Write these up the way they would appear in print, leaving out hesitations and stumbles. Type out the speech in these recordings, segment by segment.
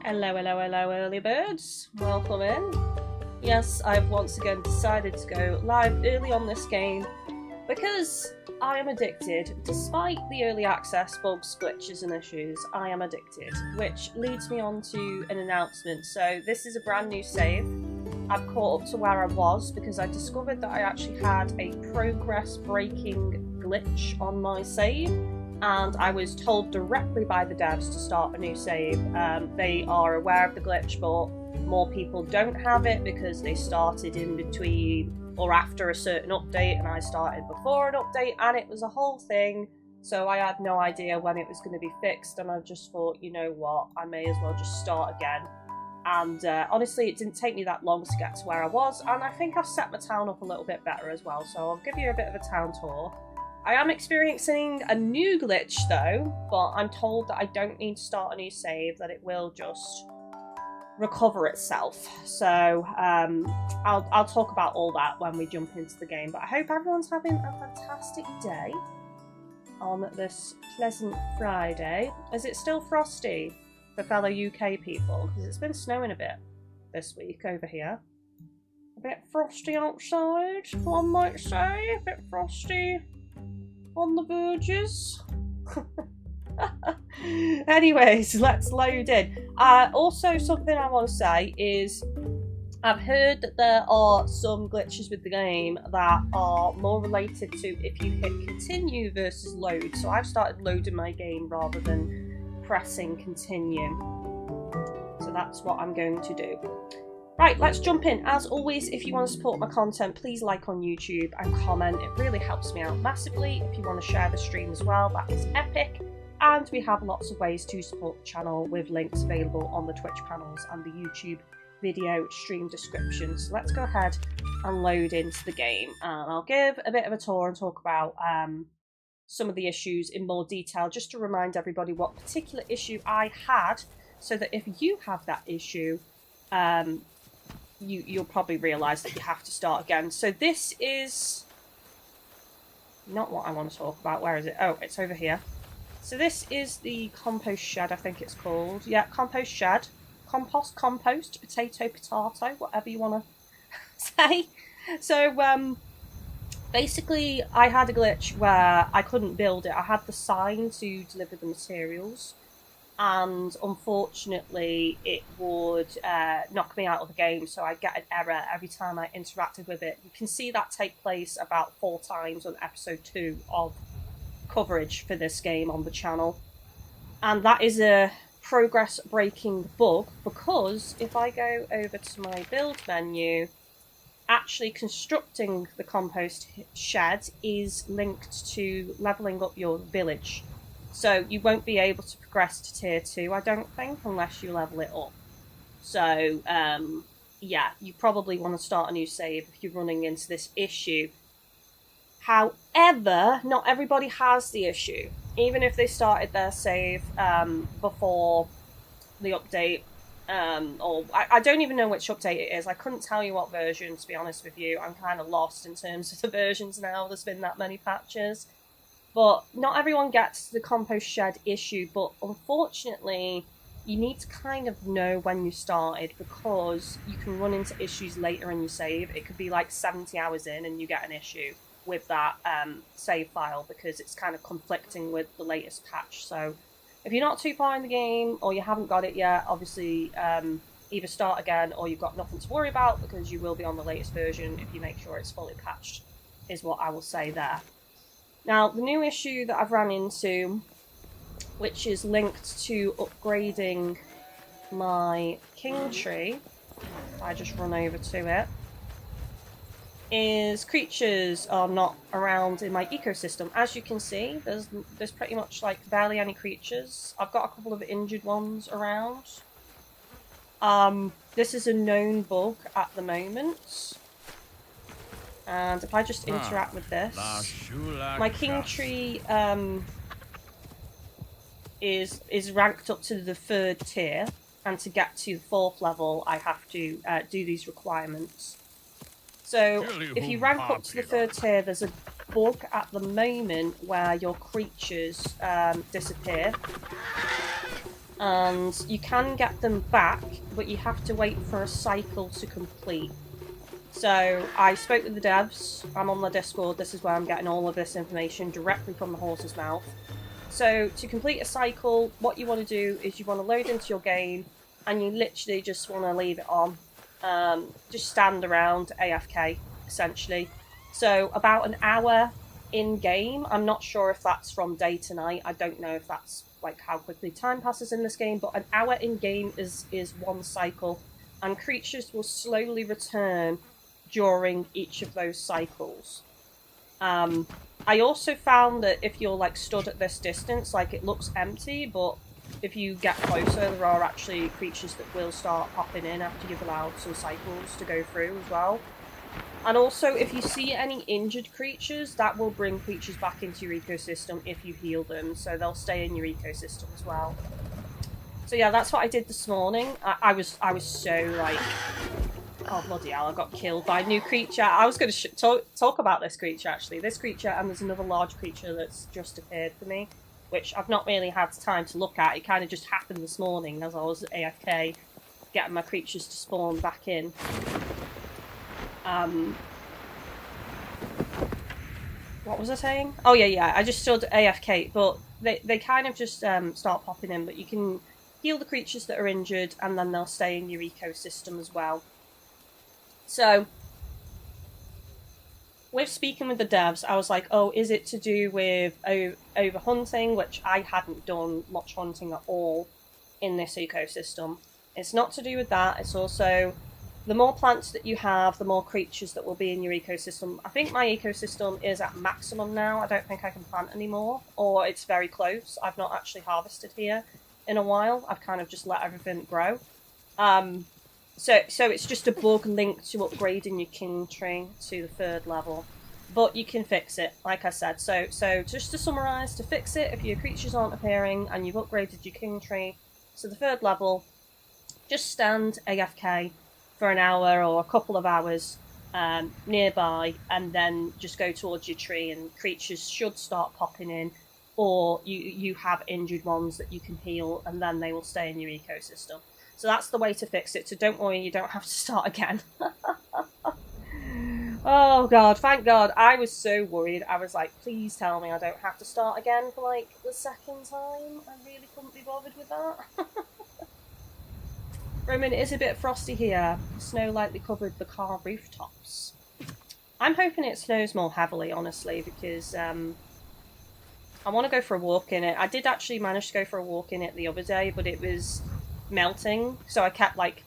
Hello, hello, hello, early birds. Welcome in. Yes, I've once again decided to go live early on this game because I am addicted. Despite the early access bugs, glitches and issues, I am addicted, which leads me on to an announcement. So this is a brand new save. I've caught up to where I was because I discovered that I actually had a progress breaking glitch on my save. And I was told directly by the devs to start a new save. They are aware of the glitch, but more people don't have it because they started in between or after a certain update, and I started before an update, and it was a whole thing. So I had no idea when it was going to be fixed, and I just thought, you know what, I may as well just start again. And honestly, it didn't take me that long to get to where I was, and I think I've set my town up a little bit better as well, so I'll give you a bit of a town tour. I am experiencing a new glitch though, but I'm told that I don't need to start a new save, that it will just recover itself. So I'll talk about all that when we jump into the game, but I hope everyone's having a fantastic day on this pleasant Friday. Is it still frosty for fellow UK people? Because it's been snowing a bit this week over here. A bit frosty outside, one might say, a bit frosty on the verges. Anyways, let's load in. Also, something I want to say is I've heard that there are some glitches with the game that are more related to if you hit continue versus load. So I've started loading my game rather than pressing continue. So that's what I'm going to do. Right, let's jump in. As always, if you want to support my content, please like on YouTube and comment. It really helps me out massively. If you want to share the stream as well, that is epic. And we have lots of ways to support the channel with links available on the Twitch panels and the YouTube video stream description. So let's go ahead and load into the game. And I'll give a bit of a tour and talk about some of the issues in more detail, just to remind everybody what particular issue I had, so that if you have that issue, you'll probably realise that you have to start again. So this is not what I want to talk about. Where is it? Oh, it's over here. So this is the compost shed, I think it's called. Yeah, compost shed. Compost, potato, whatever you want to say. So basically I had a glitch where I couldn't build it. I had the sign to deliver the materials, and unfortunately it would knock me out of the game, so I'd get an error every time I interacted with it. You can see that take place about 4 times on episode 2 of coverage for this game on the channel, and that is a progress breaking bug, because if I go over to my build menu, actually constructing the compost shed is linked to leveling up your village. So you won't be able to progress to tier 2, I don't think, unless you level it up. So, yeah, you probably want to start a new save if you're running into this issue. However, not everybody has the issue. Even if they started their save before the update, or I don't even know which update it is. I couldn't tell you what version, to be honest with you. I'm kind of lost in terms of the versions now. There's been that many patches. But not everyone gets the compost shed issue, but unfortunately you need to kind of know when you started, because you can run into issues later in your save. It could be like 70 hours in and you get an issue with that save file because it's kind of conflicting with the latest patch. So if you're not too far in the game or you haven't got it yet, obviously either start again or you've got nothing to worry about, because you will be on the latest version if you make sure it's fully patched, is what I will say there. Now, the new issue that I've ran into, which is linked to upgrading my king tree, if I just run over to it, is creatures are not around in my ecosystem. As you can see, there's pretty much like barely any creatures. I've got a couple of injured ones around. This is a known bug at the moment. And if I just interact with this, my king tree is ranked up to the 3rd tier, and to get to the 4th level I have to do these requirements. So if you rank up to the 3rd tier, there's a bug at the moment where your creatures disappear. and you can get them back, but you have to wait for a cycle to complete. So I spoke with the devs, I'm on the Discord, this is where I'm getting all of this information directly from the horse's mouth. So to complete a cycle, what you want to do is you want to load into your game, and you literally just want to leave it on. Just stand around AFK, essentially. So about an hour in-game, I'm not sure if that's from day to night, I don't know if that's like how quickly time passes in this game, but an hour in-game is one cycle, and creatures will slowly return during each of those cycles. I also found that if you're like stood at this distance, like it looks empty, but if you get closer, there are actually creatures that will start popping in after you've allowed some cycles to go through as well. And also, if you see any injured creatures, that will bring creatures back into your ecosystem if you heal them, so they'll stay in your ecosystem as well. So yeah, that's what I did this morning. I was so like, oh bloody hell, I got killed by a new creature. I was going to talk about this creature actually. This creature, and there's another large creature that's just appeared for me, which I've not really had time to look at. It kind of just happened this morning as I was AFK, getting my creatures to spawn back in. What was I saying? Oh yeah, I just stood AFK, but they kind of just start popping in, but you can heal the creatures that are injured, and then they'll stay in your ecosystem as well. So, with speaking with the devs, I was like, oh, is it to do with over hunting, which I hadn't done much hunting at all in this ecosystem. It's not to do with that, it's also the more plants that you have, the more creatures that will be in your ecosystem. I think my ecosystem is at maximum now. I don't think I can plant anymore, or it's very close. I've not actually harvested here in a while. I've kind of just let everything grow. So it's just a bug linked to upgrading your king tree to the 3rd level. But you can fix it, like I said. So just to summarise, to fix it, if your creatures aren't appearing and you've upgraded your king tree to the 3rd level, just stand AFK for an hour or a couple of hours nearby, and then just go towards your tree, and creatures should start popping in, or you have injured ones that you can heal, and then they will stay in your ecosystem. So that's the way to fix it, so don't worry, you don't have to start again. Oh god, thank god. I was so worried. I was like, please tell me I don't have to start again for like the 2nd time. I really couldn't be bothered with that. Roman, it is a bit frosty here. Snow lightly covered the car rooftops. I'm hoping it snows more heavily, honestly, because I want to go for a walk in it. I did actually manage to go for a walk in it the other day, but it was melting, so I kept like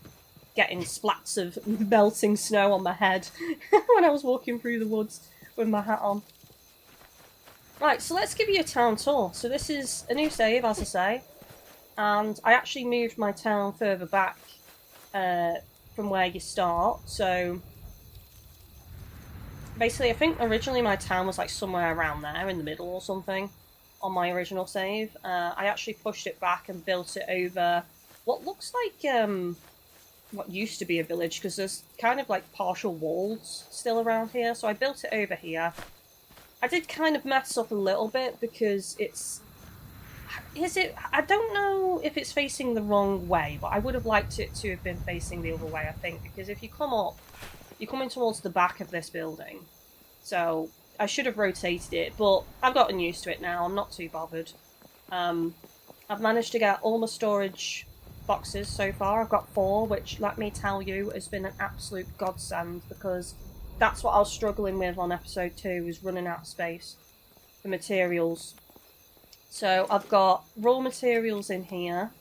getting splats of melting snow on my head when I was walking through the woods with my hat on. Right, so let's give you a town tour. So this is a new save, as I say, and I actually moved my town further back from where you start. So basically, I think originally my town was like somewhere around there in the middle or something on my original save. I actually pushed it back and built it over what looks like what used to be a village, because there's kind of like partial walls still around here. So I built it over here. I did kind of mess up a little bit because I don't know if it's facing the wrong way, but I would have liked it to have been facing the other way, I think, because if you come up, you're coming towards the back of this building. So I should have rotated it, but I've gotten used to it now. I'm not too bothered. I've managed to get all my storage boxes so far. I've got 4, which, let me tell you, has been an absolute godsend, because that's what I was struggling with on episode 2, was running out of space for materials. So I've got raw materials in here.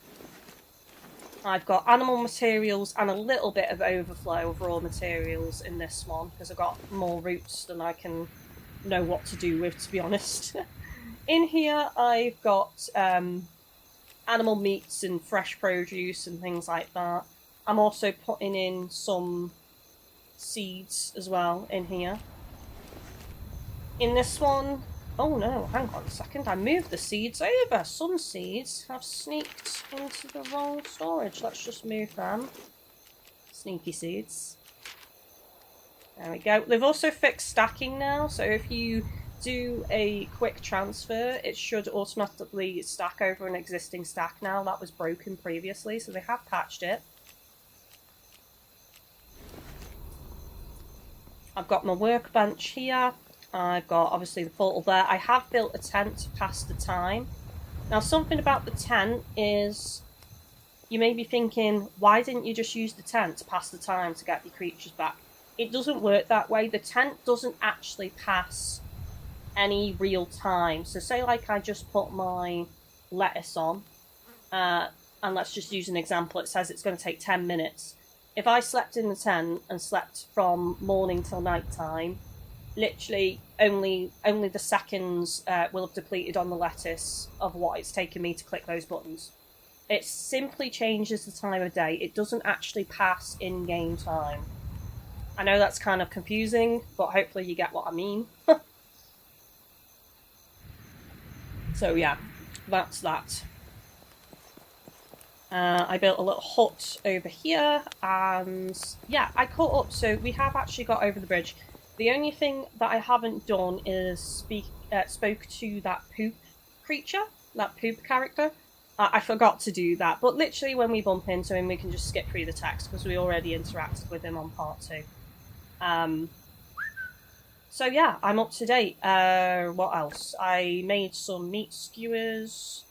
I've got animal materials and a little bit of overflow of raw materials in this one, because I've got more roots than I can know what to do with, to be honest. In here I've got animal meats and fresh produce and things like that. I'm also putting in some seeds as well in here. In this one, oh no, hang on a second, I moved the seeds over. Some seeds have sneaked into the wrong storage. Let's just move them. Sneaky seeds. There we go. They've also fixed stacking now, so if you do a quick transfer, it should automatically stack over an existing stack now. That was broken previously, so they have patched it. I've got my workbench here. I've got, obviously, the portal there. I have built a tent to pass the time. Now, something about the tent is, you may be thinking, why didn't you just use the tent to pass the time to get your creatures back? It doesn't work that way. The tent doesn't actually pass any real time. So say like I just put my lettuce on, and let's just use an example. It says it's going to take 10 minutes. If I slept in the tent and slept from morning till night time, literally only the seconds will have depleted on the lettuce of what it's taken me to click those buttons. It simply changes the time of day. It doesn't actually pass in-game time. I know that's kind of confusing, but hopefully you get what I mean. So yeah, that's that. I built a little hut over here, and yeah, I caught up, so we have actually got over the bridge. The only thing that I haven't done is spoke to that poop creature, that poop character. I forgot to do that, but literally when we bump into him, we can just skip through the text because we already interacted with him on part 2. So yeah, I'm up to date. What else? I made some meat skewers.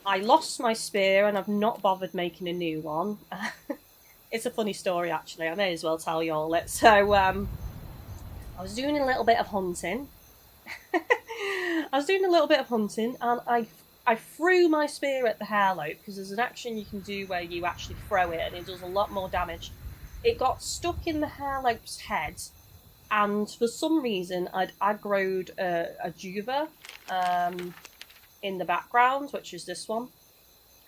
I lost my spear and I've not bothered making a new one. It's a funny story, actually. I may as well tell you all it. So, I was doing a little bit of hunting. And I threw my spear at the hairlope, because there's an action you can do where you actually throw it and it does a lot more damage. It got stuck in the hairlope's head, and for some reason I'd aggroed a juva in the background, which is this one,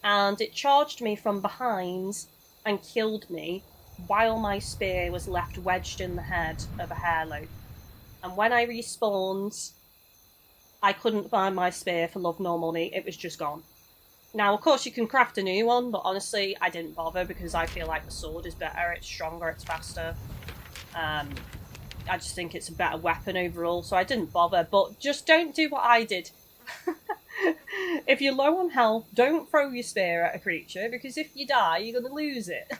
and it charged me from behind and killed me while my spear was left wedged in the head of a hairlope. And when I respawned, I couldn't find my spear for love nor money. It was just gone. Now, of course, you can craft a new one, but honestly, I didn't bother because I feel like the sword is better. It's stronger, it's faster. I just think it's a better weapon overall, so I didn't bother. But just don't do what I did. If you're low on health, don't throw your spear at a creature, because if you die, you're going to lose it.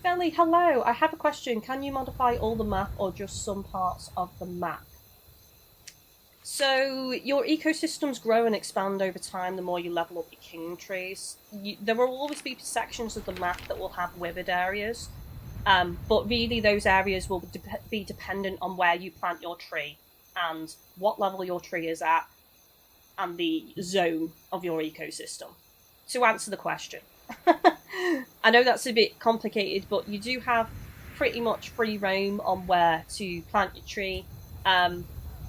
Belly, hello. I have a question. Can you modify all the map or just some parts of the map? So, your ecosystems grow and expand over time the more you level up your king trees. There will always be sections of the map that will have withered areas, but really those areas will be dependent on where you plant your tree and what level your tree is at and the zone of your ecosystem. To answer the question. I know that's a bit complicated, but you do have pretty much free roam on where to plant your tree.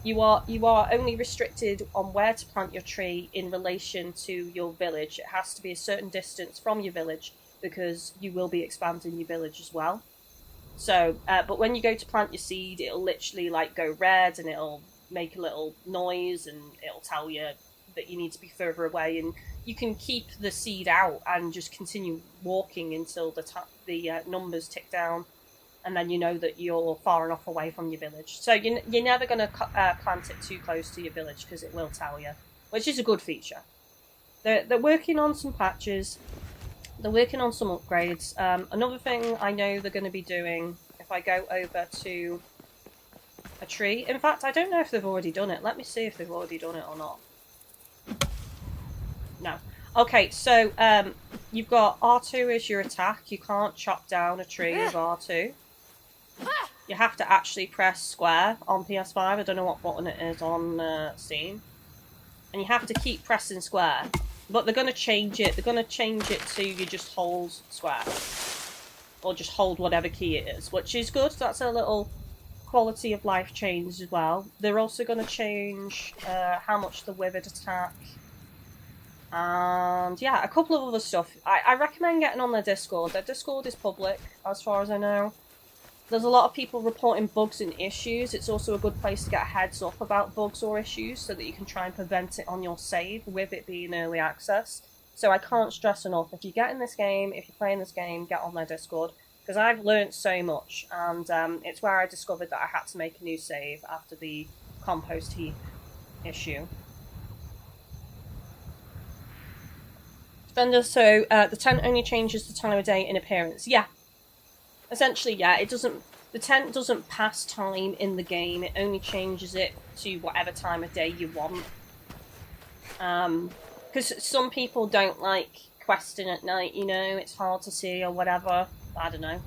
You are only restricted on where to plant your tree in relation to your village. It has to be a certain distance from your village because you will be expanding your village as well. So, but when you go to plant your seed, it'll literally like go red and it'll make a little noise and it'll tell you that you need to be further away, and you can keep the seed out and just continue walking until the numbers tick down. And then you know that you're far enough away from your village. So you're never going to plant it too close to your village because it will tell you, which is a good feature. They're working on some patches. They're working on some upgrades. Another thing I know they're going to be doing, if I go over to a tree. In fact, I don't know if they've already done it. Let me see if they've already done it or not. No. Okay, so you've got R2 as your attack. You can't chop down a tree with R2. You have to actually press square on PS5. I don't know what button it is on Steam. And you have to keep pressing square. But they're going to change it. They're going to change it to you just hold square. Or just hold whatever key it is, which is good. That's a little quality of life change as well. They're also going to change how much the withered attack. And yeah, a couple of other stuff. I recommend getting on their Discord. Their Discord is public, as far as I know. There's a lot of people reporting bugs and issues. It's also a good place to get a heads up about bugs or issues so that you can try and prevent it on your save with it being early access. So I can't stress enough, if you get in this game, if you're playing this game, get on their Discord. because I've learnt so much, and it's where I discovered that I had to make a new save after the Compost heap issue. Defender, so the tent only changes the time of day in appearance. Yeah. Essentially, yeah, it doesn't... The tent doesn't pass time in the game, it only changes it to whatever time of day you want. Because some people don't like questing at night, you know, it's hard to see or whatever. I don't know.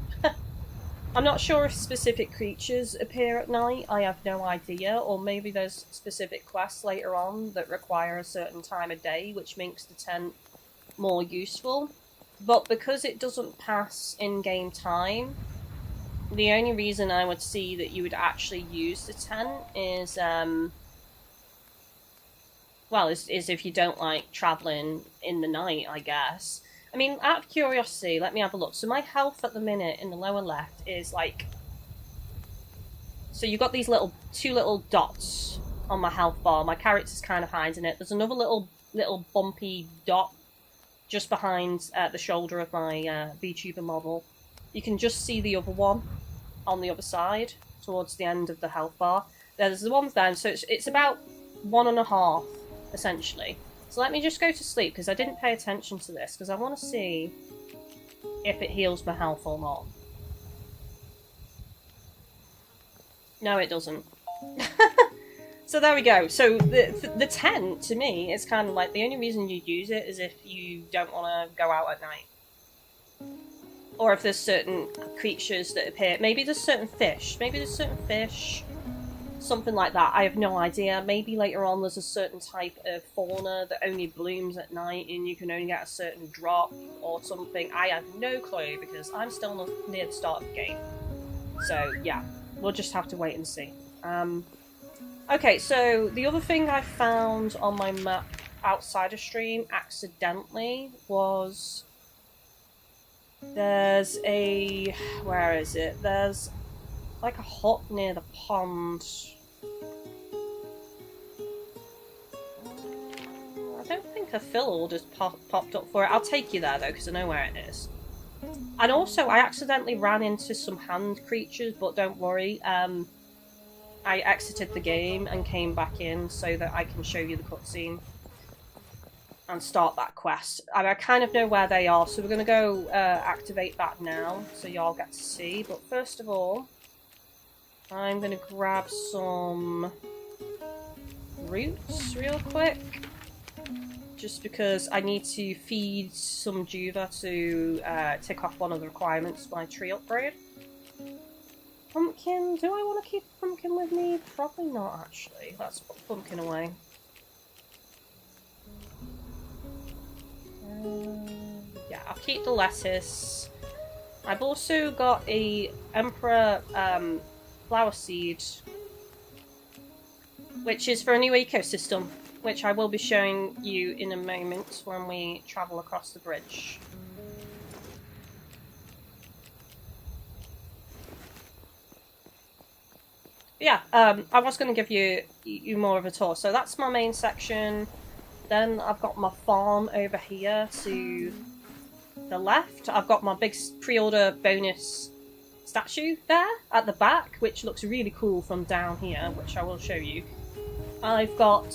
I'm not sure if specific creatures appear at night, I have no idea, or maybe there's specific quests later on that require a certain time of day, which makes the tent more useful. But because it doesn't pass in-game time, the only reason I would see that you would actually use the tent is, well, is if you don't like travelling in the night, I guess. I mean, out of curiosity, let me have a look. So my health at the minute in the lower left is like... So you've got these two little dots on my health bar. My character's kind of hiding it. There's another little bumpy dot just behind the shoulder of my VTuber model. You can just see the other one on the other side, towards the end of the health bar. There's the ones there, so it's about 1.5, essentially. So let me just go to sleep, because I didn't pay attention to this, because I want to see if it heals my health or not. No, it doesn't. So there we go. So the tent, to me, is kind of like the only reason you use it is if you don't want to go out at night. Or if there's certain creatures that appear. Maybe there's certain fish. Something like that. I have no idea. Maybe later on there's a certain type of fauna that only blooms at night and you can only get a certain drop or something. I have no clue because I'm still not near the start of the game. So, yeah. We'll just have to wait and see. Okay, so the other thing I found on my map outside of stream accidentally was... There's a... Where is it? There's like a hut near the pond. I don't think a fill order's popped up for it. I'll take you there though, because I know where it is. And also, I accidentally ran into some hand creatures, but don't worry. I exited the game and came back in so that I can show you the cutscene. And start that quest. And I kind of know where they are, so we're going to go activate that now, so y'all get to see. But first of all, I'm going to grab some roots real quick. Just because I need to feed some Juva to tick off one of the requirements for my tree upgrade. Pumpkin, do I want to keep Pumpkin with me? Probably not, actually. Let's put Pumpkin away. Yeah, I'll keep the lettuce. I've also got a Emperor flower seed, which is for a new ecosystem, which I will be showing you in a moment when we travel across the bridge. Yeah, I was going to give you more of a tour. So that's my main section. Then I've got my farm over here to the left. I've got my big pre-order bonus statue there at the back, which looks really cool from down here, which I will show you. I've got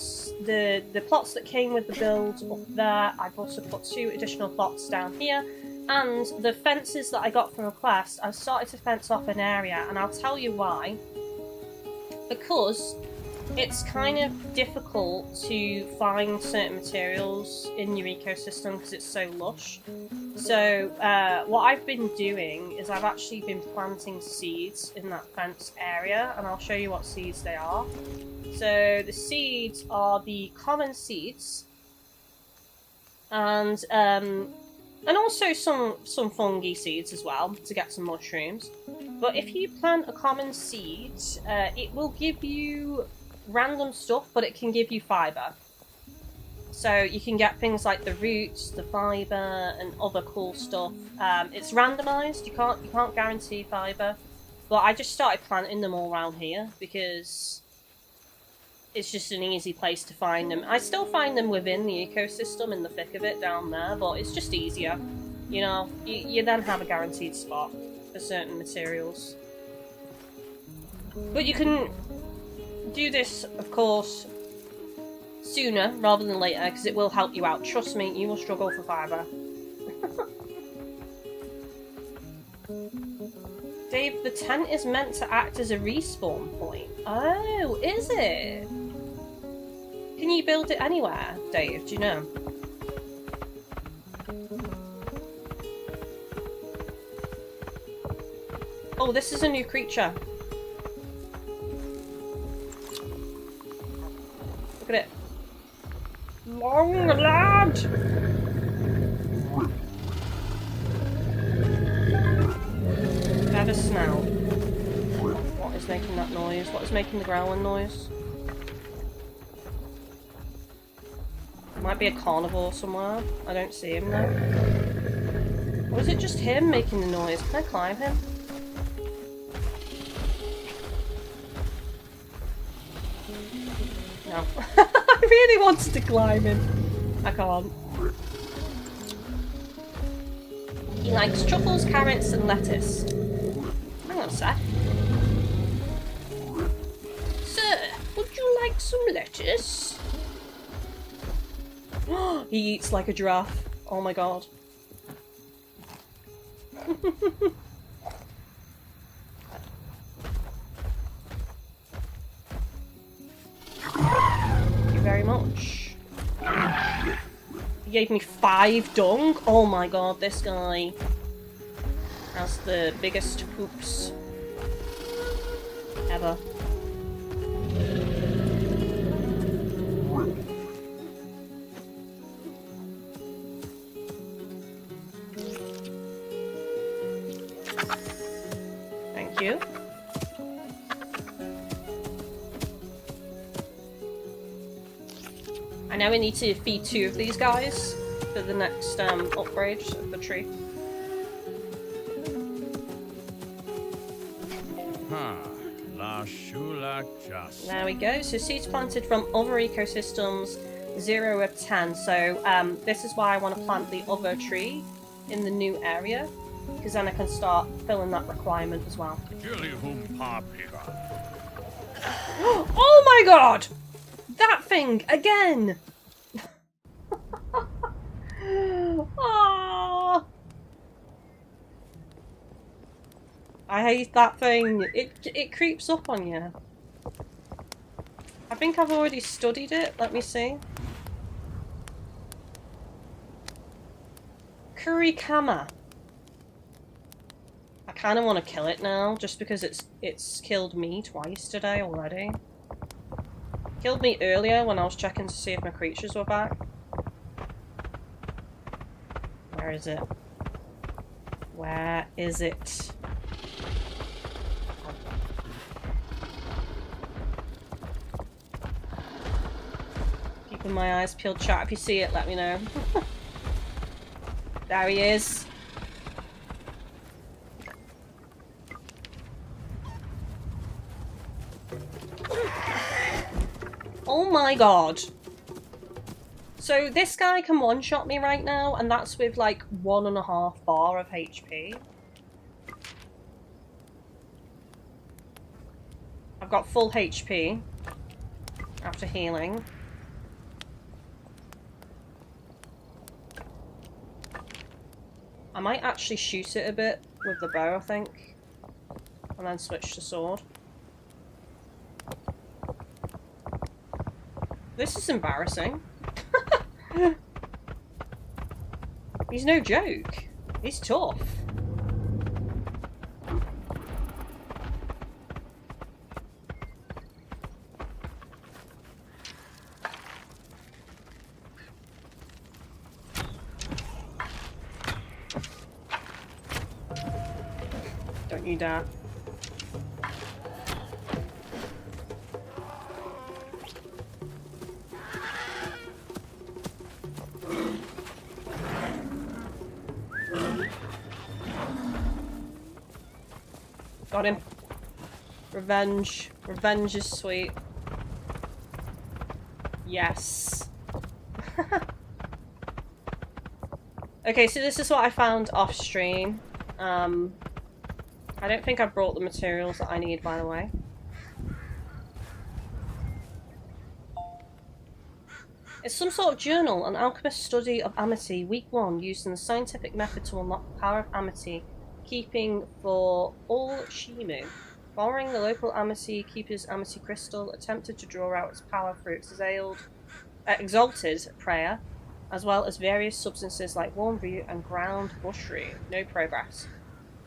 the plots that came with the build up there. I've also put 2 additional plots down here. And the fences that I got from a quest, I've started to fence off an area, and I'll tell you why. Because it's kind of difficult to find certain materials in your ecosystem because it's so lush. So what I've been doing is I've actually been planting seeds in that fence area, and I'll show you what seeds they are. So the seeds are the common seeds, and also some fungi seeds as well to get some mushrooms. But if you plant a common seed, it will give you random stuff, but it can give you fibre. So you can get things like the roots, the fibre, and other cool stuff. It's randomised, you can't guarantee fibre, but I just started planting them all around here because it's just an easy place to find them. I still find them within the ecosystem in the thick of it down there, but it's just easier. You know, you then have a guaranteed spot. for certain materials. But you can do this, of course, sooner rather than later, because it will help you out. Trust me, you will struggle for fibre. Dave, the tent is meant to act as a respawn point. Oh, is it? Can you build it anywhere, Dave? Do you know? Oh, this is a new creature. Look at it. Long lad! That is snout. What is making that noise? What is making the growling noise? Might be a carnivore somewhere. I don't see him though. Or is it just him making the noise? Can I climb him? No. I really wanted to climb him. I can't. He likes truffles, carrots, and lettuce. Hang on a sec. Sir, would you like some lettuce? He eats like a giraffe. Oh my god. Thank you very much. He gave me 5 dung. Oh my god, this guy has the biggest poops ever. Thank you. I now we need to feed 2 of these guys for the next upgrade of the tree. There we go. So seeds planted from other ecosystems, 0 of 10. So this is why I want to plant the other tree in the new area, because then I can start filling that requirement as well. Oh my god! That thing again! Oh, I hate that thing. It creeps up on you. I think I've already studied it. Let me see. Kurikama. I kind of want to kill it now, just because it's killed me twice today already. Killed me earlier when I was checking to see if my creatures were back. Where is it? Where is it? Keeping my eyes peeled, chat. If you see it, let me know. There he is. Oh my god. So this guy can one-shot me right now, and that's with like 1.5 bar of HP. I've got full HP after healing. I might actually shoot it a bit with the bow, I think, and then switch to sword. This is embarrassing. He's no joke. He's tough. Don't you dare. Got him. Revenge. Revenge is sweet. Yes. Okay, so this is what I found off stream. I don't think I brought the materials that I need, by the way. It's some sort of journal, an alchemist's study of amity, week 1, using the scientific method to unlock the power of amity, keeping for all Shimu. Borrowing the local amity keeper's amity crystal, attempted to draw out its power through its exalted prayer, as well as various substances like warm root and ground bushroot. No progress.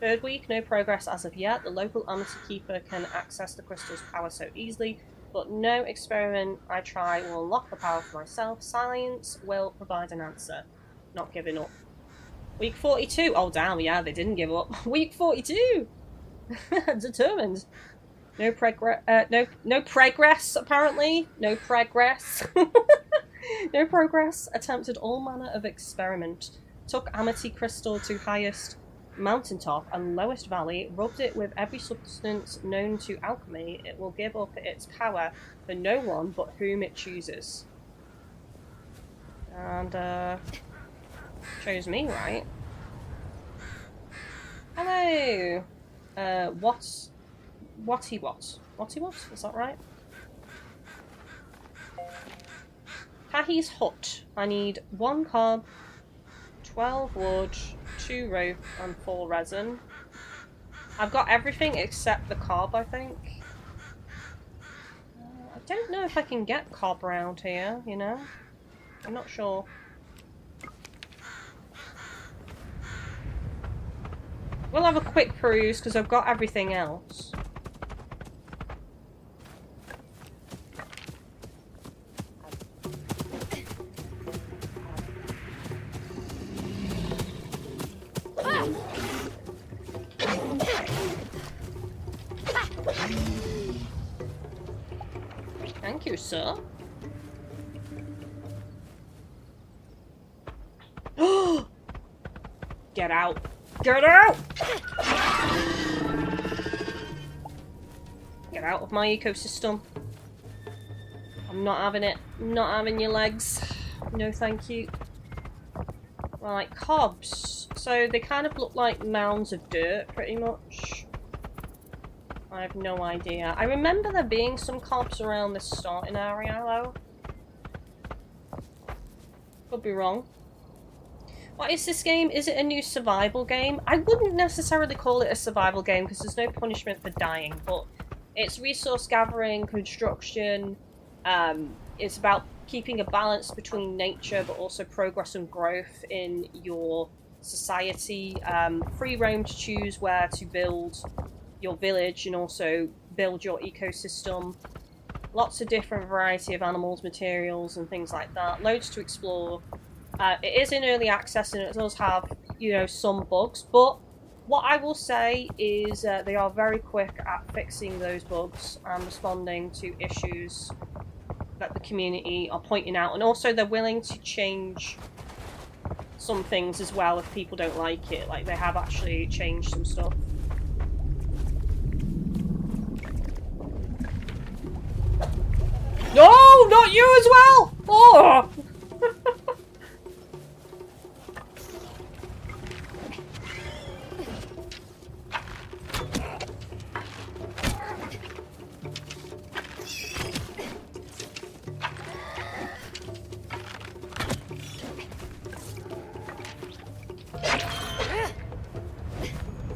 3rd week, no progress as of yet. The local amity keeper can access the crystal's power so easily, but no experiment I try will unlock the power for myself. Science will provide an answer. Not giving up. Week 42. Oh damn, yeah, they didn't give up. Week 42. Determined. No progress, apparently. No progress. No progress. Attempted all manner of experiment. Took amity crystal to highest mountaintop and lowest valley, rubbed it with every substance known to alchemy. It will give up its power for no one but whom it chooses. And chose me, right? Hello. What? Is that right? Tahi's hut. I need 1 cob, 12 wood, 2 rope, and 4 resin. I've got everything except the cob, I think. I don't know if I can get cob around here, you know? I'm not sure. We'll have a quick peruse because I've got everything else. Thank you, sir. Get out! Get out! Get out of my ecosystem. I'm not having it. Not having your legs. No, thank you. Right, cobs. So they kind of look like mounds of dirt, pretty much. I have no idea. I remember there being some cobs around this starting area, though. Could be wrong. What is this game? Is it a new survival game? I wouldn't necessarily call it a survival game because there's no punishment for dying, but it's resource gathering, construction. It's about keeping a balance between nature but also progress and growth in your society. Free roam to choose where to build your village and also build your ecosystem. Lots of different variety of animals, materials, and things like that. Loads to explore. It is in early access and it does have, you know, some bugs, but what I will say is they are very quick at fixing those bugs and responding to issues that the community are pointing out, and also they're willing to change some things as well if people don't like it. Like, they have actually changed some stuff. No, not you as well! Oh!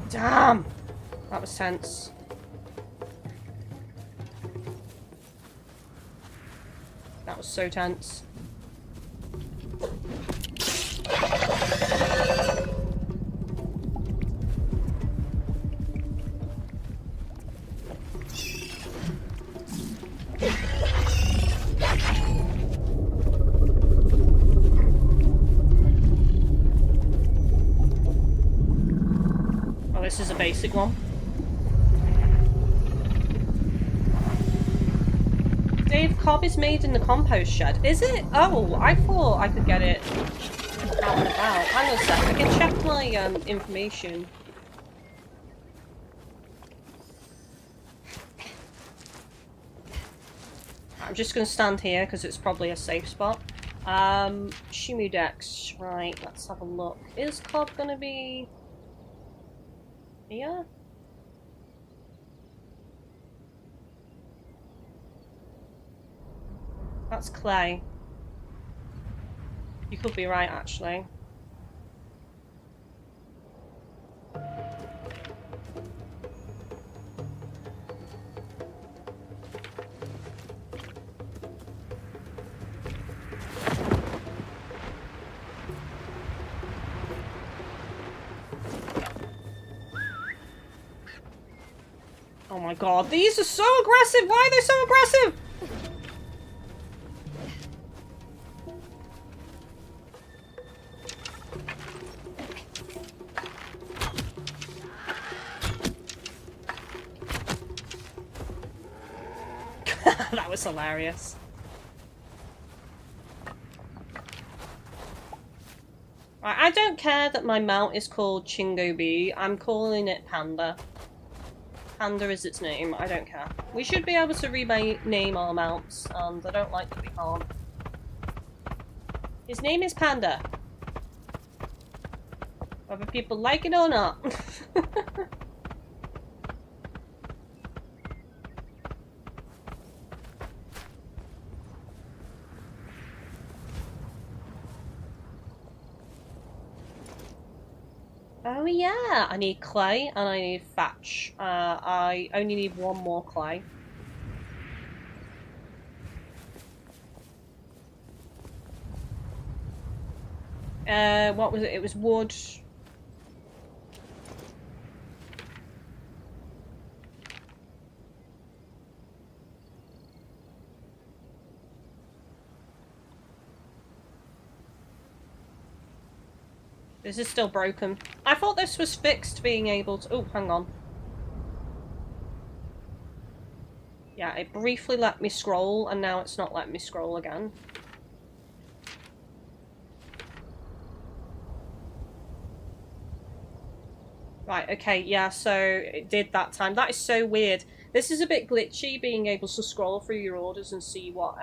Damn! That was tense. That was so tense. Oh, this is a basic one. Dave, cob is made in the compost shed. Is it? Oh, I thought I could get it out and about. Hang on a sec, I can check my information. I'm just going to stand here because it's probably a safe spot. Shimu Dex. Right, let's have a look. Is cob going to be here? That's clay. You could be right, actually. Oh my god, these are so aggressive! Why are they so aggressive? That was hilarious. Right, I don't care that my mount is called Chingo Bee. I'm calling it Panda. Panda is its name, I don't care. We should be able to rename our mounts, and I don't like that we can't. His name is Panda. Whether people like it or not. Oh yeah, I need clay and I need thatch. I only need one more clay. What was it? It was wood. This is still broken. I thought this was fixed, being able to... Oh, hang on. Yeah, it briefly let me scroll, and now it's not letting me scroll again. Right, okay, yeah, so it did that time. That is so weird. This is a bit glitchy, being able to scroll through your orders and see what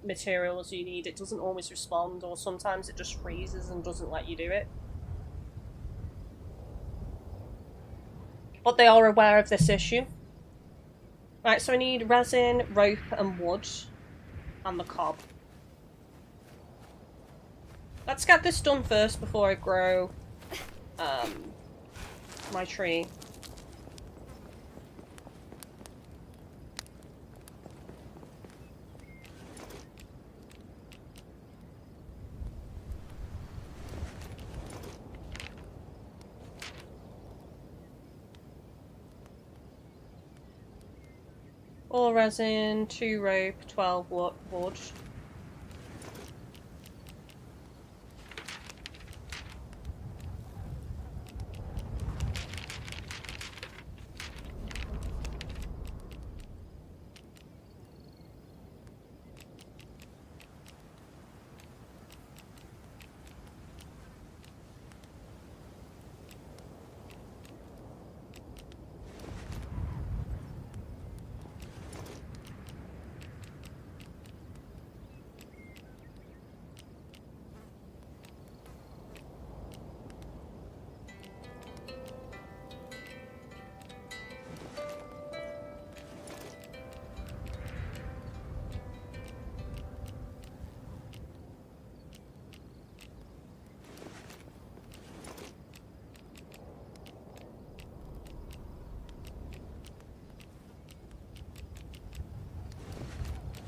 materials you need. It doesn't always respond, or sometimes it just freezes and doesn't let you do it. But they are aware of this issue. Right, so I need resin, rope, and wood. And the cob. Let's get this done first before I grow my tree. All resin, 2 rope, 12 wood.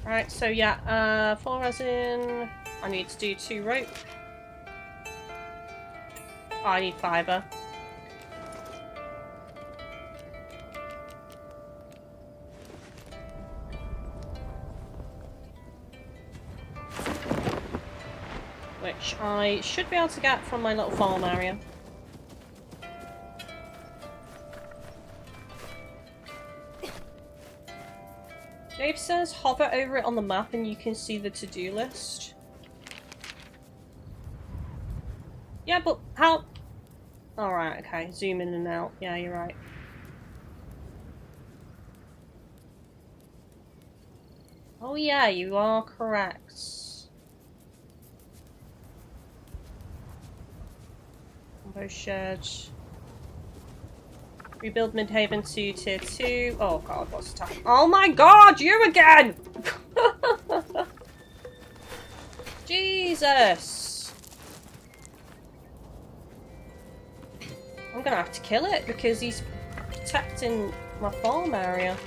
Right, so yeah, 4 resin. I need to do 2 rope. Oh, I need fibre. Which I should be able to get from my little farm area. Dave says hover over it on the map and you can see the to-do list. Yeah, but how... Alright, okay. Zoom in and out. Yeah, you're right. Oh yeah, you are correct. Compost shed. Rebuild Midhaven to tier 2. Oh god, what's the time? Oh my god, you again! Jesus! I'm gonna have to kill it because he's protecting my farm area.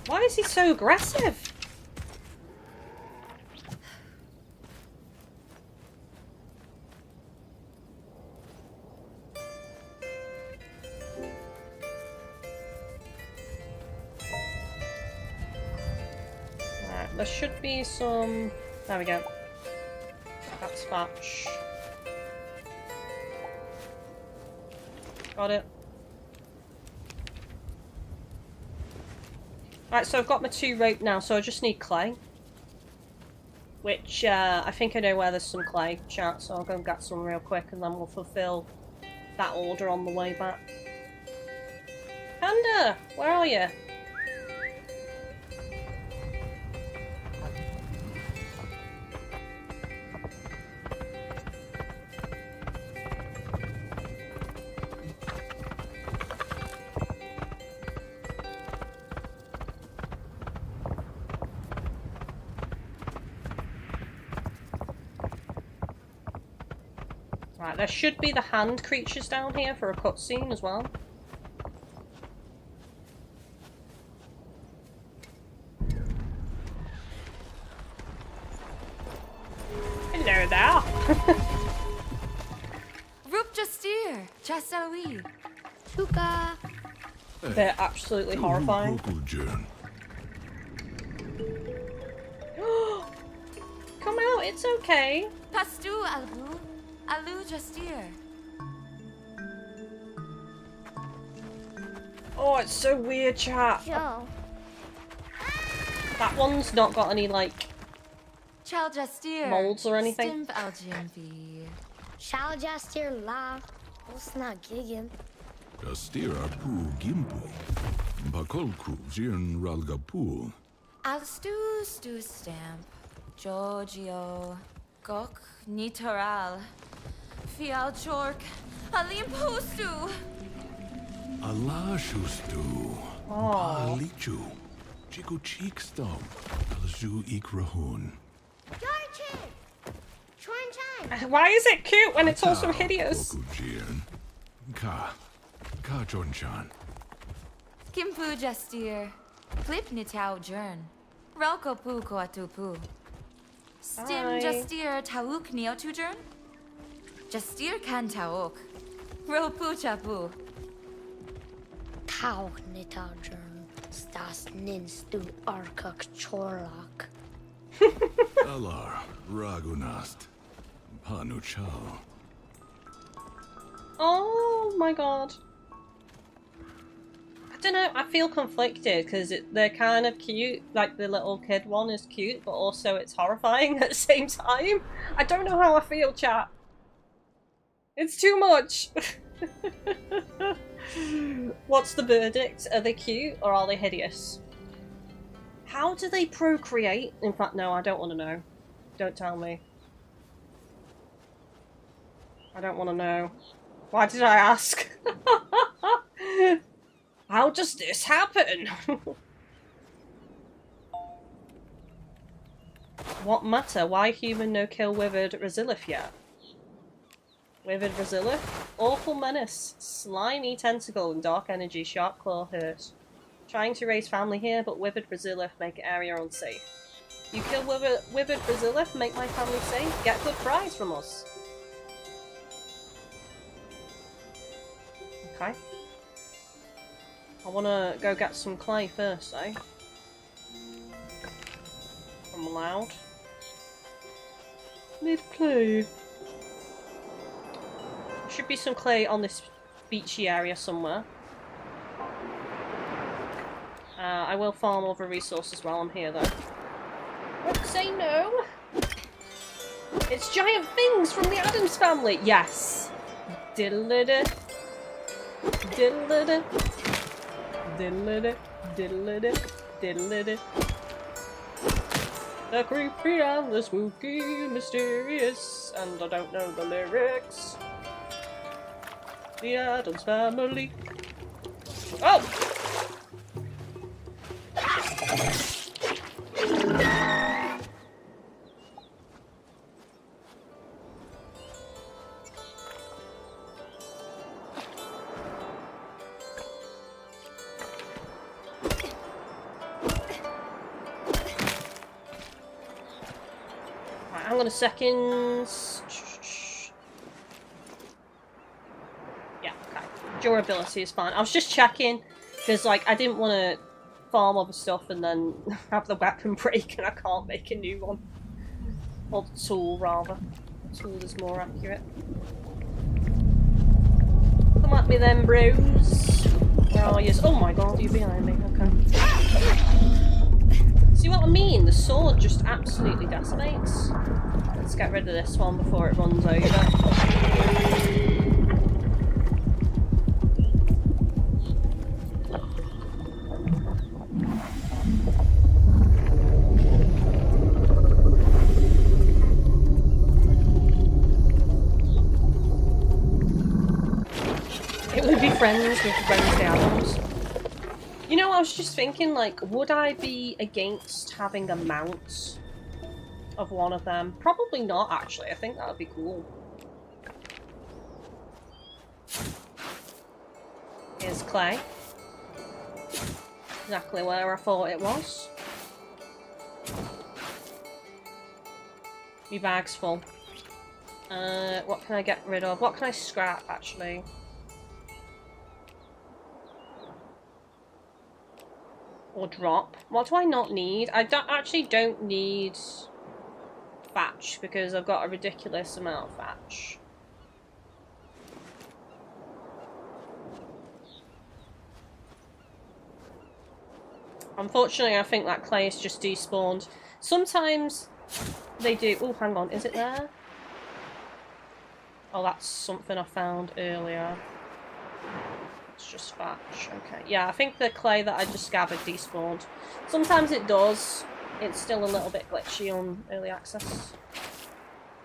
Why is he so aggressive? Right, there should be some... There we go. That's fetch. Got it. Right, so I've got my 2 rope now, so I just need clay. Which, I think I know where there's some clay, chat, so I'll go and get some real quick and then we'll fulfill that order on the way back. Panda! Where are you? Right, there should be the hand creatures down here for a cutscene as well. Hello there! Rup Justir, Jasawi. Tuka. They're absolutely horrifying. Come out, it's okay. Pastu Albu, Alu Justir. Oh, it's so weird, chat. Yo. That one's not got any, like, Chal Justir. molds or anything. Stimp Aljimbi. Shall Justir la. Osna gigin. Justira pu gimpu. Bakolku jirn ralgapu. Alstu Stu Stamp. Giorgio. Gok Nitoral. Fial Chork. Alim Postu. Alashustu. Oh. Alichu. Chiku cheekstomp. Alzu ikrahun. George! Chuan Why is it cute when it's also hideous? Jirn. Ka Jonchan. Kimpu Justir. Flip Nitao Jern. Relko Pu Koatupu. Stim Hi. Justir Tauk Neotu Jern. Justir Kan Tauk. Ropu Chapu. Tau Nitadjern. Stas Ninstu Arkak Chorlak. Alar Ragunast. Panuchal. Oh my god. I don't know, I feel conflicted because they're kind of cute. Like the little kid one is cute, but also it's horrifying at the same time. I don't know how I feel, chat. It's too much. What's the verdict? Are they cute or are they hideous? How do they procreate? In fact, no, I don't want to know. Don't tell me. I don't want to know. Why did I ask? How does this happen? What matter? Why human no kill withered Regillio yet? Withered Regillio? Awful menace. Slimy tentacle and dark energy. Sharp claw hurt. Trying to raise family here, but withered Regillio make area unsafe. You kill withered Regillio, make my family safe. Get good prize from us. Okay. I wanna go get some clay first, eh? I'm allowed. Need clay. Should be some clay on this beachy area somewhere. I will farm other resources while I'm here, though. What? Say no? It's giant things from the Addams family! Yes! Diddle-da-da. Diddle-da-da. Diddle-da-da. Diddle-da-da. Diddle-da-da. The creepy and the spooky, mysterious, and I don't know the lyrics. The Addams family. Oh! on a second. Yeah, okay. Durability is fine. I was just checking because, like, I didn't want to farm other stuff and then have the weapon break and I can't make a new one. Or the tool, rather. The tool is more accurate. Come at me then, bros. Where are you? Oh my god, you're behind me. Okay. See what I mean? The sword just absolutely decimates. Let's get rid of this one before it runs over. It would be friends with Wednesday Addams. You know, I was just thinking, like, would I be against having a mount of one of them? Probably not, actually. I think that would be cool. Here's clay. Exactly where I thought it was. My bag's full. What can I get rid of? What can I scrap, actually? Or drop. What do I not need? I actually don't need thatch because I've got a ridiculous amount of thatch. Unfortunately, I think that clay is just despawned. Sometimes they do. Oh, hang on. Is it there? Oh, that's something I found earlier. It's just thatch. Okay. Yeah, I think the clay that I just gathered despawned. Sometimes it does. It's still a little bit glitchy on early access.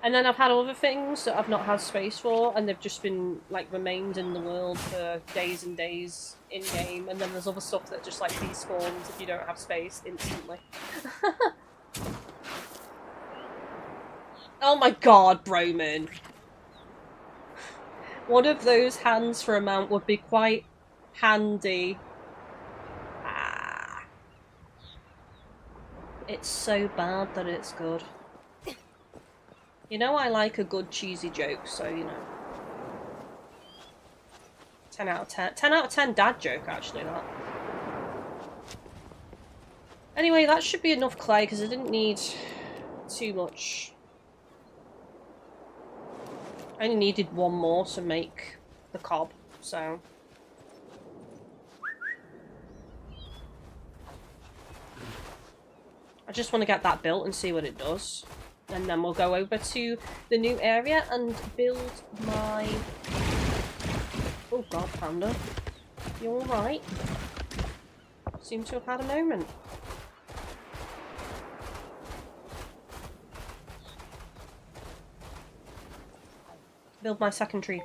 And then I've had other things that I've not had space for, and they've just been, like, remained in the world for days and days in-game, and then there's other stuff that just, like, despawns if you don't have space instantly. Oh my god, Broman! One of those hands for a mount would be quite handy. Ah. It's so bad that it's good. You know I like a good cheesy joke, so you know. 10 out of 10. 10 out of 10 dad joke, actually, that. Anyway, that should be enough clay, because I didn't need too much. I only needed one more to make the cob, so... I just want to get that built and see what it does. And then we'll go over to the new area and build my... Oh god, Panda. You alright? Seem to have had a moment. Build my second tree.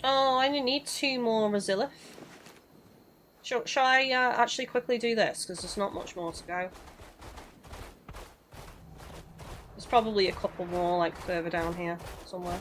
Oh, I only need 2 more Regillio. Shall I actually quickly do this? Because there's not much more to go. There's probably a couple more, like, further down here, somewhere.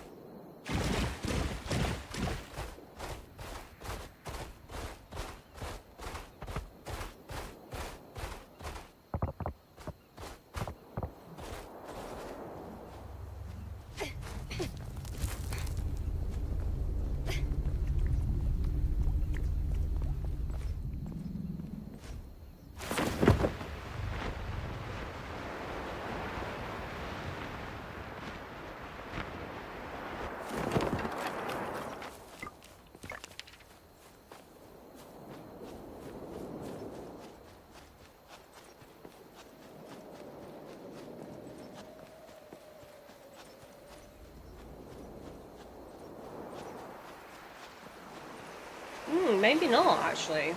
Maybe not, actually.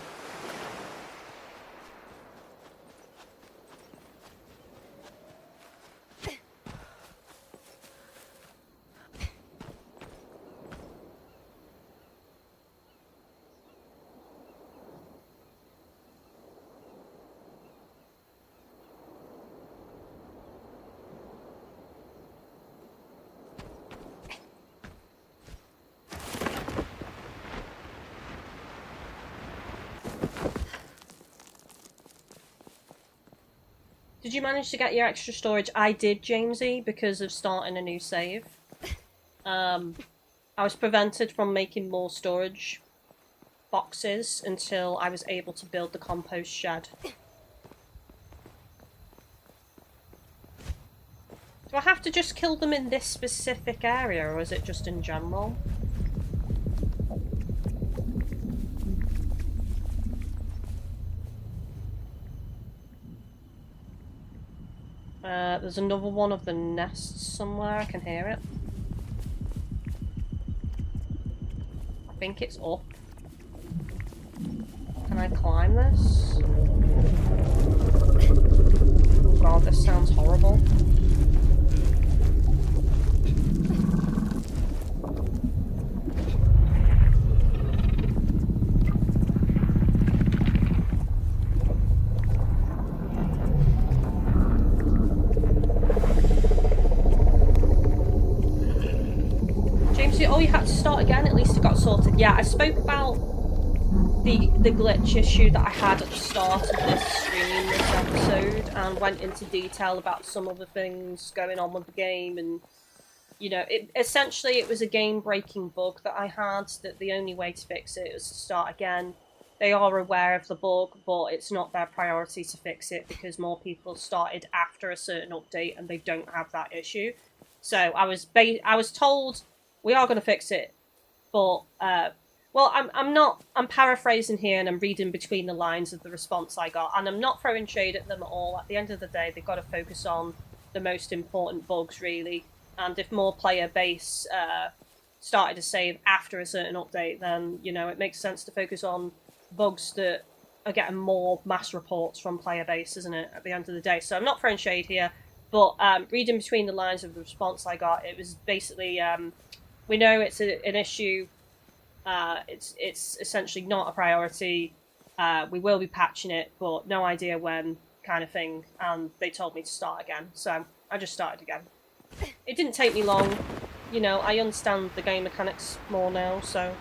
Did you manage to get your extra storage? I did, Jamesy, because of starting a new save. I was prevented from making more storage boxes until I was able to build the compost shed. Do I have to just kill them in this specific area, or is it just in general? There's another one of the nests somewhere, I can hear it. I think it's up. Can I climb this? Oh god, this sounds horrible. Oh, you had to start again? At least it got sorted. Yeah, I spoke about the glitch issue that I had at the start of this stream, this episode, and went into detail about some of the things going on with the game, and, you know, essentially it was a game-breaking bug that I had, that the only way to fix it was to start again. They are aware of the bug, but it's not their priority to fix it because more people started after a certain update and they don't have that issue. So I was told, we are going to fix it, but, well, I'm paraphrasing here and I'm reading between the lines of the response I got, and I'm not throwing shade at them at all. At the end of the day, they've got to focus on the most important bugs, really, and if more player base started to save after a certain update, then, you know, it makes sense to focus on bugs that are getting more mass reports from player base, isn't it, at the end of the day? So I'm not throwing shade here, but reading between the lines of the response I got, it was basically... we know it's an issue, it's essentially not a priority, we will be patching it, but no idea when, kind of thing, and they told me to start again, so I just started again. It didn't take me long, you know, I understand the game mechanics more now, so...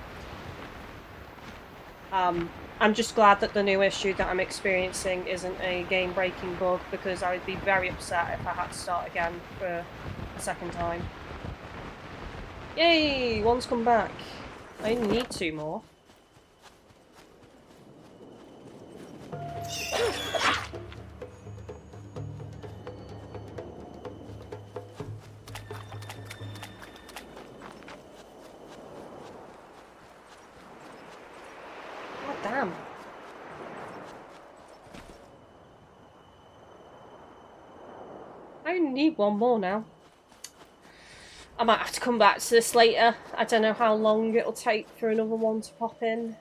I'm just glad that the new issue that I'm experiencing isn't a game-breaking bug, because I would be very upset if I had to start again for a second time. Yay! One's come back. I only need 2 more. God damn. I only need 1 more now. I might have to come back to this later. I don't know how long it'll take for another one to pop in.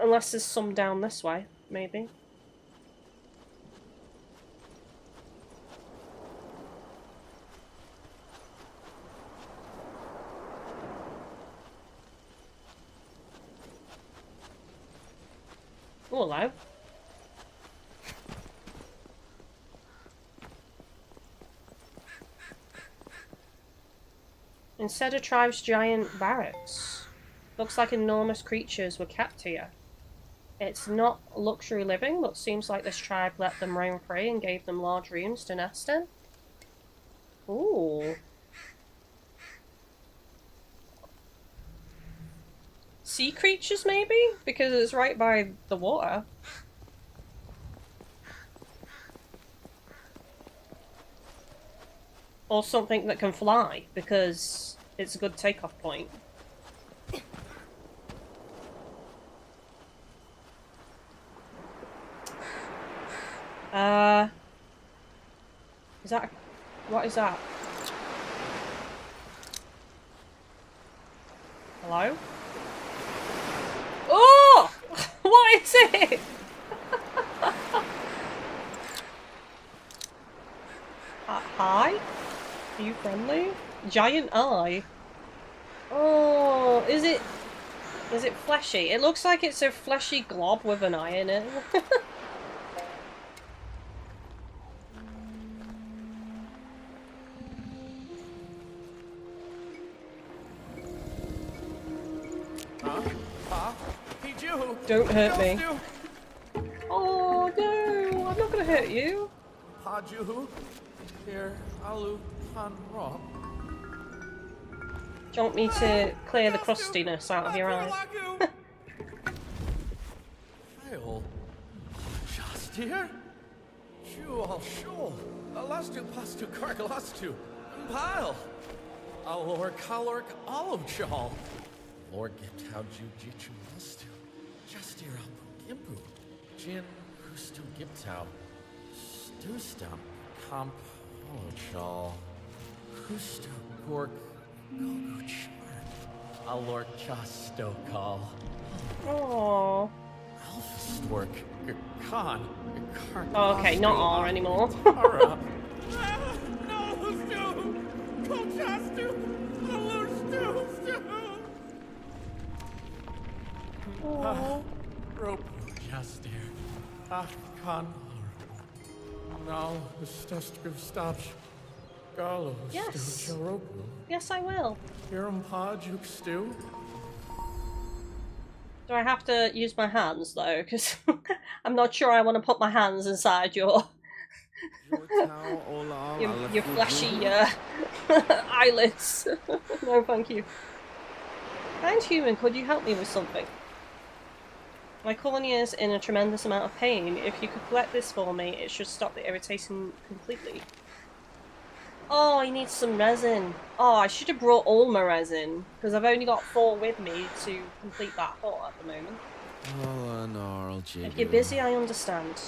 Unless there's some down this way, maybe. Oh, hello. Instead of tribes' giant barracks. Looks like enormous creatures were kept here. It's not luxury living, but seems like this tribe let them roam free and gave them large rooms to nest in. Ooh. Sea creatures, maybe? Because it's right by the water. Or something that can fly, because it's a good takeoff point. Is that... what is that? Hello? Oh! What is it? Hi? Are you friendly? Giant eye? Oh, is it fleshy? It looks like it's a fleshy glob with an eye in it. Don't hurt me. Oh no, I'm not gonna hurt you. Paju, here, alu, pan, rock. Do you want me to clear the crustiness out of your eyes? Hail. Just here? Shoo all shul. Alastu pastu kargalastu. Pile. Alor kalork olive chal. Lord gift how jiu lastu. Just here alpu gimpu. Jin hustu giptau. Stu stump. Comp chal. Hustu gork. Gogu charm. Alor chasto call. Oh. Alpha stork. Khan. Oh, okay, not R anymore. Tara. No, Stu. Kochastu. Alor Stu. Oh. Rope. Jastir. Khan. Now, the Stestgiv stops. Galo. Yes. Roku. Yes, I will. Hiram Podjuk Stew. Do I have to use my hands though? Because I'm not sure I want to put my hands inside your your fleshy eyelids. No, thank you. Kind human, could you help me with something? My cornea is in a tremendous amount of pain. If you could collect this for me, it should stop the irritation completely. Oh, I need some resin. Oh, I should have brought all my resin, because I've only got 4 with me to complete that hut at the moment. If you're busy, I understand.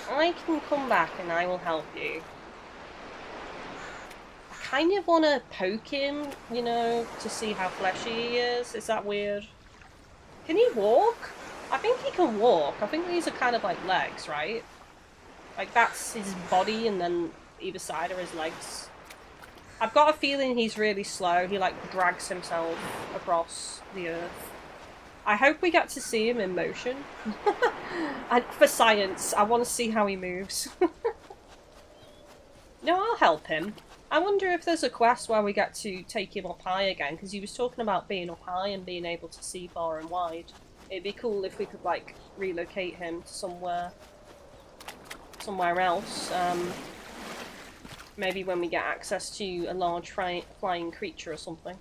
I can come back and I will help you. I kind of want to poke him, you know, to see how fleshy he is. Is that weird? Can he walk? I think he can walk. I think these are kind of like legs, right? Like that's his body and then either side are his legs. I've got a feeling he's really slow. He like drags himself across the earth. I hope we get to see him in motion. And for science, I want to see how he moves. No, I'll help him. I wonder if there's a quest where we get to take him up high again, because he was talking about being up high and being able to see far and wide. It'd be cool if we could like relocate him to somewhere else. Maybe when we get access to a large flying creature or something.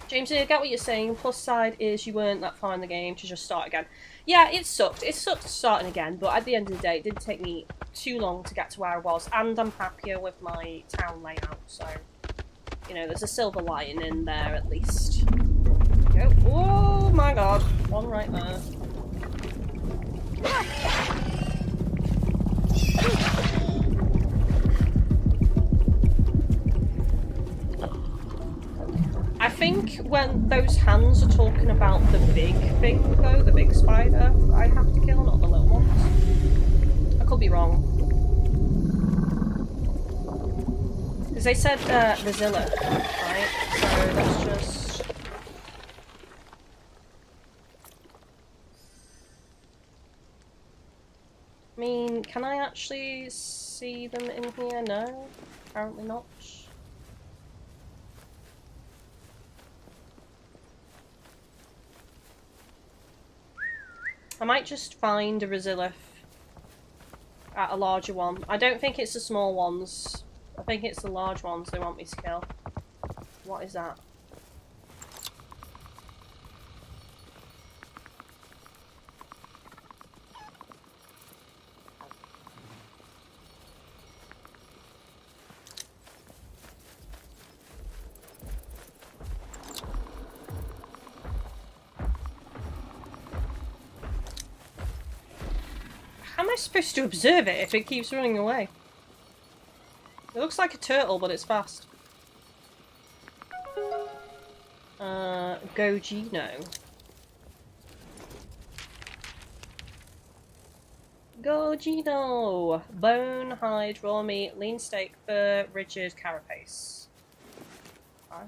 James, I get what you're saying. Plus side is you weren't that far in the game to just start again. Yeah, it sucked. It sucked starting again, but at the end of the day, it didn't take me too long to get to where I was, and I'm happier with my town layout, so, you know, there's a silver lining in there at least. Go. Oh my god. One right there. I think when those hands are talking about the big thing, though, the big spider, I have to kill, not the little ones. I could be wrong. Because they said Regillio, right? So let's just... I mean, can I actually see them in here? No? Apparently not. I might just find a Regillio at a larger one. I don't think it's the small ones. I think it's the large ones they want me to kill. What is that? How am I supposed to observe it if it keeps running away? It looks like a turtle, but it's fast. Gogino. Gogino! Bone, hide, raw meat, lean steak, fur, rigid carapace. Okay.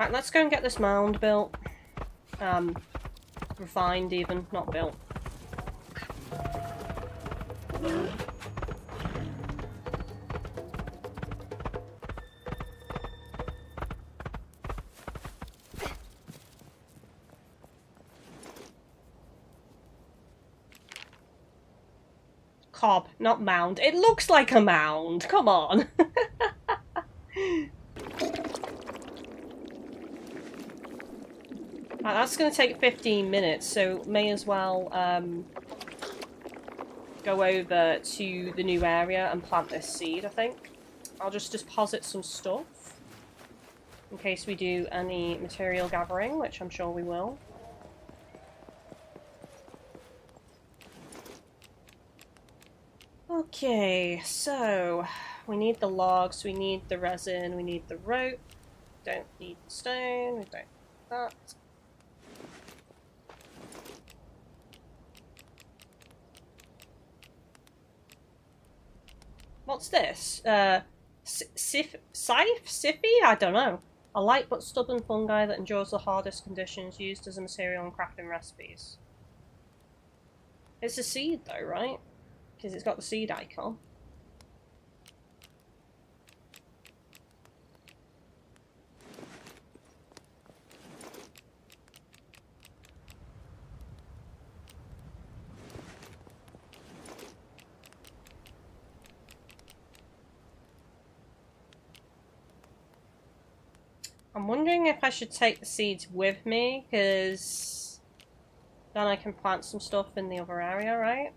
Right, let's go and get this mound built. Refined even, not built. Cob, not mound. It looks like a mound. Come on. Right, that's going to take 15 minutes, so may as well go over to the new area and plant this seed, I think. I'll just deposit some stuff in case we do any material gathering, which I'm sure we will. Okay, so we need the logs, we need the resin, we need the rope. Don't need the stone, we don't need that. What's this? Siffy? I don't know. A light but stubborn fungi that endures the hardest conditions, used as a material in crafting recipes. It's a seed though, right? Because it's got the seed icon. I'm wondering if I should take the seeds with me, because then I can plant some stuff in the other area, right?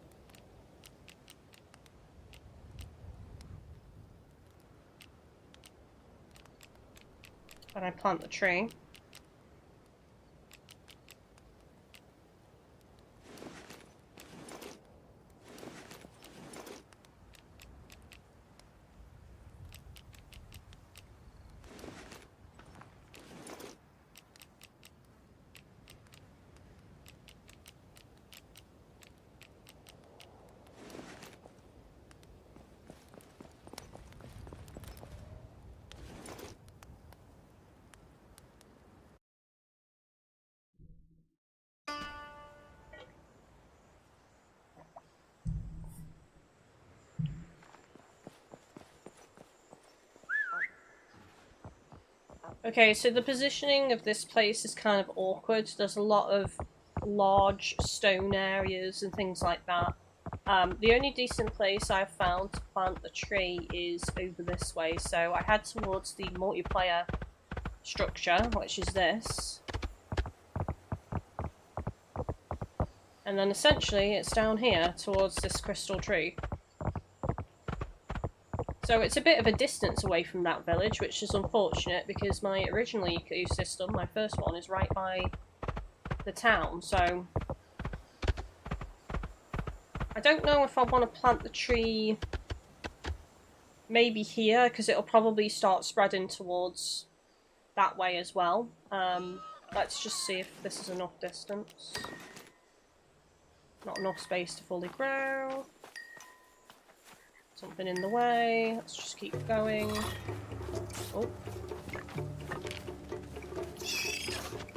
When I plant the tree. Okay, so the positioning of this place is kind of awkward. There's a lot of large stone areas and things like that. The only decent place I've found to plant the tree is over this way, so I head towards the multiplayer structure, which is this. And then essentially it's down here towards this crystal tree. So it's a bit of a distance away from that village, which is unfortunate because my original EQ system, my first one, is right by the town, so I don't know if I want to plant the tree maybe here, because it'll probably start spreading towards that way as well. Let's just see if this is enough distance. Not enough space to fully grow. Something in the way. Let's just keep going. Oh.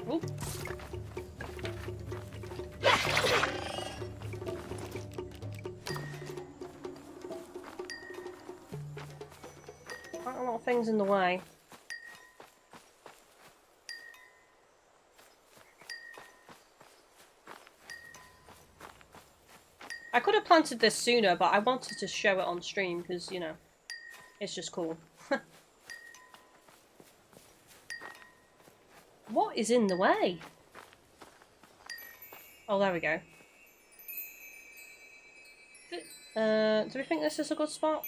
Oh. Quite a lot of things in the way. I could have planted this sooner, but I wanted to show it on stream because, you know, it's just cool. What is in the way? Oh, there we go. Do we think this is a good spot?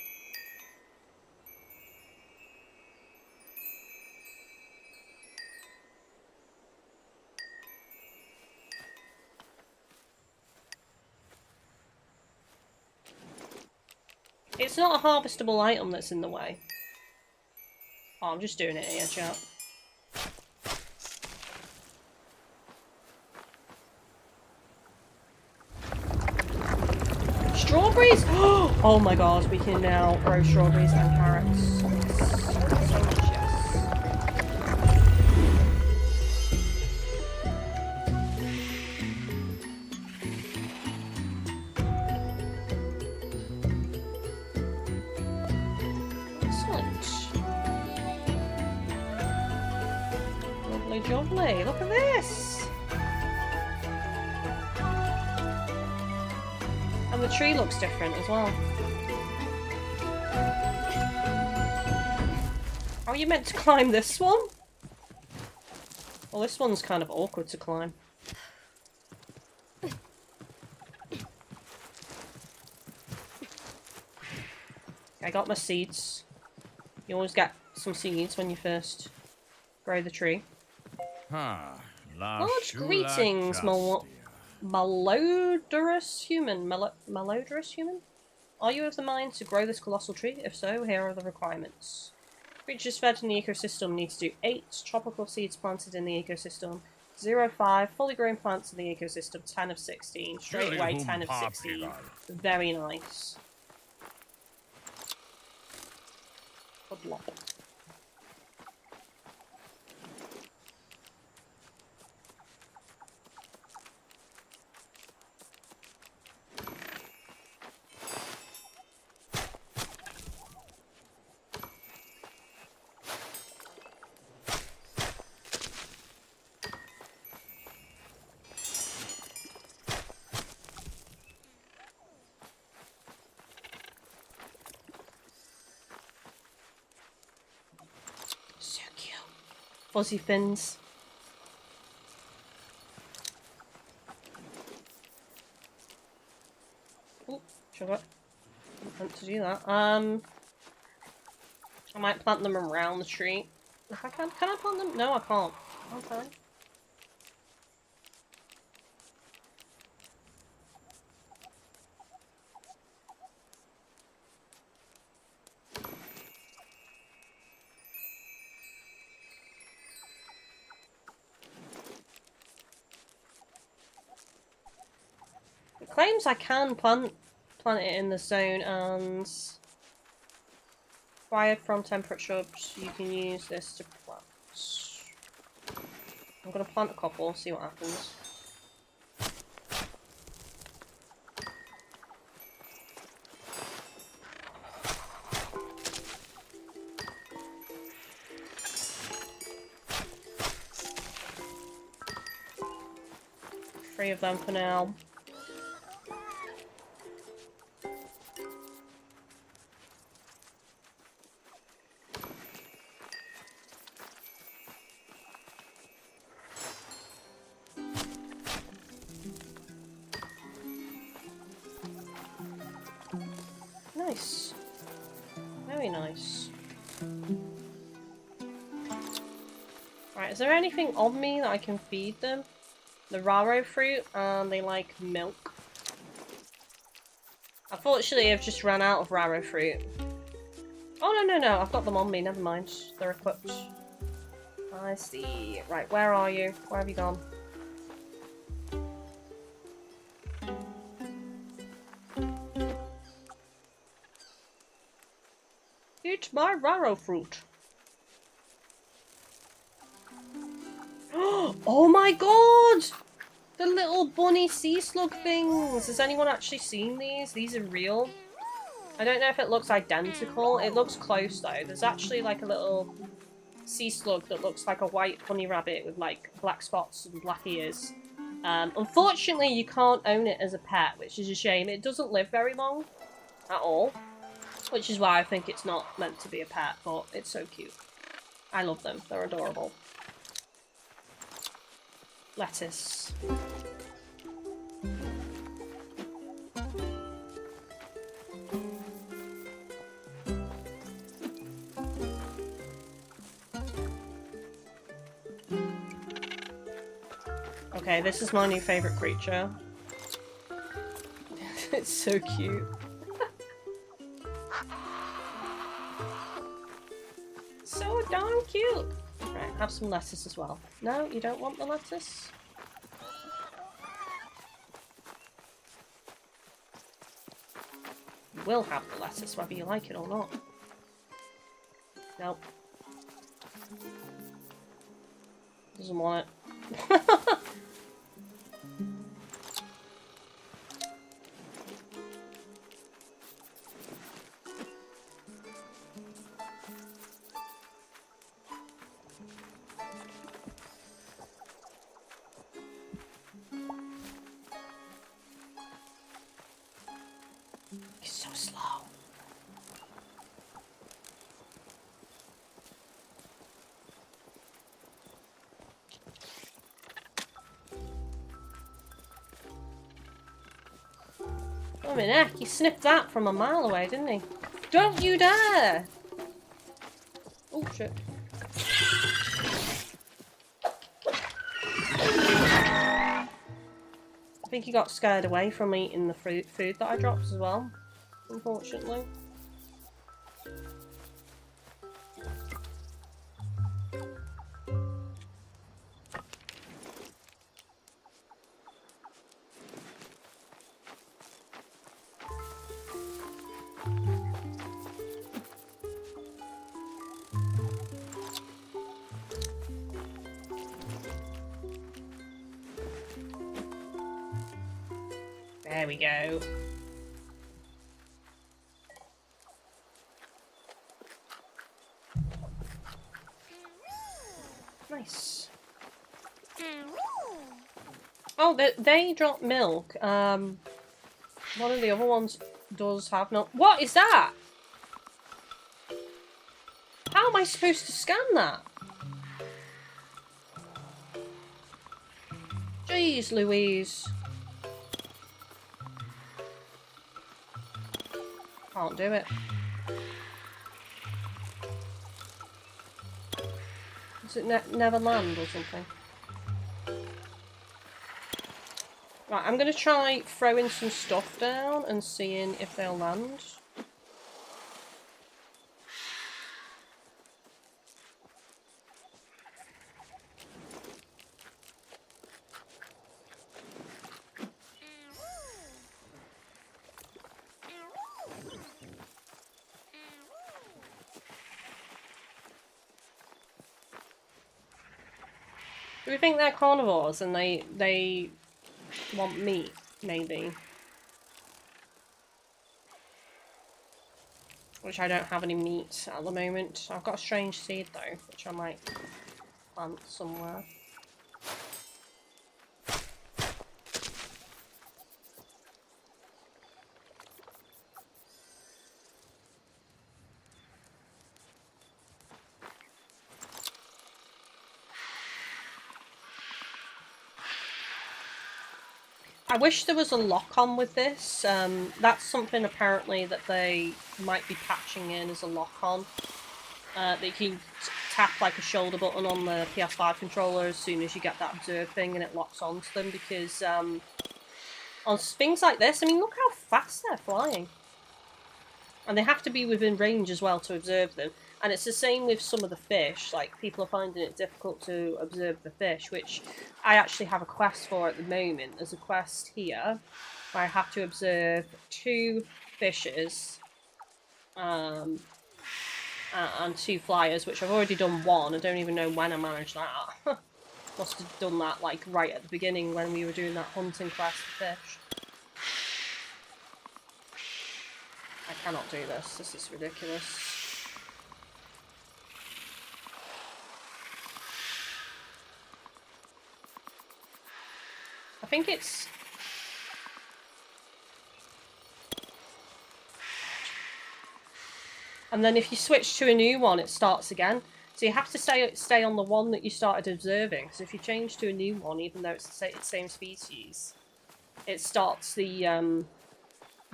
It's not a harvestable item that's in the way. Oh, I'm just doing it here, chat. Strawberries? Oh my god, we can now grow strawberries and carrots. So much, yes. absolutely lovely. Look at this! And the tree looks different as well. How are you meant to climb this one? Well, this one's kind of awkward to climb. I got my seeds. You always get some seeds when you first grow the tree. Large greetings, malodorous human. Malodorous human? Are you of the mind to grow this colossal tree? If so, here are the requirements. Creatures fed in the ecosystem need to do 8 tropical seeds planted in the ecosystem, 0-5 fully grown plants in the ecosystem, 10 of 16. Straight away, 10 of 16. Very nice. Good luck. Fuzzy fins. Oh, sugar. I meant to do that. I might plant them around the tree. If I can I plant them? No, I can't. Okay. Claims I can plant it in the zone, and acquired from temperate shrubs, you can use this to plant. I'm gonna plant a couple, see what happens. Three of them for now. Nice. Very nice. Right, is there anything on me that I can feed them? The raro fruit, and they like milk. Unfortunately, I've just ran out of raro fruit. Oh, no, I've got them on me, never mind. They're equipped. I see. Right, where are you? Where have you gone? Eat my raro fruit. Oh my god! The little bunny sea slug things! Has anyone actually seen these? These are real. I don't know if it looks identical. It looks close though. There's actually like a little sea slug that looks like a white bunny rabbit with like black spots and black ears. Unfortunately, you can't own it as a pet, which is a shame. It doesn't live very long at all. Which is why I think it's not meant to be a pet, but it's so cute. I love them. They're adorable. Lettuce. Okay, this is my new favourite creature. It's so cute. So darn cute! Right, have some lettuce as well. No, you don't want the lettuce? You will have the lettuce, whether you like it or not. Nope. Doesn't want it. So slow. Oh my neck, he snipped that from a mile away, didn't he? Don't you dare! Oh shit. I think he got scared away from eating the food that I dropped as well, unfortunately. There we go. Nice. Oh, they drop milk. One of the other ones does have milk. What is that? How am I supposed to scan that? Jeez Louise. Can't do it. Is it never land or something? Right, I'm going to try throwing some stuff down and seeing if they'll land. Do we think they're carnivores and they want meat, maybe? Which I don't have any meat at the moment. I've got a strange seed though, which I might plant somewhere. I wish there was a lock-on with this. That's something apparently that they might be patching in as a lock-on. That you can tap like a shoulder button on the PS5 controller as soon as you get that observe thing and it locks onto them, because on things like this, I mean, look how fast they're flying. And they have to be within range as well to observe them. And it's the same with some of the fish. Like, people are finding it difficult to observe the fish, which I actually have a quest for at the moment. There's a quest here where I have to observe 2 fishes and 2 flyers, which I've already done 1. I don't even know when I managed that. Must have done that like right at the beginning when we were doing that hunting quest for fish. I cannot do this. This is ridiculous. I think it's... And then if you switch to a new one, it starts again. So you have to stay on the one that you started observing. So if you change to a new one, even though it's the same species, it starts the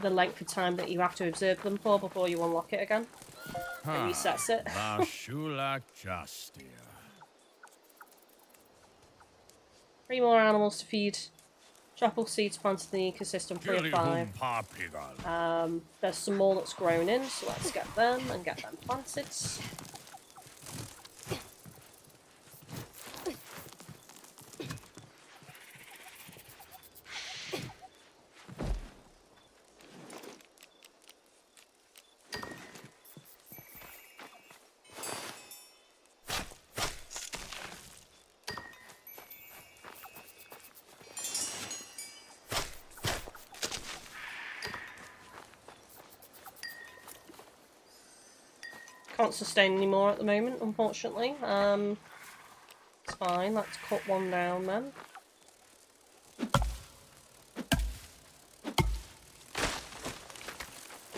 length of time that you have to observe them for before you unlock it again. It resets it. 3 more animals to feed. Tropical seeds planted in the ecosystem, 3 of 5. There's some more that's grown in, so let's get them and get them planted. Can't sustain any more at the moment, unfortunately. It's fine, let's cut one down then.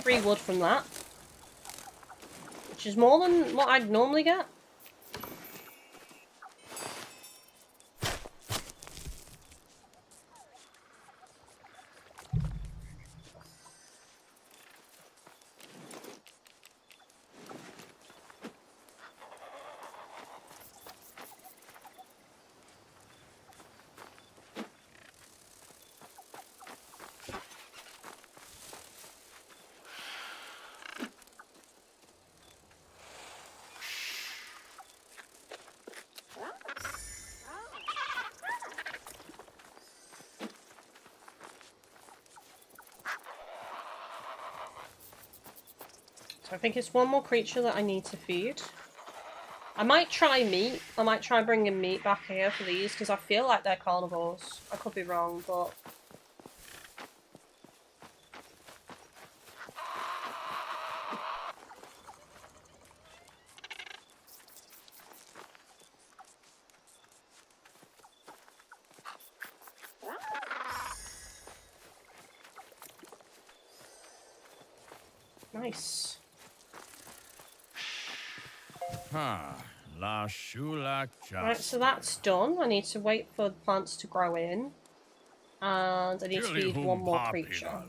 3 wood from that. Which is more than what I'd normally get. So I think it's one more creature that I need to feed. I might try meat. I might try bringing meat back here for these, because I feel like they're carnivores. I could be wrong, but... Nice. Right, so that's done. I need to wait for the plants to grow in. And I need to feed one more creature.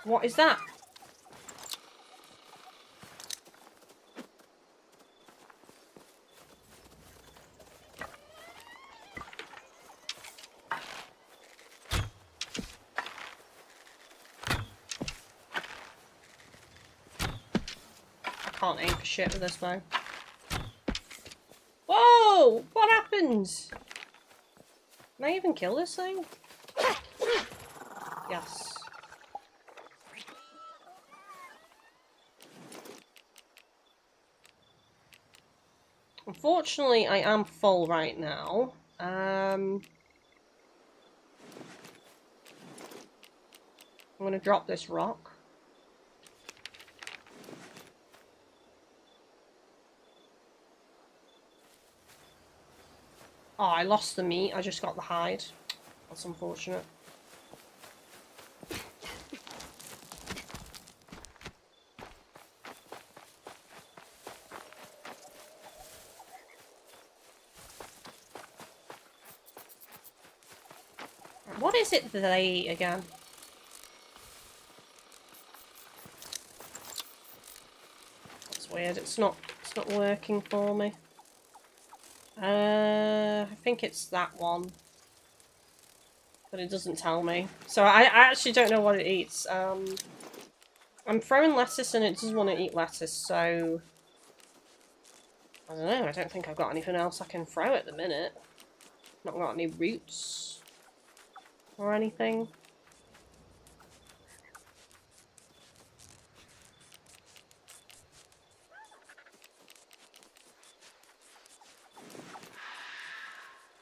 What is that? Can't aim for shit with this bow. Whoa! What happened? Can I even kill this thing? Yes. Unfortunately, I am full right now. I'm gonna drop this rock. Oh, I lost the meat. I just got the hide. That's unfortunate. What is it they again? That's weird. It's not working for me. I think it's that one. But it doesn't tell me. So I actually don't know what it eats. I'm throwing lettuce and it doesn't want to eat lettuce, so... I don't know, I don't think I've got anything else I can throw at the minute. Not got any roots. Or anything.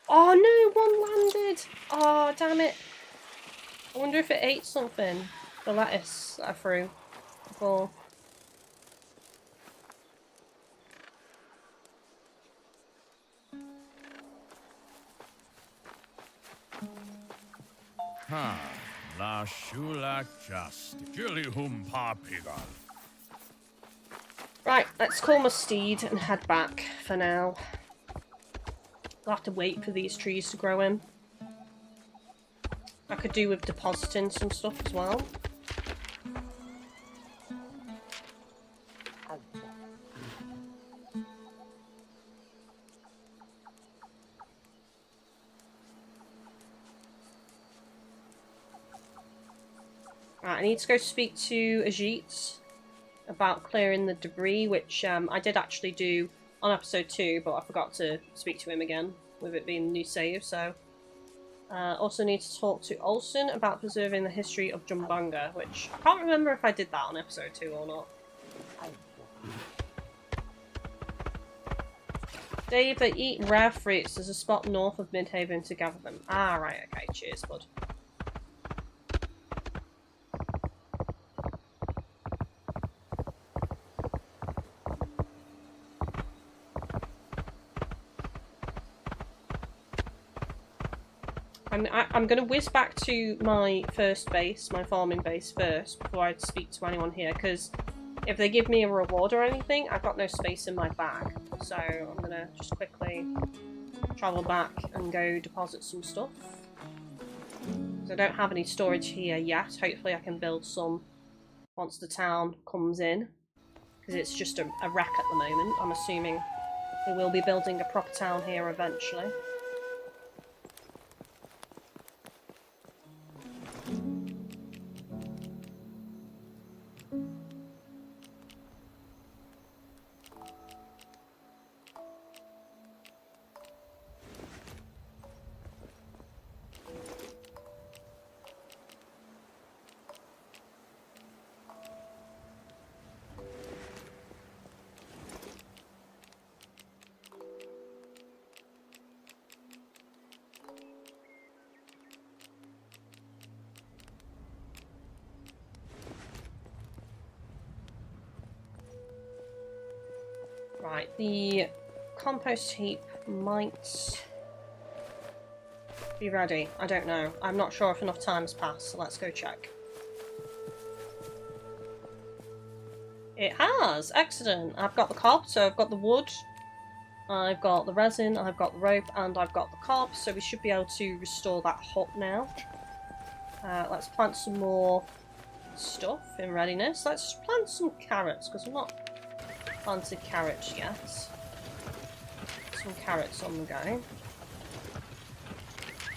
Oh no, one landed! Oh, damn it. I wonder if it ate something. The lettuce that I threw before. La shulak just Gilihum papigal. Right, let's call my steed and head back for now. I'll have to wait for these trees to grow in. I could do with depositing some stuff as well. Right, I need to go speak to Ajit about clearing the debris, which I did actually do on episode 2, but I forgot to speak to him again, with it being a new save, so... also need to talk to Olsen about preserving the history of Jumbunga, which I can't remember if I did that on episode 2 or not. Dave, they eat rare fruits. There's a spot north of Midhaven to gather them. Ah, right, okay, cheers, bud. I'm going to whiz back to my first base, my farming base first, before I speak to anyone here, because if they give me a reward or anything, I've got no space in my bag. So I'm going to just quickly travel back and go deposit some stuff. I don't have any storage here yet. Hopefully I can build some once the town comes in, because it's just a wreck at the moment. I'm assuming we will be building a proper town here eventually. Right, the compost heap might be ready. I don't know. I'm not sure if enough time has passed, so let's go check. It has! Excellent! I've got the cob, so I've got the wood, I've got the resin, I've got the rope, and I've got the cob, so we should be able to restore that hut now. Let's plant some more stuff in readiness. Let's plant some carrots, because I'm not planted carrots yet. Some carrots on the go.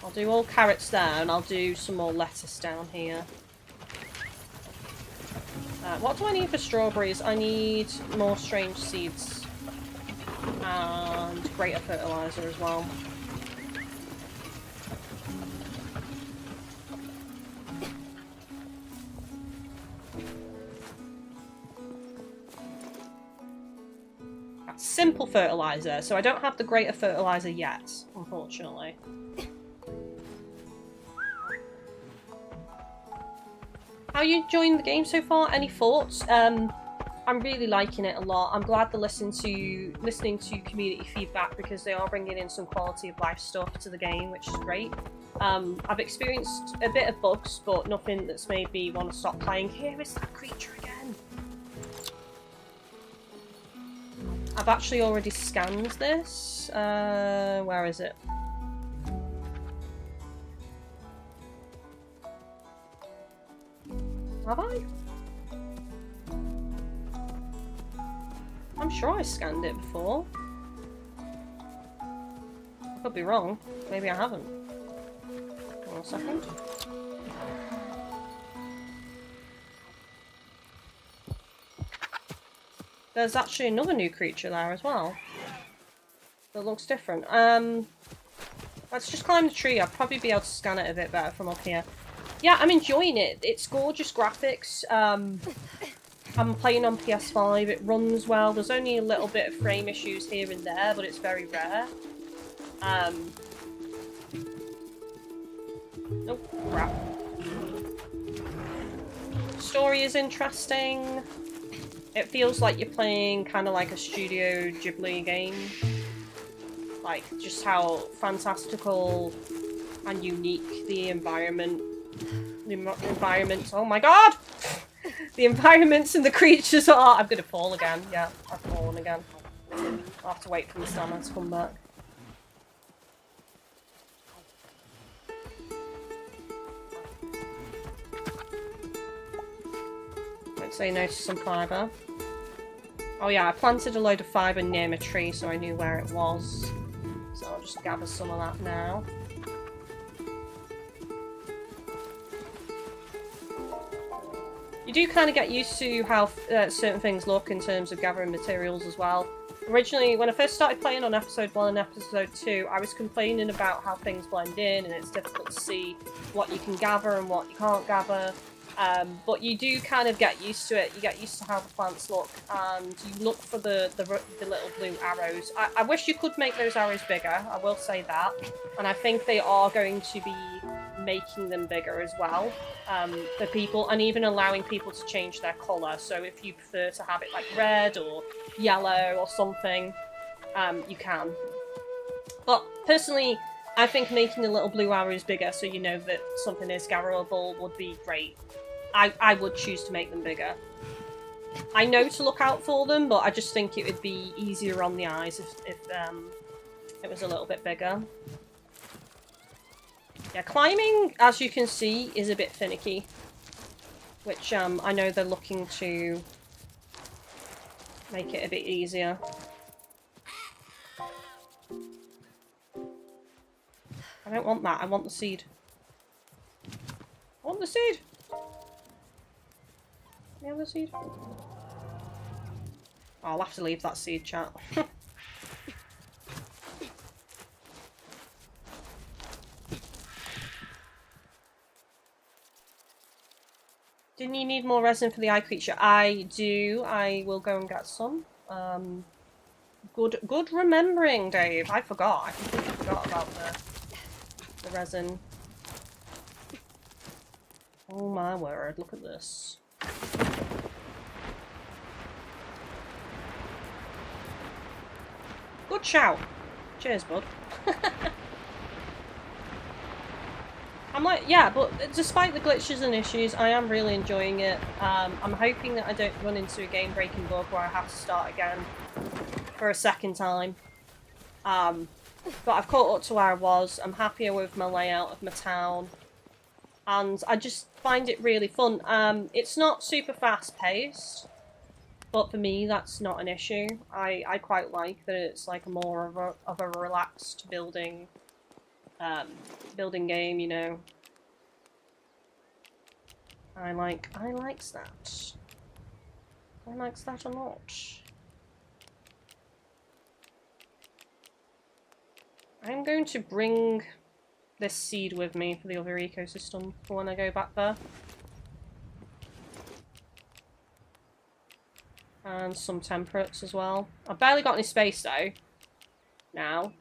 I'll do all carrots there, and I'll do some more lettuce down here. What do I need for strawberries? I need more strange seeds. And greater fertilizer as well. Simple fertilizer, so I don't have the greater fertilizer yet, unfortunately. How are you enjoying the game so far? Any thoughts? I'm really liking it a lot. I'm glad to listening to community feedback, because they are bringing in some quality of life stuff to the game, which is great. I've experienced a bit of bugs, but nothing that's made me want to stop playing. Here is that creature again. I've actually already scanned this. Where is it? Have I? I'm sure I scanned it before. I could be wrong. Maybe I haven't. One second. There's actually another new creature there as well. That looks different. Let's just climb the tree. I'll probably be able to scan it a bit better from up here. Yeah, I'm enjoying it. It's gorgeous graphics. I'm playing on PS5. It runs well. There's only a little bit of frame issues here and there, but it's very rare. Oh, crap. Story is interesting. It feels like you're playing kind of like a Studio Ghibli game. Like, just how fantastical and unique the environments, oh my god! The environments and the creatures are. I'm gonna fall again. Yeah, I've fallen again. I'll have to wait for the stamina to come back. Let's say no to some fibre. Oh yeah, I planted a load of fibre near my tree, so I knew where it was. So I'll just gather some of that now. You do kind of get used to how certain things look in terms of gathering materials as well. Originally, when I first started playing on episode 1 and episode 2, I was complaining about how things blend in and it's difficult to see what you can gather and what you can't gather. But you do kind of get used to it. You get used to how the plants look, and you look for the little blue arrows. I wish you could make those arrows bigger, I will say that. And I think they are going to be making them bigger as well for people, and even allowing people to change their colour. So if you prefer to have it like red or yellow or something, you can. But personally, I think making the little blue arrows bigger so you know that something is garrowable would be great. I would choose to make them bigger. I know to look out for them, but I just think it would be easier on the eyes if it was a little bit bigger. Yeah, climbing, as you can see, is a bit finicky. Which I know they're looking to make it a bit easier. I don't want that, I want the seed. I want the seed! Can you have the seed? Oh, I'll have to leave that seed, chat. Didn't you need more resin for the eye creature? I do. I will go and get some. Good remembering, Dave. I forgot. I completely forgot about the resin. Oh my word, look at this. Good shout. Cheers, bud. I'm like, yeah, but despite the glitches and issues, I am really enjoying it. I'm hoping that I don't run into a game-breaking bug where I have to start again for a second time. But I've caught up to where I was. I'm happier with my layout of my town. And I just find it really fun. It's not super fast-paced, but for me, that's not an issue. I quite like that it's like more of a relaxed building game, you know. I likes that. I likes that a lot. I'm going to bring this seed with me for the other ecosystem for when I go back there. And some temperates as well. I've barely got any space though. Now.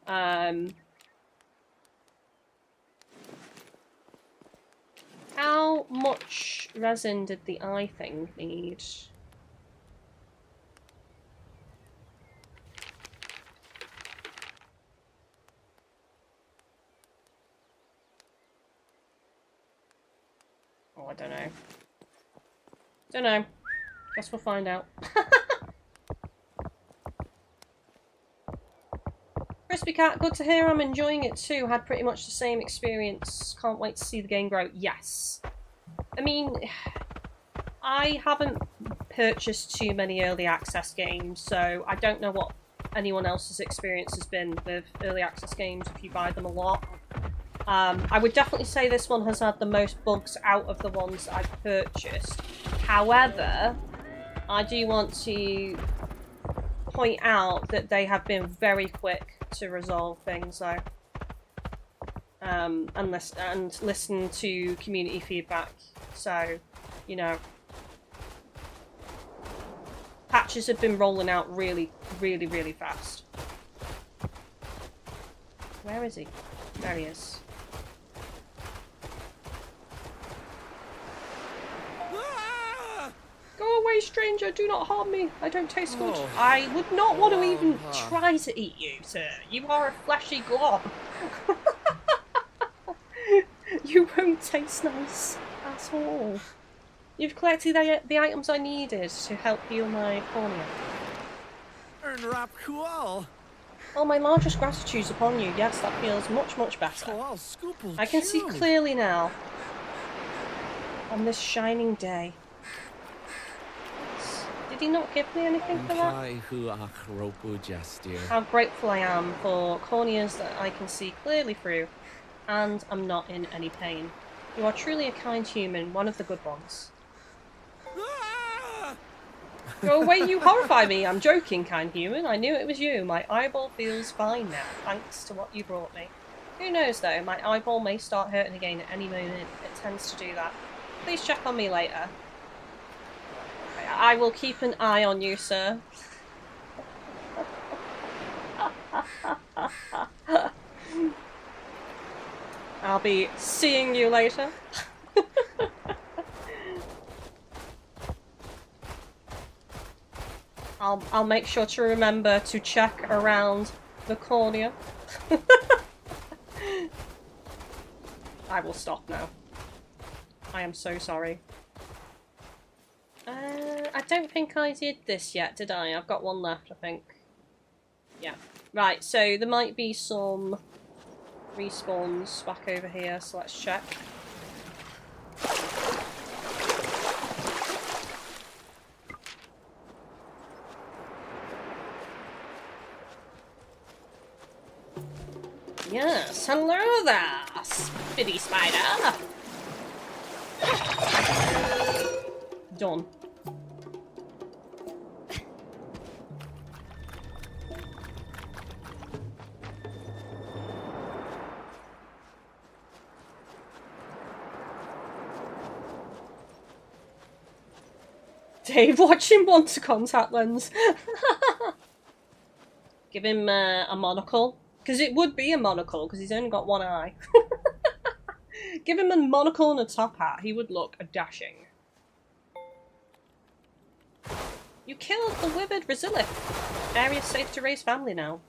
How much resin did the eye thing need? Oh, I don't know. Don't know. Guess we'll find out. Crispy Cat, good to hear. I'm enjoying it too. Had pretty much the same experience. Can't wait to see the game grow. Yes. I mean, I haven't purchased too many early access games, so I don't know what anyone else's experience has been with early access games if you buy them a lot. I would definitely say this one has had the most bugs out of the ones that I've purchased. However, I do want to point out that they have been very quick to resolve things though. And listen to community feedback. So, you know, patches have been rolling out really fast. Where is he? There he is. Go away, stranger! Do not harm me! I don't taste good. I would not want to even try to eat you, sir. You are a fleshy glob. You won't taste nice at all. You've collected the items I needed to help heal my cornea. Oh, my largest gratitude upon you. Yes, that feels much better. I can see clearly now. On this shining day. Did he not give me anything for that? How grateful I am for corneas that I can see clearly through, and I'm not in any pain. You are truly a kind human, one of the good ones. Go away, you horrify me! I'm joking, kind human. I knew it was you. My eyeball feels fine now, thanks to what you brought me. Who knows though, my eyeball may start hurting again at any moment. It tends to do that. Please check on me later. I will keep an eye on you, sir. I'll be seeing you later. I'll make sure to remember to check around the cornea. I will stop now. I am so sorry. I don't think I did this yet, did I? I've got one left, I think. Yeah. Right, so there might be some respawns back over here, so let's check. Yes, hello there, spitty spider! Done. Dave watching want to contact lens. Give him a monocle. Because it would be a monocle, because he's only got one eye. Give him a monocle and a top hat. He would look dashing. You killed the withered Regillio. Area safe to raise family now.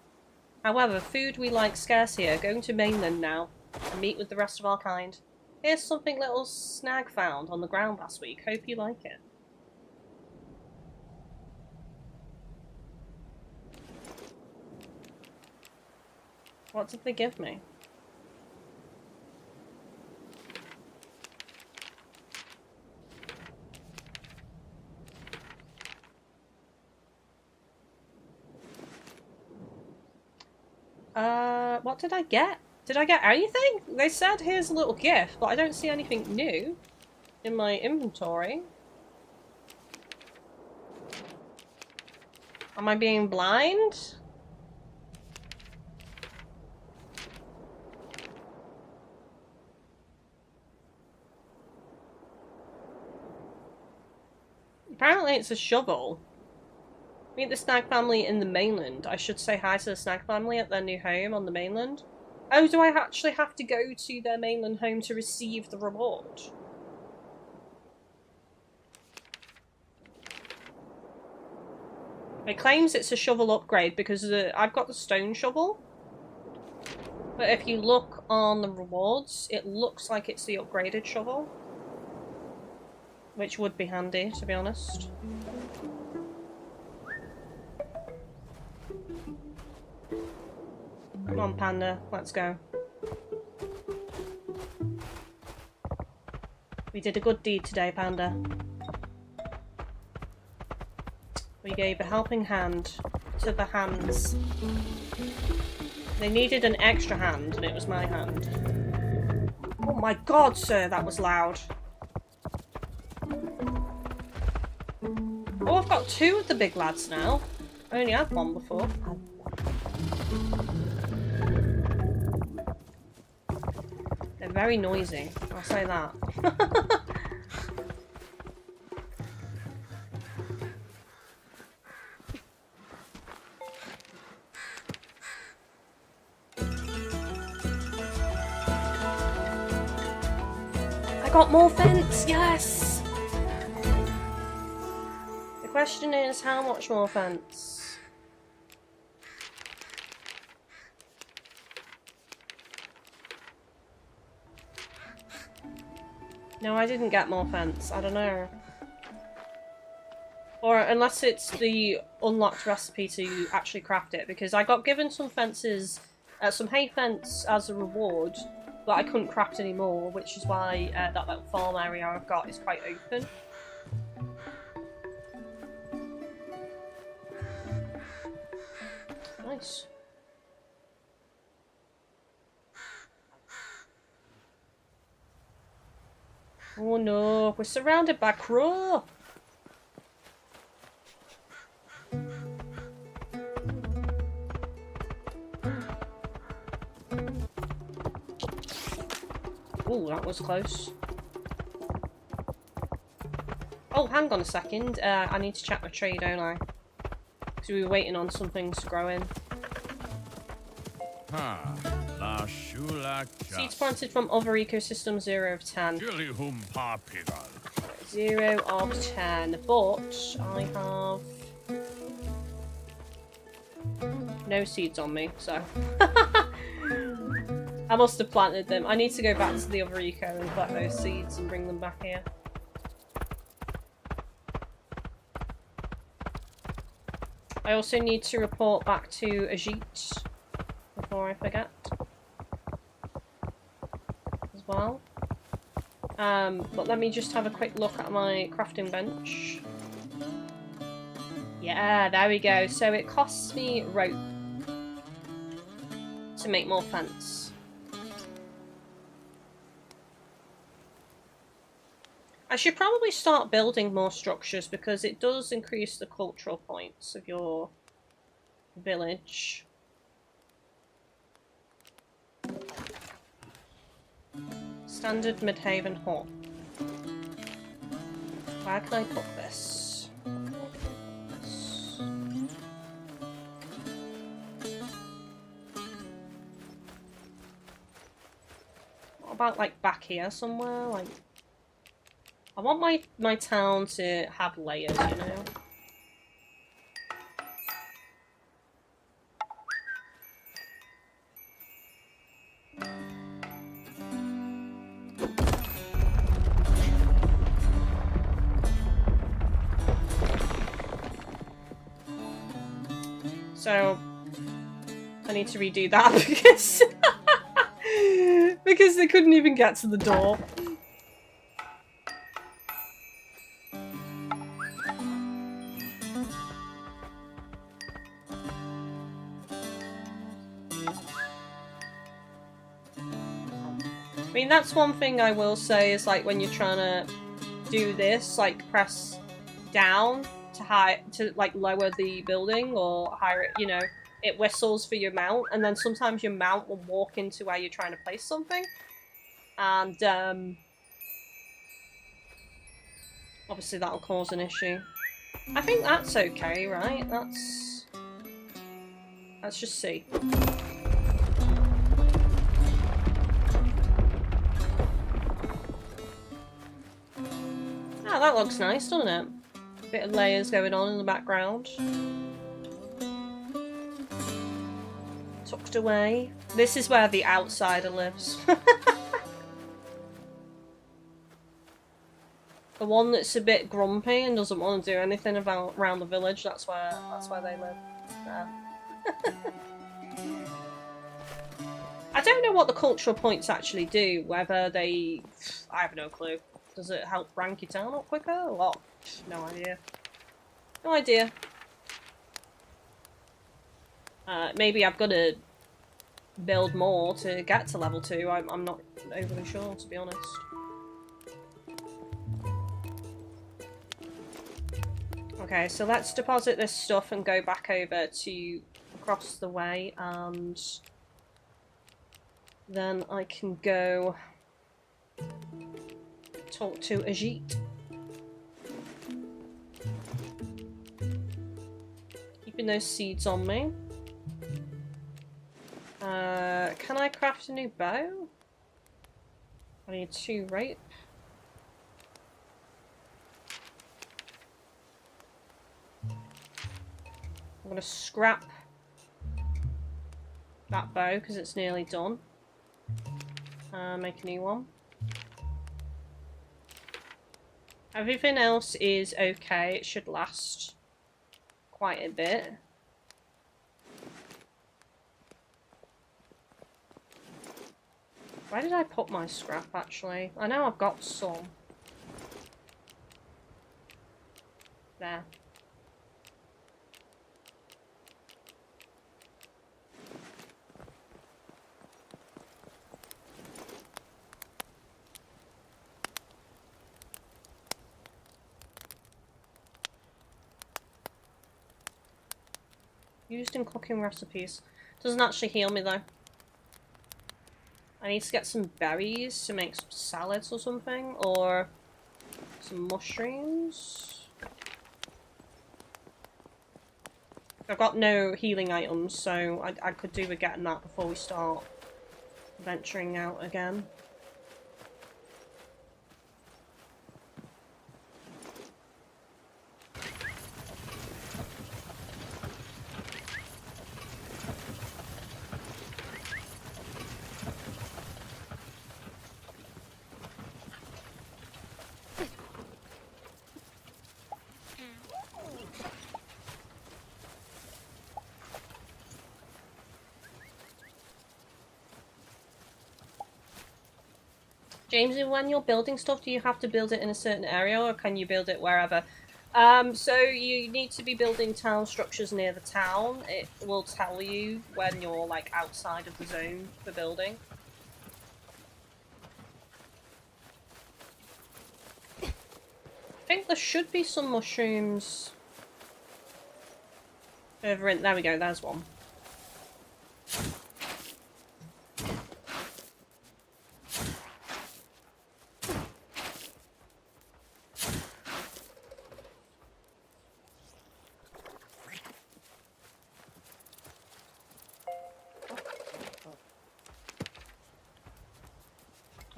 However, food we like scarce here. Going to mainland now. And meet with the rest of our kind. Here's something little Snag found on the ground last week. Hope you like it. What did they give me? What did I get? Did I get anything? They said here's a little gift, but I don't see anything new in my inventory. Am I being blind? Apparently it's a shovel. Meet the Snag family in the mainland. I should say hi to the Snag family at their new home on the mainland. Oh, do I actually have to go to their mainland home to receive the reward? It claims it's a shovel upgrade because I've got the stone shovel. But if you look on the rewards, it looks like it's the upgraded shovel. Which would be handy, to be honest. Come on, Panda, let's go. We did a good deed today, Panda. We gave a helping hand to the hands. They needed an extra hand, and it was my hand. Oh my god, sir, that was loud. Oh, I've got two of the big lads now. I only had one before. They're very noisy, I'll say that. I got more fence, yes! The question is, how much more fence? No, I didn't get more fence. I don't know. Or unless it's the unlocked recipe to actually craft it, because I got given some fences, some hay fence as a reward, but I couldn't craft any more, which is why that little farm area I've got is quite open. Nice. Oh no, we're surrounded by crow! Ooh, that was close. Oh, hang on a second. I need to check my tree, don't I? Because we were waiting on some things to grow in. Seeds planted from other ecosystems, 0 of 10. 0 of 10, but I have no seeds on me, so. I must have planted them. I need to go back to the other eco and collect those seeds and bring them back here. I also need to report back to Ajit before I forget as well. But let me just have a quick look at my crafting bench. Yeah, there we go. So it costs me rope to make more fence. I should probably start building more structures because it does increase the cultural points of your village. Standard Midhaven hut. Where can I put this? What about like back here somewhere? Like, I want my town to have layers, you know? So I need to redo that because because they couldn't even get to the door. I mean, that's one thing I will say is like when you're trying to do this, like press down to like lower the building or higher it, you know, it whistles for your mount, and then sometimes your mount will walk into where you're trying to place something, and obviously that'll cause an issue. I think that's okay, right? Let's just see. Ah, that looks nice, doesn't it? Bit of layers going on in the background. Tucked away. This is where the outsider lives. The one that's a bit grumpy and doesn't want to do anything around the village. That's where they live. There. I don't know what the cultural points actually do. Whether they, I have no clue. Does it help rank your town up quicker or what? No idea. No idea. Maybe I've got to build more to get to level 2. I'm not overly sure, to be honest. Okay, so let's deposit this stuff and go back over to across the way, and then I can go talk to Ajit. Keeping those seeds on me. Can I craft a new bow? I need 2 rope. I'm gonna scrap that bow because it's nearly done. Make a new one. Everything else is okay. It should last quite a bit. Where did I put my scrap, actually? I know I've got some. There. Used in cooking recipes. Doesn't actually heal me though. I need to get some berries to make some salads or something, or some mushrooms. I've got no healing items, so I could do with getting that before we start venturing out again. Jamesy, when you're building stuff, do you have to build it in a certain area or can you build it wherever? So you need to be building town structures near the town. It will tell you when you're like outside of the zone for building. I think there should be some mushrooms over in... There we go, there's one.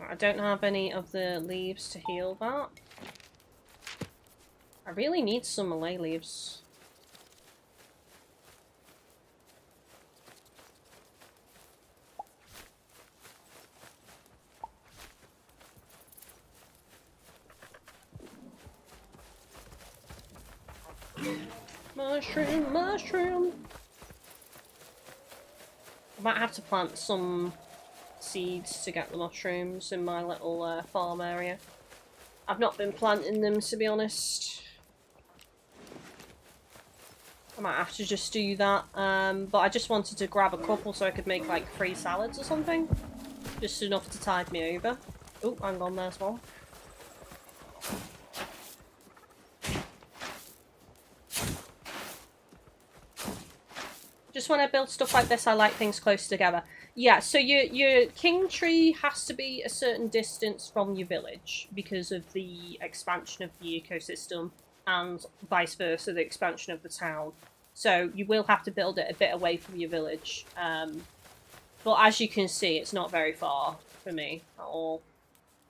I don't have any of the leaves to heal that. I really need some Malay leaves. Mushroom, mushroom! I might have to plant some seeds to get the mushrooms in my little farm area. I've not been planting them, to be honest. I might have to just do that, but I just wanted to grab a couple so I could make like 3 salads or something. Just enough to tide me over. Oh, hang on, there's one. Just when I build stuff like this, I like things close together. Yeah, so your king tree has to be a certain distance from your village because of the expansion of the ecosystem and vice versa, the expansion of the town. So you will have to build it a bit away from your village. But as you can see, it's not very far for me at all.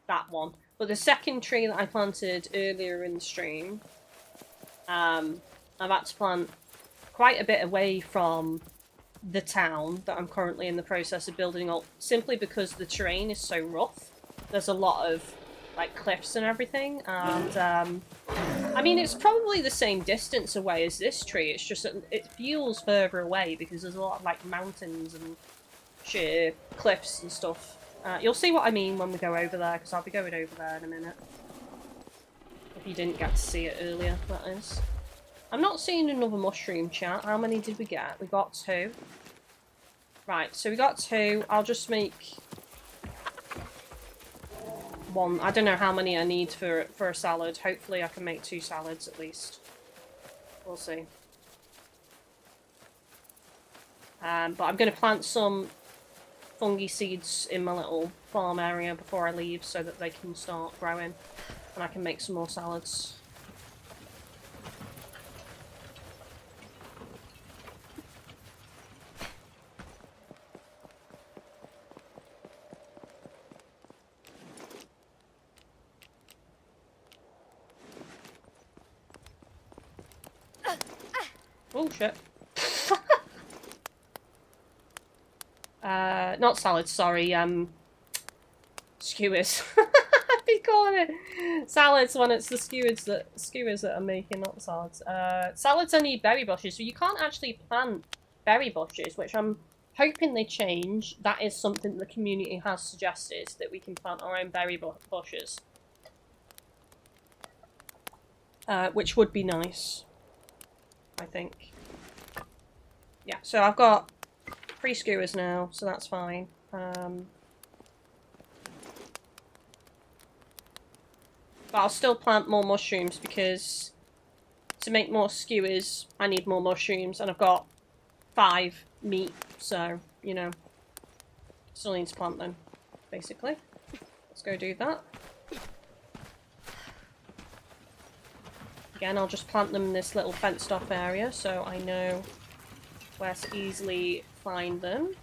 That one. But the second tree that I planted earlier in the stream, I've had to plant quite a bit away from the town that I'm currently in the process of building up, simply because the terrain is so rough. There's a lot of like cliffs and everything, and I mean it's probably the same distance away as this tree, it's just that it feels further away because there's a lot of like mountains and sheer cliffs and stuff. You'll see what I mean when we go over there, because I'll be going over there in a minute. If you didn't get to see it earlier, that is. I'm not seeing another mushroom, chat. How many did we get? We got 2. Right, so we got 2. I'll just make 1. I don't know how many I need for a salad. Hopefully I can make 2 salads at least. We'll see. But I'm going to plant some fungi seeds in my little farm area before I leave so that they can start growing. And I can make some more salads. Oh shit. Not salads, sorry, skewers. I've been calling it salads when it's the skewers that I'm making, not the salads. Salads I need berry bushes, so you can't actually plant berry bushes, which I'm hoping they change. That is something the community has suggested, that we can plant our own berry bushes. Which would be nice, I think. Yeah, so I've got 3 skewers now, so that's fine. But I'll still plant more mushrooms because to make more skewers, I need more mushrooms, and I've got 5 meat, so, you know, still need to plant them, basically. Let's go do that. Again, I'll just plant them in this little fenced off area so I know where to easily find them.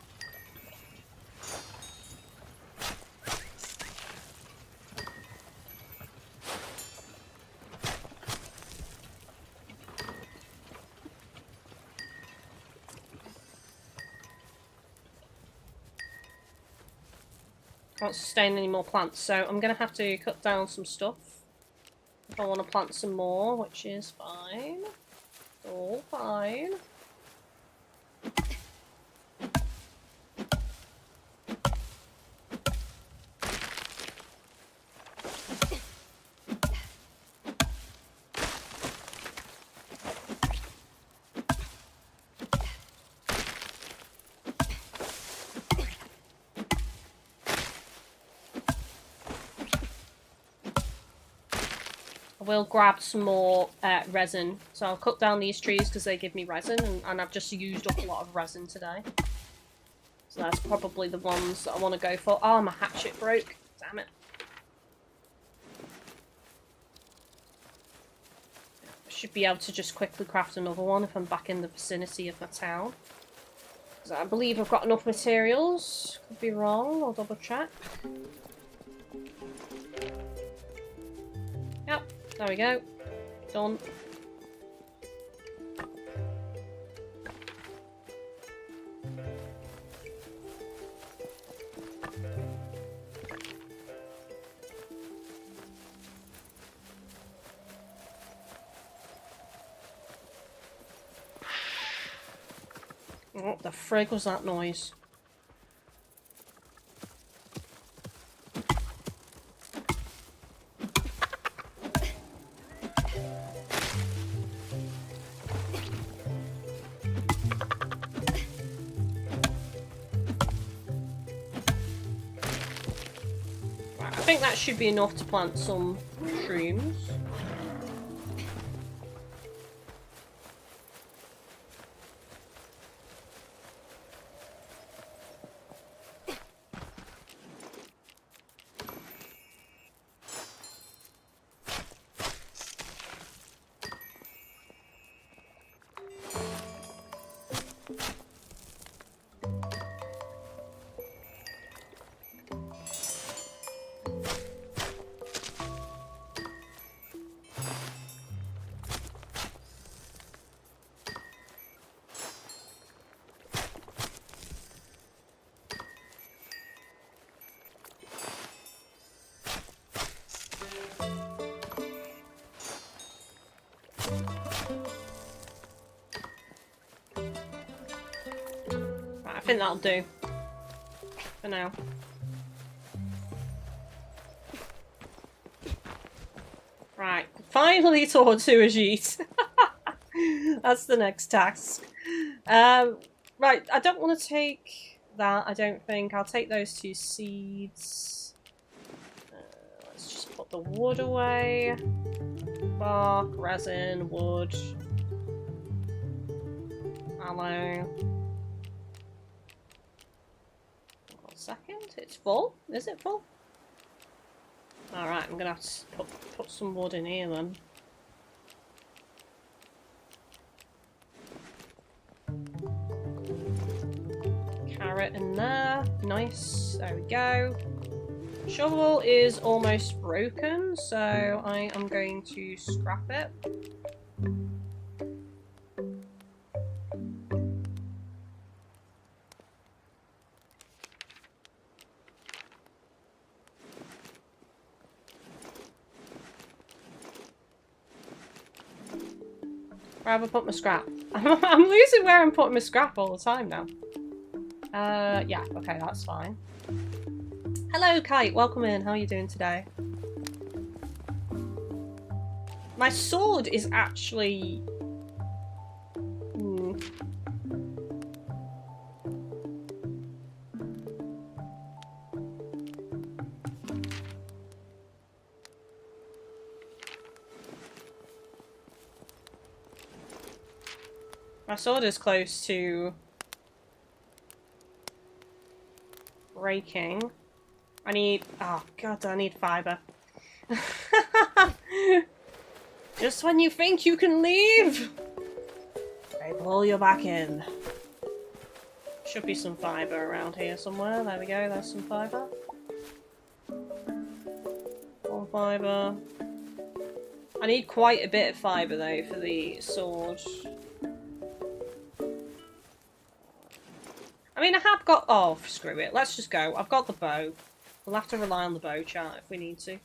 Can't sustain any more plants, so I'm going to have to cut down some stuff if I want to plant some more, which is fine. All fine. will grab some more resin. So I'll cut down these trees because they give me resin, and I've just used up a lot of resin today. So that's probably the ones that I want to go for. Oh, my hatchet broke. Damn it. I should be able to just quickly craft another one if I'm back in the vicinity of my town. Because I believe I've got enough materials. Could be wrong. I'll double check. Yep. There we go. Done. What the frig was that noise? Right, I think that should be enough to plant some shrooms. I think that'll do for now. Right, finally taught to Ajit. That's the next task. Right, I don't want to take that, I don't think. I'll take those 2 seeds. Let's just put the wood away. Bark, resin, wood. Aloe. Second, it's full. Is it full? Alright, I'm gonna have to put some wood in here then. Carrot in there. Nice. There we go. Shovel is almost broken, so I am going to scrap it. Where have I put my scrap? I'm losing where I'm putting my scrap all the time now. Yeah, okay, that's fine. Hello, Kite. Welcome in. How are you doing today? My sword is actually... My sword is close to breaking. I need... Oh, God, I need fiber. Just when you think you can leave, they pull you back in. Should be some fiber around here somewhere. There we go, there's some fiber. More fiber. I need quite a bit of fiber, though, for the sword. I mean, I have got... Oh, screw it. Let's just go. I've got the bow. We'll have to rely on the bow chart if we need to.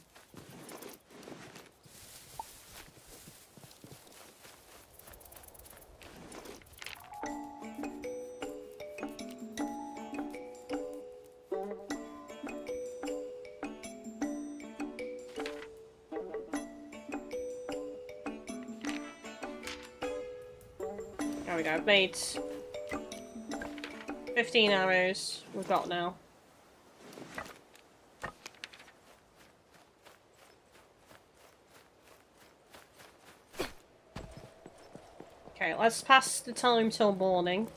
There we go. I've made 15 arrows we've got now. Okay, let's pass the time till morning.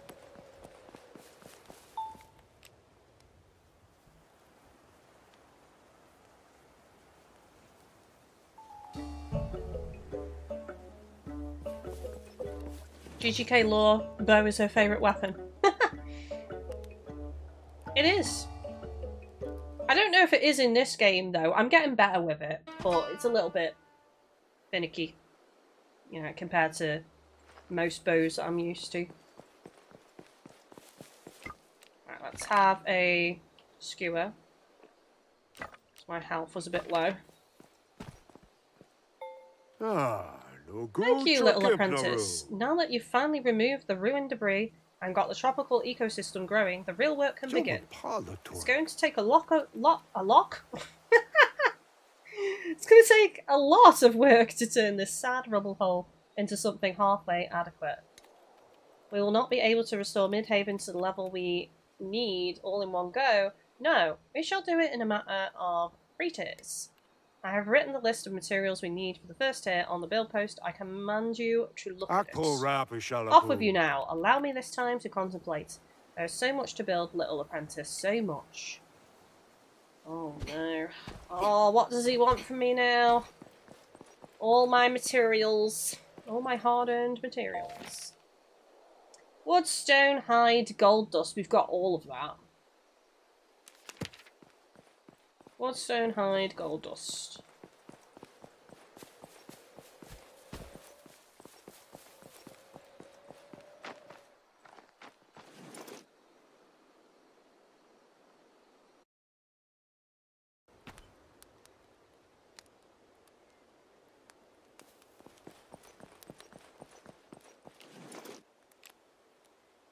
GGK lore, bow is her favourite weapon. It is. I don't know if it is in this game though. I'm getting better with it, but it's a little bit finicky, you know, compared to most bows that I'm used to. Right, let's have a skewer. My health was a bit low. Thank you, little apprentice. Now that you've finally removed the ruined debris and got the tropical ecosystem growing, the real work can begin. It's going to take a lot? It's going to take a lot of work to turn this sad rubble hole into something halfway adequate. We will not be able to restore Midhaven to the level we need all in one go. No, we shall do it in a matter of 3 tiers. I have written the list of materials we need for the first tier on the build post. I command you to look at it. Off with you now. Allow me this time to contemplate. There is so much to build, little apprentice. So much. Oh no. Oh, what does he want from me now? All my materials. All my hard-earned materials. Wood, stone, hide, gold dust. We've got all of that. Wood, stone, hide, gold dust.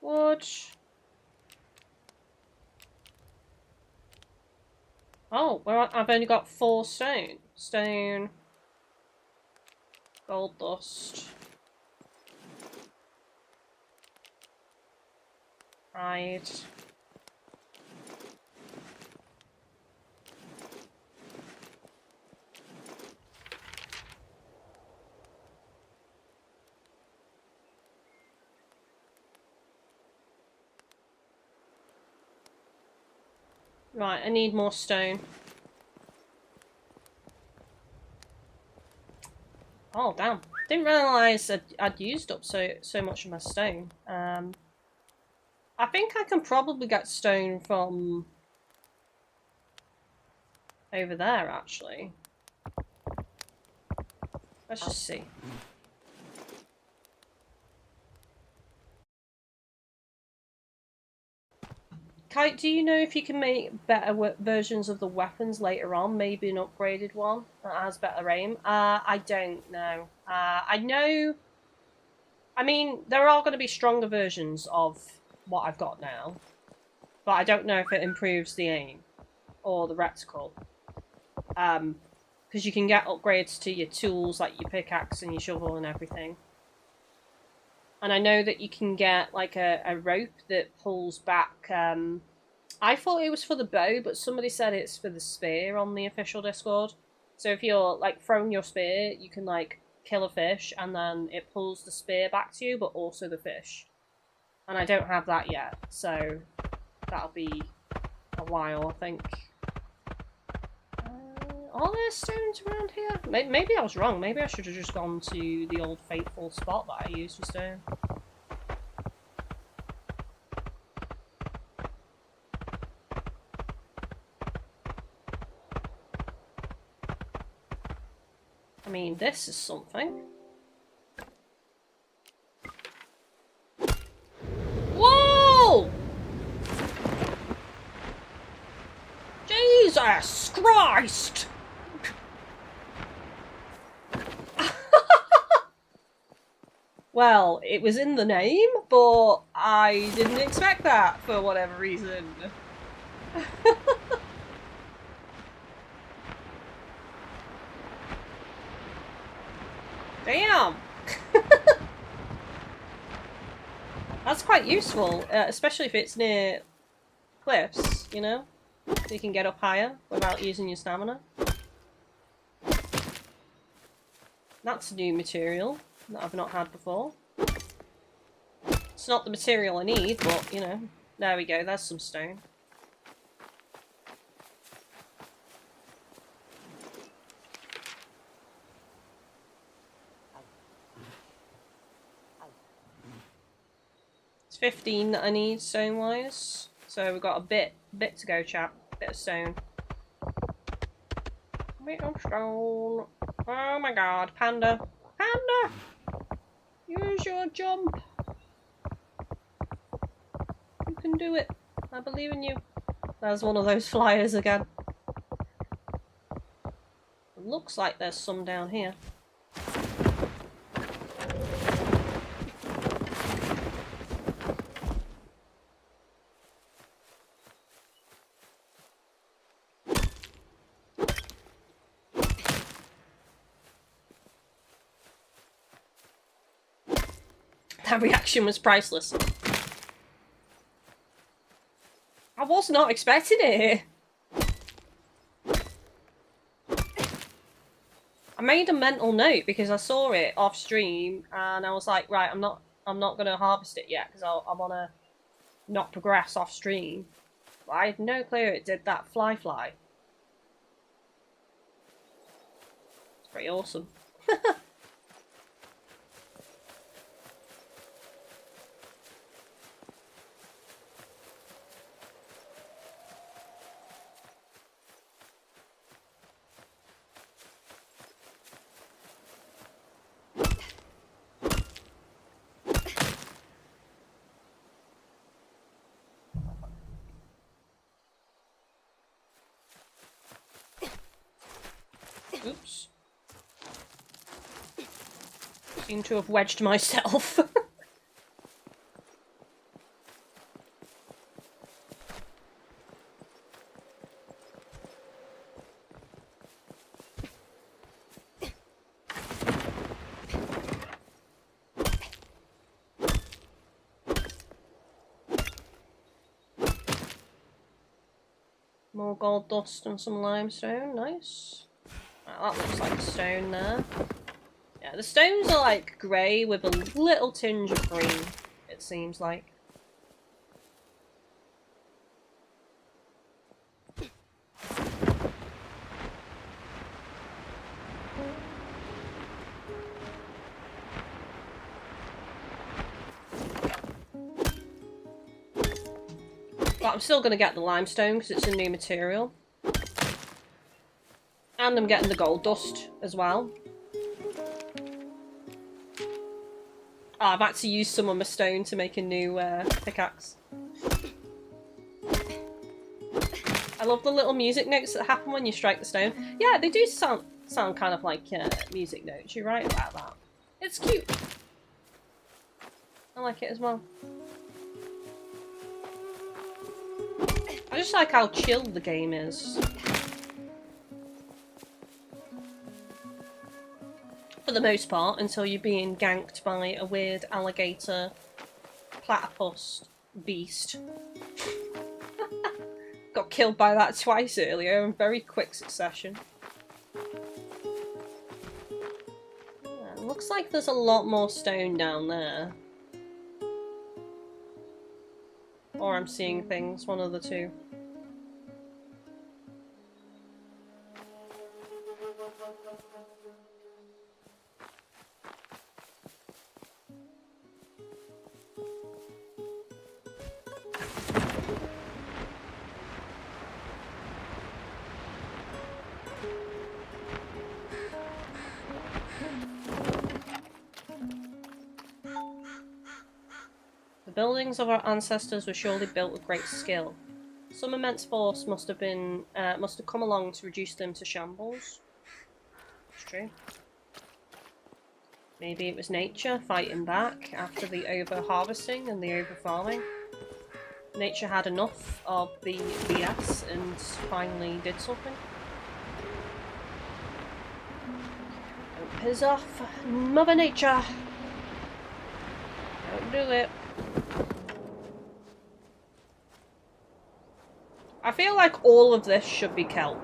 Wood. Oh, well, I've only got 4 stone. Stone. Gold dust. Hide. Right, I need more stone. Oh, damn. Didn't realise I'd used up so much of my stone. I think I can probably get stone from over there, actually. Let's just see. Kite, do you know if you can make better versions of the weapons later on? Maybe an upgraded one that has better aim? I don't know. I know... I mean, there are going to be stronger versions of what I've got now. But I don't know if it improves the aim. Or the reticle. Because you can get upgrades to your tools, like your pickaxe and your shovel and everything. And I know that you can get like a rope that pulls back. I thought it was for the bow, but somebody said it's for the spear on the official Discord. So if you're like throwing your spear, you can like kill a fish and then it pulls the spear back to you, but also the fish. And I don't have that yet, so that'll be a while, I think. Are there stones around here? Maybe I was wrong. Maybe I should have just gone to the old fateful spot that I used for stone. I mean, this is something. Whoa! Jesus Christ! Well, it was in the name, but I didn't expect that for whatever reason. Damn! That's quite useful, especially if it's near cliffs, you know? So you can get up higher without using your stamina. That's a new material that I've not had before. It's not the material I need, but, you know. There we go, there's some stone. It's 15 that I need, stone-wise. So we've got a bit to go, chap. Bit of stone. Bit of stone. Oh my god, Panda. Panda! Use your jump. You can do it. I believe in you. There's one of those flyers again. It looks like there's some down here. That reaction was priceless. I was not expecting it. I made a mental note because I saw it off stream and I was like, right, I'm not gonna harvest it yet because I wanna not progress off stream. But I had no clue it did that fly. It's pretty awesome. Oops. Seem to have wedged myself. More gold dust and some limestone, nice. That looks like a stone there. Yeah, the stones are like grey with a little tinge of green, it seems like. But I'm still going to get the limestone because it's a new material. And I'm getting the gold dust as well. Oh, I've actually used some of my stone to make a new pickaxe. I love the little music notes that happen when you strike the stone. Yeah, they do sound kind of like music notes. You're right about that. It's cute. I like it as well. I just like how chill the game is. For the most part, until you're being ganked by a weird alligator platypus beast. Got killed by that twice earlier in very quick succession. Yeah, looks like there's a lot more stone down there. Or I'm seeing things, one of the two. The buildings of our ancestors were surely built with great skill. Some immense force must have come along to reduce them to shambles. It's true. Maybe it was nature fighting back after the over-harvesting and the over-farming. Nature had enough of the BS and finally did something. Don't piss off Mother Nature! Don't do it. I feel like all of this should be kelp.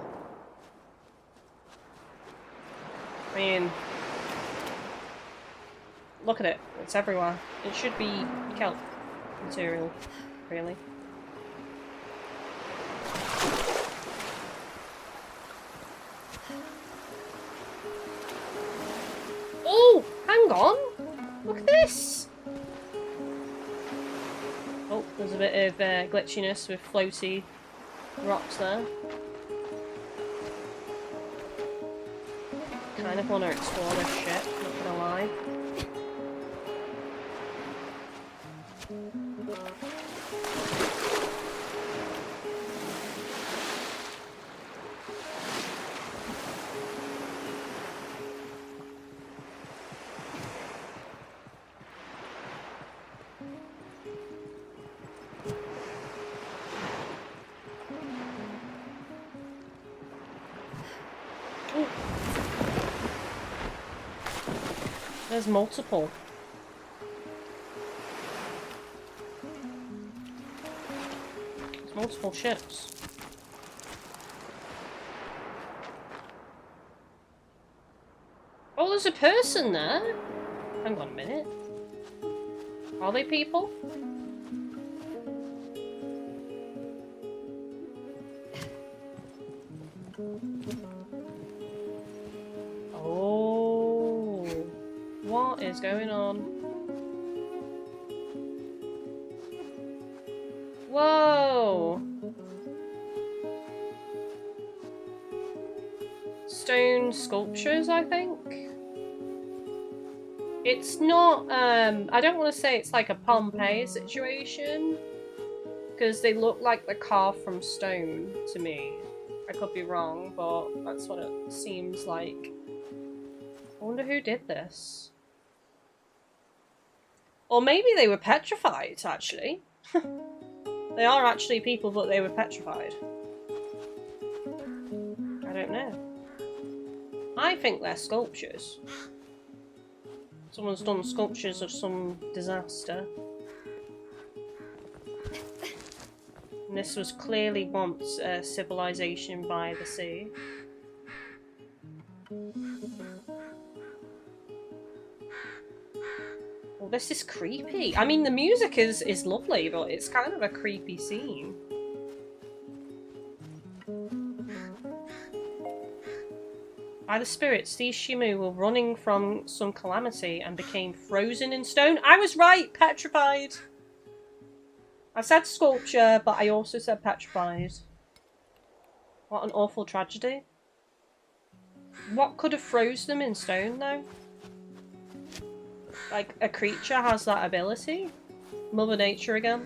I mean, Look at it. It's everywhere. It should be kelp material, really. Oh! Hang on! Look at this! Oh, there's a bit of glitchiness with floaty rocks there. Kind of want to explore this ship, not gonna lie. There's multiple. There's multiple ships. Oh, there's a person there. Hang on a minute. Are they people? Oh, what is going on? Whoa! Stone sculptures, I think. It's not, I don't want to say it's like a Pompeii situation, because they look like they're carved from stone to me. I could be wrong, but that's what it seems like. I wonder who did this. Or maybe they were petrified, actually. They are actually people, but they were petrified. I don't know. I think they're sculptures. Someone's done sculptures of some disaster. And this was clearly once a civilization by the sea. Well, this is creepy. I mean, the music is lovely, but it's kind of a creepy scene. By the spirits, these Shimu were running from some calamity and became frozen in stone. I was right! Petrified! I said sculpture, but I also said petrified. What an awful tragedy. What could have froze them in stone, though? Like, a creature has that ability? Mother Nature again?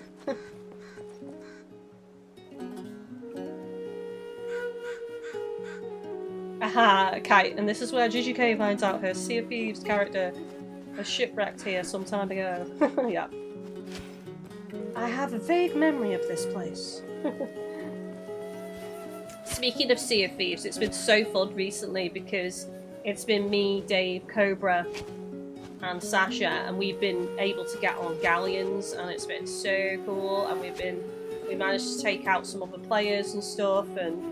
Aha, Kite, and this is where GGK finds out her Sea of Thieves character was shipwrecked here some time ago. Yeah. I have a vague memory of this place. Speaking of Sea of Thieves, it's been so fun recently because it's been me, Dave, Cobra, and Sasha, and we've been able to get on galleons, and it's been so cool, and we managed to take out some other players and stuff, and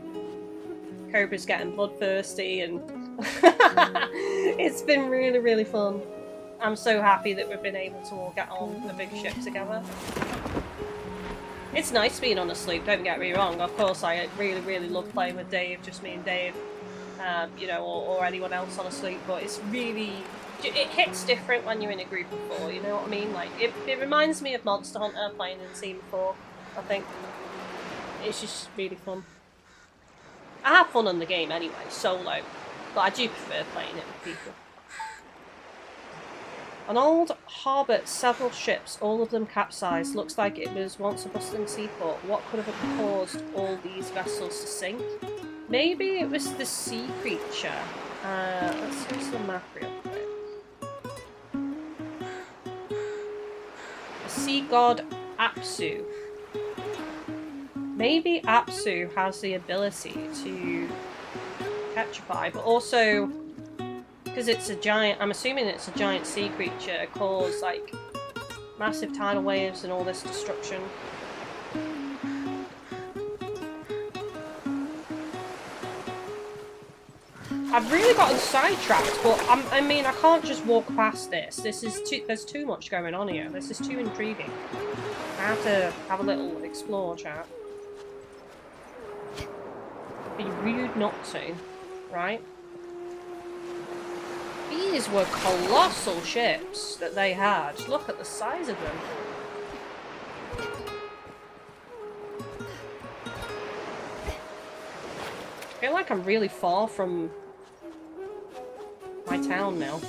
Cobra's getting bloodthirsty, and it's been really, really fun. I'm so happy that we've been able to all get on a big ship together. It's nice being on a sloop, don't get me wrong. Of course, I really, really love playing with Dave, just me and Dave, you know, or anyone else on a sloop, but it's really... It hits different when you're in a group of 4, you know what I mean? Like, it reminds me of Monster Hunter playing in Team 4, I think. It's just really fun. I have fun on the game anyway, solo, but I do prefer playing it with people. An old harbour, several ships, all of them capsized. Looks like it was once a bustling seaport. What could have caused all these vessels to sink? Maybe it was the sea creature. Let's see the map real quick. The sea god Apsu. Maybe Apsu has the ability to petrify, but also because it's a giant, I'm assuming it's a giant sea creature, cause like massive tidal waves and all this destruction. I've really gotten sidetracked, but I mean, I can't just walk past this. There's too much going on here. This is too intriguing. I have to have a little explore, chat. Be rude not to, right? These were colossal ships that they had. Look at the size of them. I feel like I'm really far from my town now.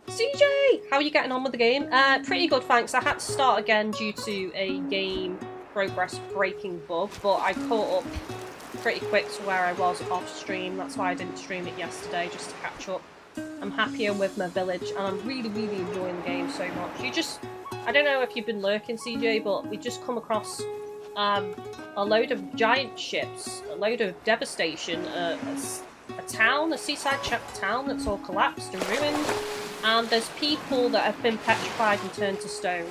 CJ! How are you getting on with the game? Pretty good, thanks. I had to start again due to a game progress breaking bug, but I caught up pretty quick to where I was off stream. That's why I didn't stream it yesterday, just to catch up. I'm happier with my village, and I'm really, really enjoying the game so much. I don't know if you've been lurking, CJ, but we just come across a load of giant ships, a load of devastation, a town, a seaside town that's all collapsed and ruined, and there's people that have been petrified and turned to stone.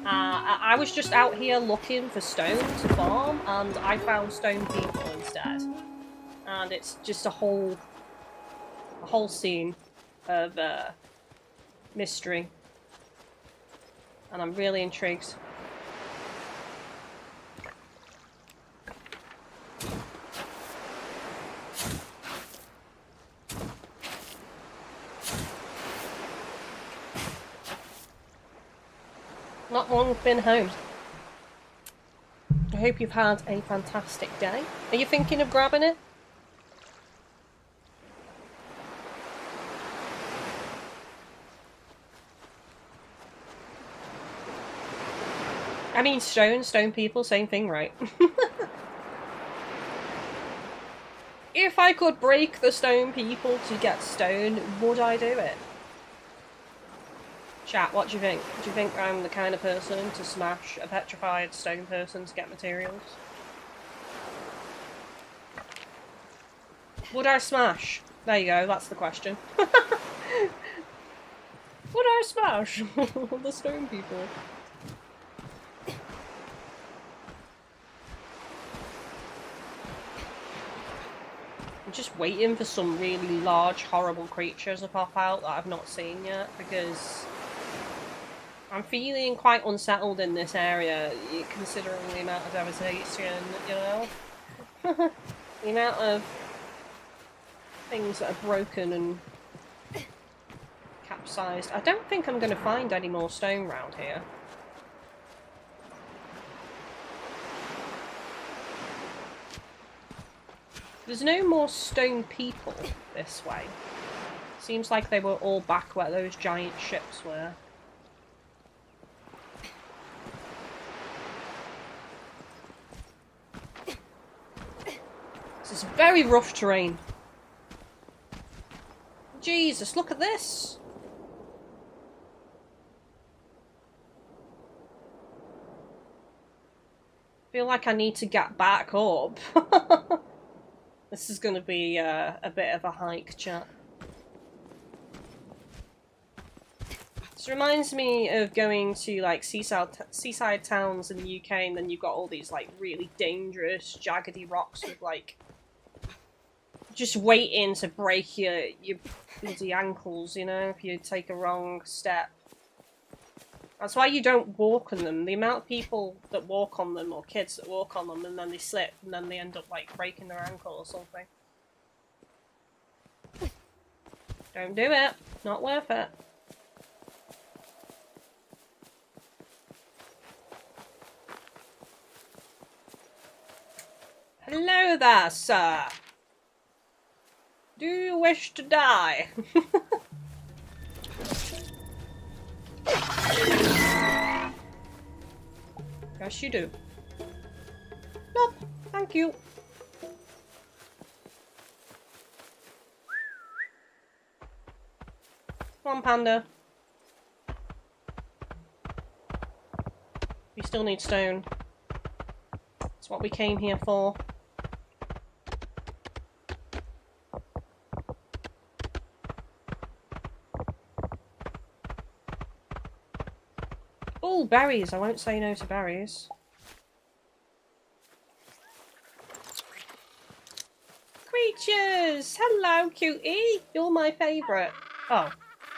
I was just out here looking for stone to farm, and I found stone people instead. And it's just a whole scene of mystery. And I'm really intrigued. Not long been home. I hope you've had a fantastic day. Are you thinking of grabbing it? I mean, stone people, same thing, right? If I could break the stone people to get stone, would I do it? Chat, what do you think? Do you think I'm the kind of person to smash a petrified stone person to get materials? Would I smash? There you go, that's the question. Would I smash the stone people? I'm just waiting for some really large, horrible creatures to pop out that I've not seen yet, because I'm feeling quite unsettled in this area, considering the amount of devastation, you know? The amount of things that are broken and capsized. I don't think I'm going to find any more stone around here. There's no more stone people this way. Seems like they were all back where those giant ships were. This is very rough terrain. Jesus, look at this! I feel like I need to get back up. This is going to be a bit of a hike, chat. This reminds me of going to like seaside towns in the UK, and then you've got all these like really dangerous, jaggedy rocks with like just waiting to break your bloody ankles, you know, if you take a wrong step. That's why you don't walk on them. The amount of people that walk on them, or kids that walk on them, and then they slip, and then they end up like breaking their ankle or something. Don't do it. Not worth it. Hello there, sir. Do you wish to die? Yes, you do. Nope, thank you. Come on, panda. We still need stone. That's what we came here for. Oh, berries. I won't say no to berries. creatures! Hello, cutie! You're my favourite. Oh,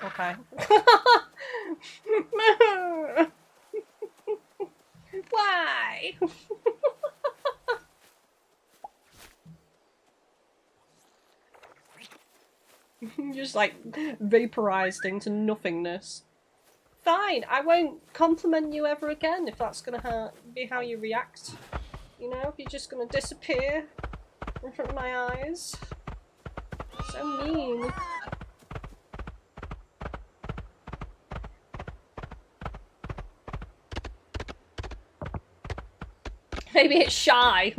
okay. Why? Just like vaporized into nothingness. Fine, I won't compliment you ever again if that's gonna be how you react. You know, if you're just gonna disappear in front of my eyes. So mean. Maybe it's shy.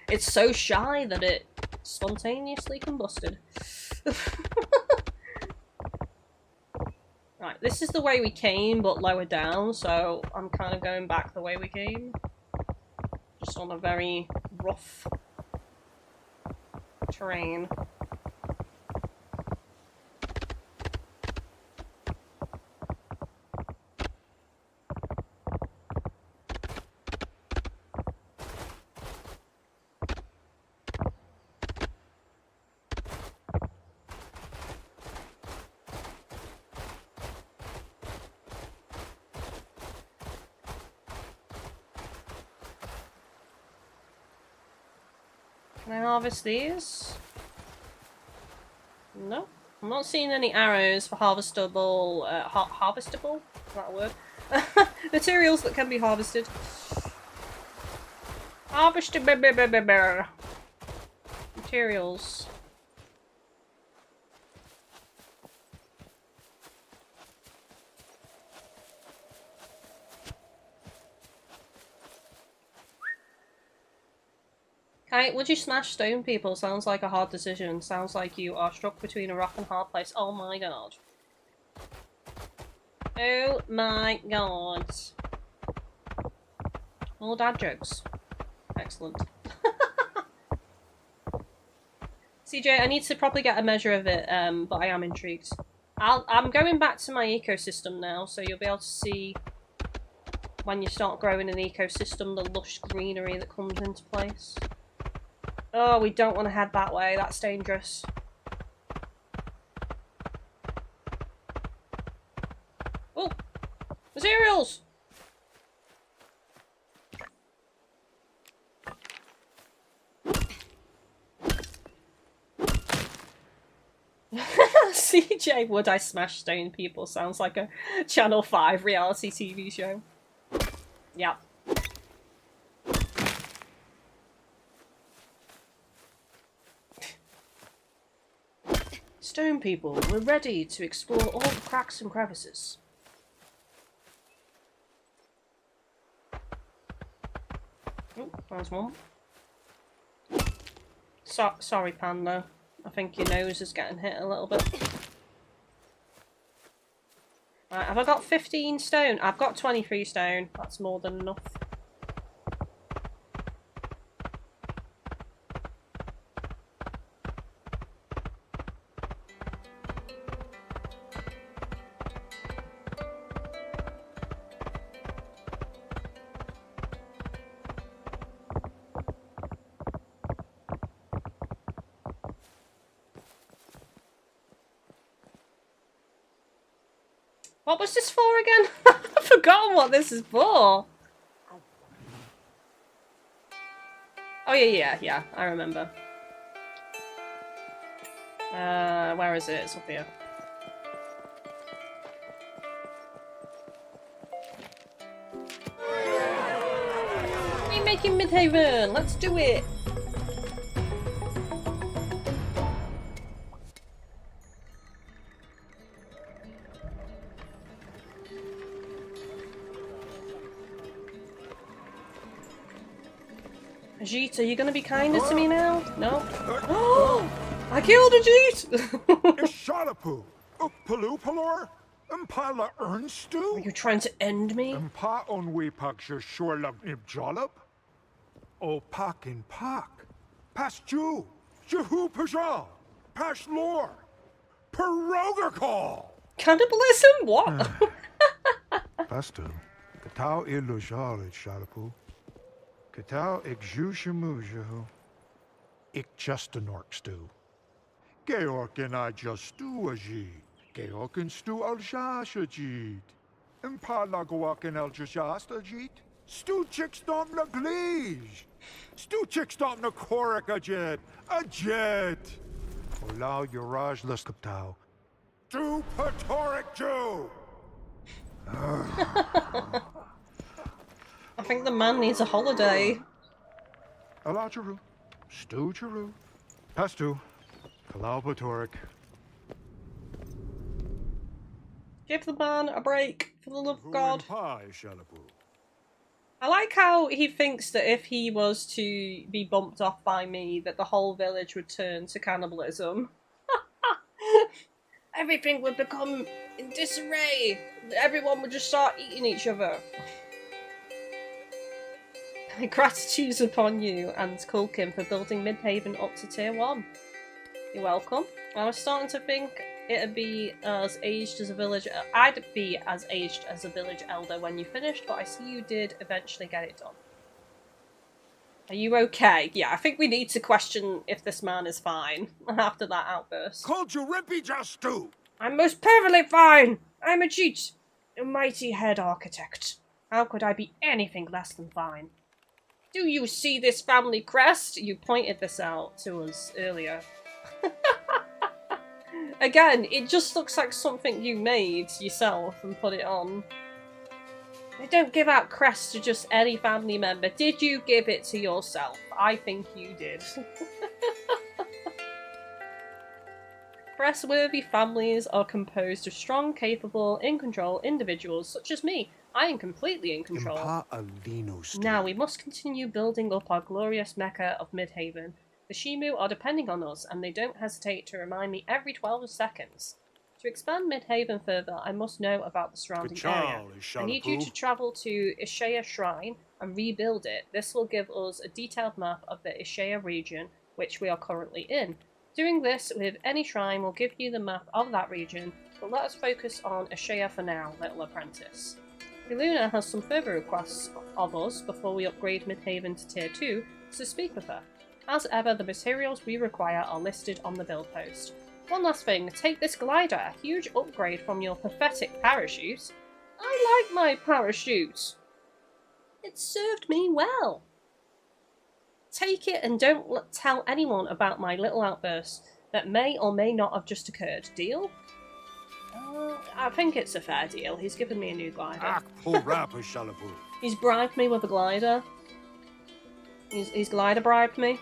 It's so shy that it spontaneously combusted. Right, this is the way we came, but lower down, so I'm kind of going back the way we came. Just on a very rough terrain. Can I harvest these? No. I'm not seeing any arrows for harvestable, harvestable? Is that a word? Materials that can be harvested. Harvestable materials. Okay, would you smash stone people? Sounds like a hard decision. Sounds like you are struck between a rock and hard place. Oh my god. Oh my god. More dad jokes. Excellent. CJ, I need to probably get a measure of it, but I am intrigued. I'm going back to my ecosystem now, so you'll be able to see when you start growing an ecosystem, the lush greenery that comes into place. Oh, we don't want to head that way. That's dangerous. Oh! Materials! CJ, would I smash stone people? Sounds like a Channel 5 reality TV show. Yeah. Stone people, we're ready to explore all the cracks and crevices. Oh, there's one. Sorry, Panda. I think your nose is getting hit a little bit. Right, have I got 15 stone? I've got 23 stone. That's more than enough. What was this for again? I've forgotten what this is for. Oh yeah, I remember. Where is it? It's up here. We're making Midhaven! Let's do it! Ajit, are you gonna be kinder to me now? No? Oh! I killed Ajit! Ishalapu, Upalupalor, Impala Ernstu? Are you trying to end me? Impa onwe paksha shorlug nibjalab? O pak in pak. Pas Jew, Jehu Pajal, Pas Lore, Perogakal. Cannibalism? What? Pastu, Katao ilujal Ishalapu. Katao ik jushamujahu. Ik justanork stew. Georgin I just stu ajit. Georgin stu aljash ajit. Impalagoakin aljast ajit. Stu chickstom na glij. Stu chickstom na korik ajit. Ajit. Olau yuraj luskaptau. Stu patoric Jew. I think the man needs a holiday. Allow Jeru. Stu Jeru. Pastu. Kalau patoric. Give the man a break, for the love of God. Pie shalabu. I like how he thinks that if he was to be bumped off by me, that the whole village would turn to cannibalism. Everything would become in disarray. Everyone would just start eating each other. My gratitude's upon you and Culkin for building Midhaven up to tier 1. You're welcome. I was starting to think it'd be as aged as a village. I'd be as aged as a village elder when you finished, but I see you did eventually get it done. Are you okay? Yeah, I think we need to question if this man is fine after that outburst. Called you Rippy just do. I'm most perfectly fine. I'm a cheat, a mighty head architect. How could I be anything less than fine? Do you see this family crest? You pointed this out to us earlier. Again, it just looks like something you made yourself and put it on. They don't give out crests to just any family member. Did you give it to yourself? I think you did. Crest-worthy families are composed of strong, capable, in-control individuals such as me. I am completely in control. Now we must continue building up our glorious mecca of Midhaven. The Shimu are depending on us, and they don't hesitate to remind me every 12 seconds. To expand Midhaven further, I must know about the surrounding area. I need you to travel to Ishaya Shrine and rebuild it. This will give us a detailed map of the Ishaya region, which we are currently in. Doing this with any shrine will give you the map of that region, but let us focus on Ishaya for now, little apprentice. Luna has some further requests of us before we upgrade Midhaven to tier 2, so speak with her. As ever, the materials we require are listed on the build post. One last thing, take this glider, a huge upgrade from your pathetic parachute. I like my parachute. It served me well. Take it and don't tell anyone about my little outburst that may or may not have just occurred. Deal? I think it's a fair deal. He's given me a new glider. He's bribed me with a glider. He's glider bribed me.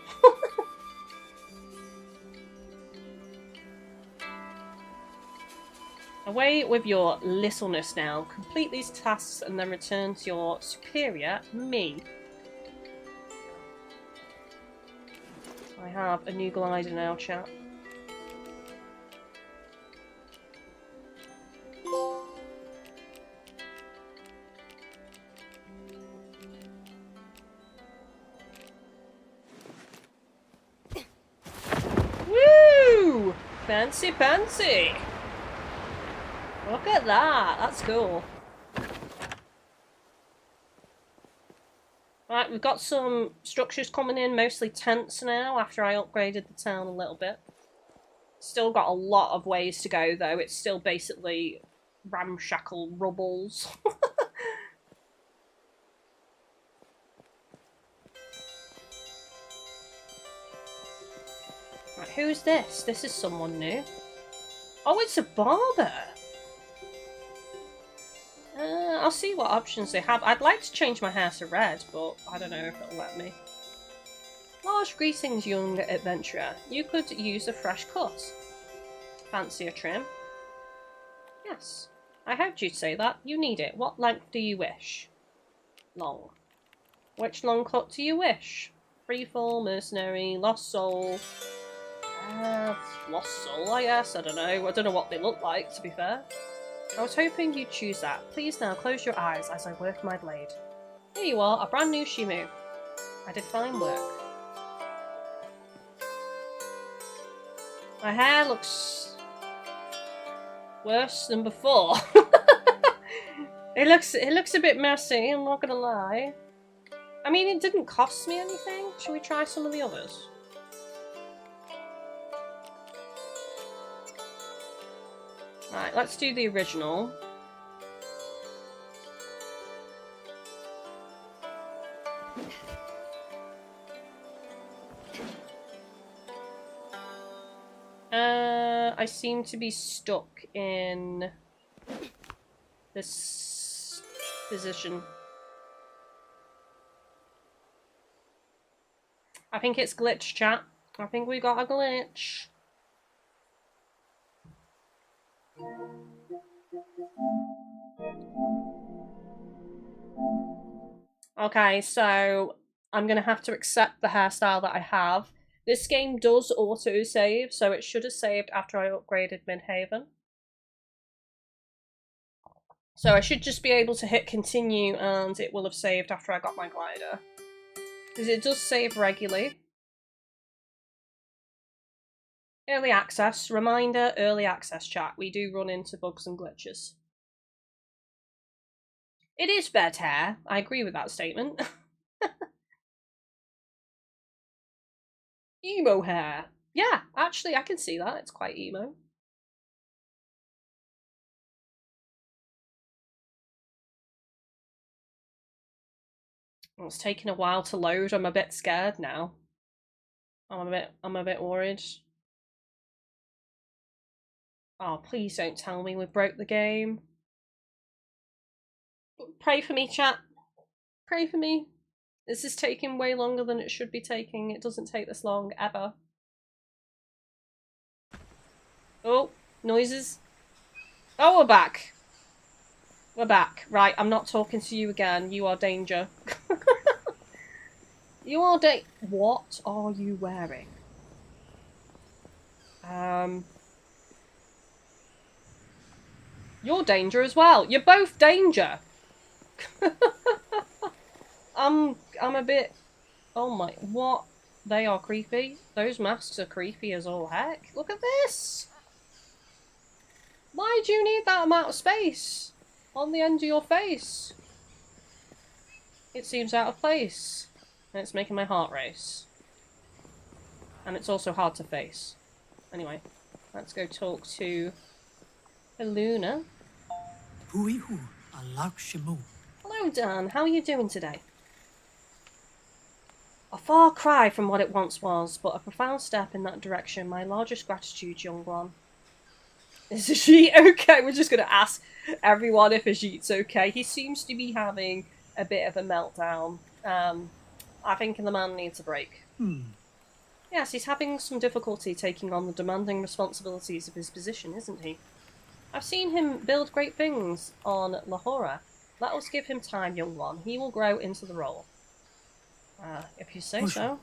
Away with your littleness now. Complete these tasks and then return to your superior, me. I have a new glider now, chat. Woo! Fancy fancy! Look at that, that's cool. Right, we've got some structures coming in, mostly tents now, after I upgraded the town a little bit. Still got a lot of ways to go, though. It's still basically ramshackle rubbles. Right, who's this? This is someone new. Oh, it's a barber! I'll see what options they have. I'd like to change my hair to red, but I don't know if it'll let me. Large greetings, young adventurer. You could use a fresh cut. Fancy a trim? Yes. I hoped you'd say that. You need it. What length do you wish? Long. Which long cut do you wish? Freefall, mercenary, lost soul. Lost soul, I guess. I don't know. I don't know what they look like, to be fair. I was hoping you'd choose that. Please now close your eyes as I work my blade. Here you are, a brand new Shimu. I did fine work. My hair looks worse than before. It looks a bit messy, I'm not gonna lie. I mean, it didn't cost me anything. Should we try some of the others? Right, let's do the original. I seem to be stuck in this position. I think it's glitch, chat. I think we got a glitch. Okay, so I'm gonna have to accept the hairstyle that I have. This game does auto-save, so it should have saved after I upgraded Midhaven. So I should just be able to hit continue and it will have saved after I got my glider. Because it does save regularly. Early access. Reminder, early access chat. We do run into bugs and glitches. It is bed hair. I agree with that statement. Emo hair. Yeah, actually I can see that. It's quite emo. Well, it's taking a while to load. I'm a bit scared now. I'm a bit worried. Oh, please don't tell me we broke the game. Pray for me, chat. Pray for me. This is taking way longer than it should be taking. It doesn't take this long, ever. Oh, noises. Oh, we're back. We're back. Right, I'm not talking to you again. You are danger. You are What are you wearing? You're danger as well. You're both danger. I'm a bit... Oh my... What? They are creepy. Those masks are creepy as all heck. Look at this! Why do you need that amount of space on the end of your face? It seems out of place. And it's making my heart race. And it's also hard to face. Anyway, let's go talk to Luna. Hello, Dan. How are you doing today? A far cry from what it once was, but a profound step in that direction. My largest gratitude, young one. Is Ajit okay? We're just going to ask everyone if Ajit's okay. He seems to be having a bit of a meltdown. I think the man needs a break. Yes, he's having some difficulty taking on the demanding responsibilities of his position, isn't he? I've seen him build great things on Lahora. Let us give him time, young one. He will grow into the role. If you say so.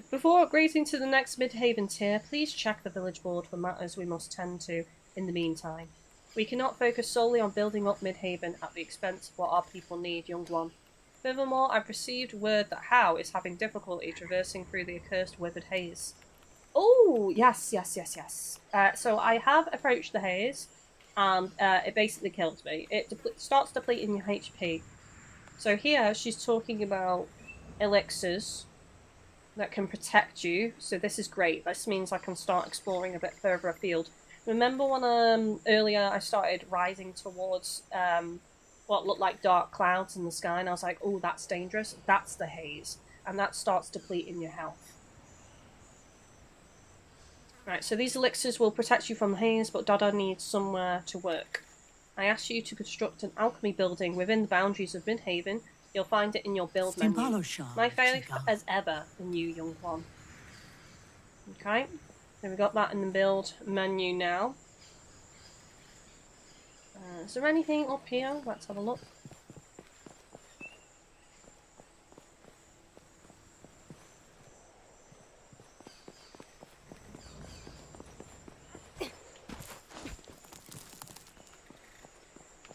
Before upgrading to the next Midhaven tier, please check the village board for matters we must tend to in the meantime. We cannot focus solely on building up Midhaven at the expense of what our people need, young one. Furthermore, I've received word that How is having difficulty traversing through the accursed withered haze. Oh, yes. So I have approached the haze, and it basically kills me. It starts depleting your HP. So here, she's talking about elixirs that can protect you. So this is great. This means I can start exploring a bit further afield. Remember when earlier I started rising towards what looked like dark clouds in the sky, and I was like, oh, that's dangerous. That's the haze. And that starts depleting your health. Right, so these elixirs will protect you from the haze, but Dada needs somewhere to work. I ask you to construct an alchemy building within the boundaries of Midhaven. You'll find it in your build menu. My faith as ever in you, young one. Okay, so we got that in the build menu now. Is there anything up here? Let's have a look.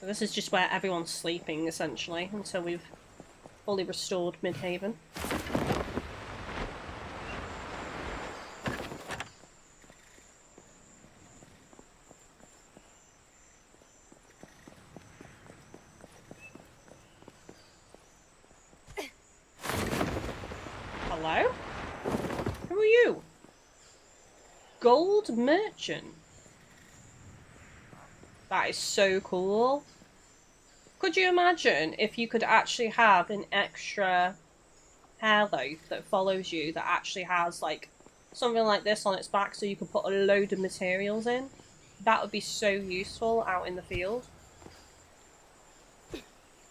So this is just where everyone's sleeping, essentially, until we've fully restored Midhaven. Hello? Who are you? Gold merchant. That is so cool. Could you imagine if you could actually have an extra hair loaf that follows you that actually has like something like this on its back so you can put a load of materials in? That would be so useful out in the field.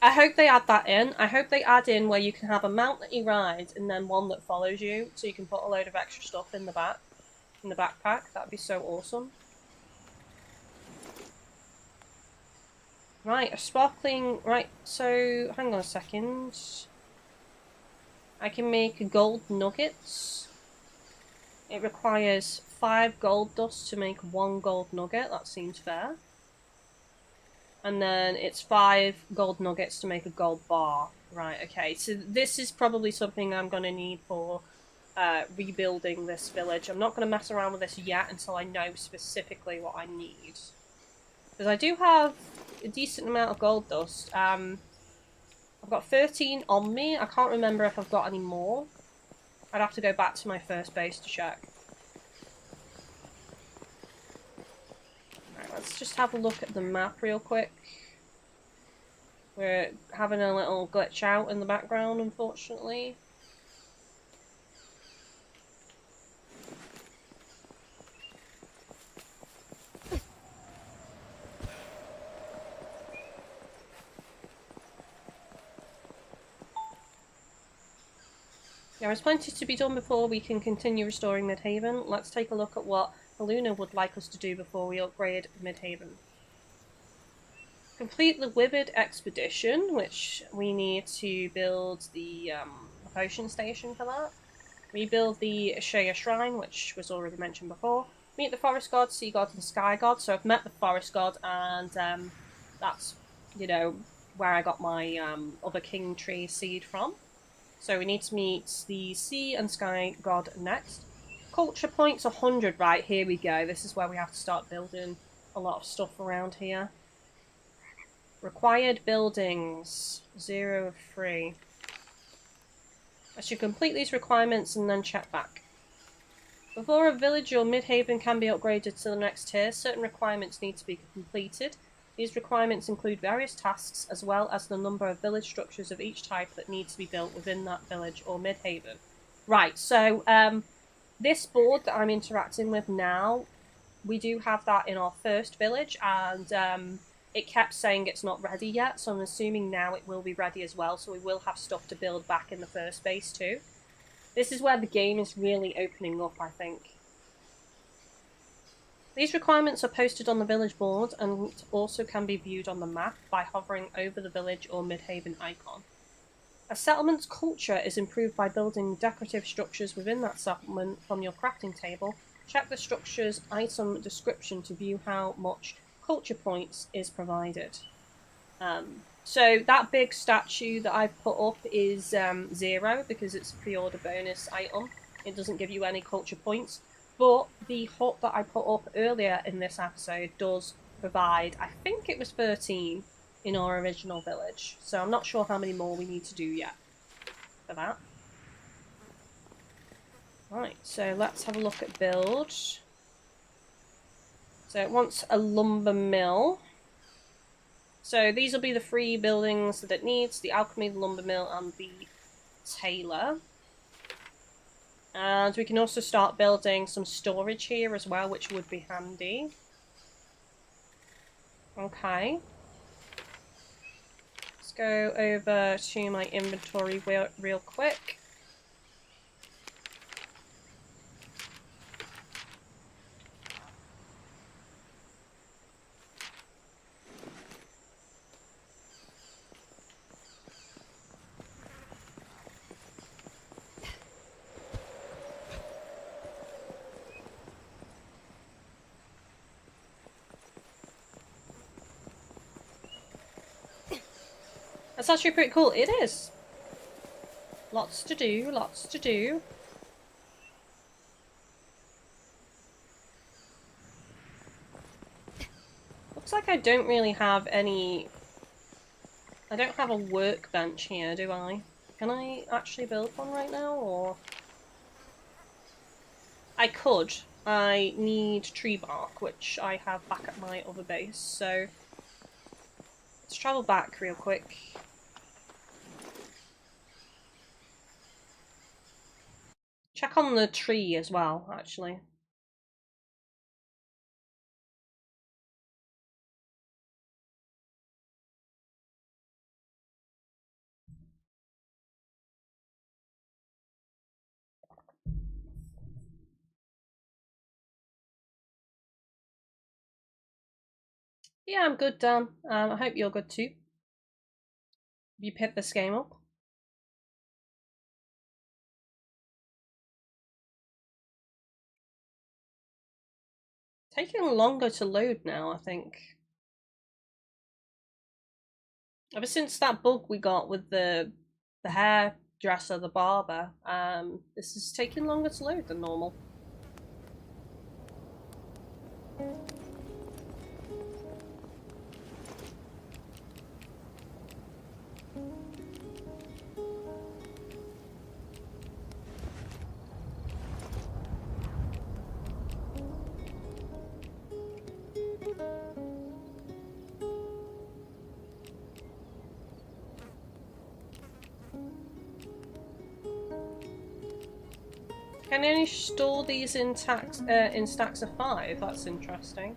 I hope they add that in. I hope they add in where you can have a mount that you ride and then one that follows you so you can put a load of extra stuff in the back, in the backpack. That'd be so awesome. Right, a sparkling... Right, so hang on a second. I can make gold nuggets. It requires 5 gold dust to make 1 gold nugget. That seems fair. And then it's 5 gold nuggets to make a gold bar. Right, okay. So this is probably something I'm going to need for rebuilding this village. I'm not going to mess around with this yet until I know specifically what I need. Because I do have a decent amount of gold dust. I've got 13 on me. I can't remember if I've got any more. I'd have to go back to my first base to check. Right, let's just have a look at the map real quick. We're having a little glitch out in the background, unfortunately. There is plenty to be done before we can continue restoring Midhaven. Let's take a look at what Luna would like us to do before we upgrade Midhaven. Complete the Withered expedition, which we need to build the potion station for that. Rebuild the Shea Shrine, which was already mentioned before. Meet the Forest God, Sea God, and Sky God. So I've met the Forest God, and that's, you know, where I got my other King Tree seed from. So we need to meet the Sea and Sky God next. Culture points 100. Right, here we go. This is where we have to start building a lot of stuff around here. Required buildings. 0 of 3. I should complete these requirements and then check back. Before a village or Midhaven can be upgraded to the next tier, certain requirements need to be completed. These requirements include various tasks as well as the number of village structures of each type that need to be built within that village or Midhaven. Right, so this board that I'm interacting with now, we do have that in our first village, and it kept saying it's not ready yet, so I'm assuming now it will be ready as well, so we will have stuff to build back in the first base too. This is where the game is really opening up, I think. These requirements are posted on the village board and also can be viewed on the map by hovering over the village or Midhaven icon. A settlement's culture is improved by building decorative structures within that settlement from your crafting table. Check the structure's item description to view how much culture points is provided. So that big statue that I've put up is 0 because it's a pre-order bonus item. It doesn't give you any culture points. But the hut that I put up earlier in this episode does provide, I think it was 13 in our original village. So I'm not sure how many more we need to do yet for that. Right, so let's have a look at build. So it wants a lumber mill. So these will be the 3 buildings that it needs: the Alchemy, the lumber mill, and the tailor. And we can also start building some storage here as well, which would be handy. Okay. Let's go over to my inventory real quick. That's actually pretty cool. It is. Lots to do, lots to do. Looks like I don't really have any... I don't have a workbench here, do I? Can I actually build one right now, or...? I could, I need tree bark, which I have back at my other base, so let's travel back real quick. Check on the tree as well, actually. Yeah, I'm good, Dan. I hope you're good too. You picked this game up? Taking longer to load now, I think. Ever since that bug we got with the hairdresser, the barber, this is taking longer to load than normal. Can you only store these in stacks of 5? That's interesting.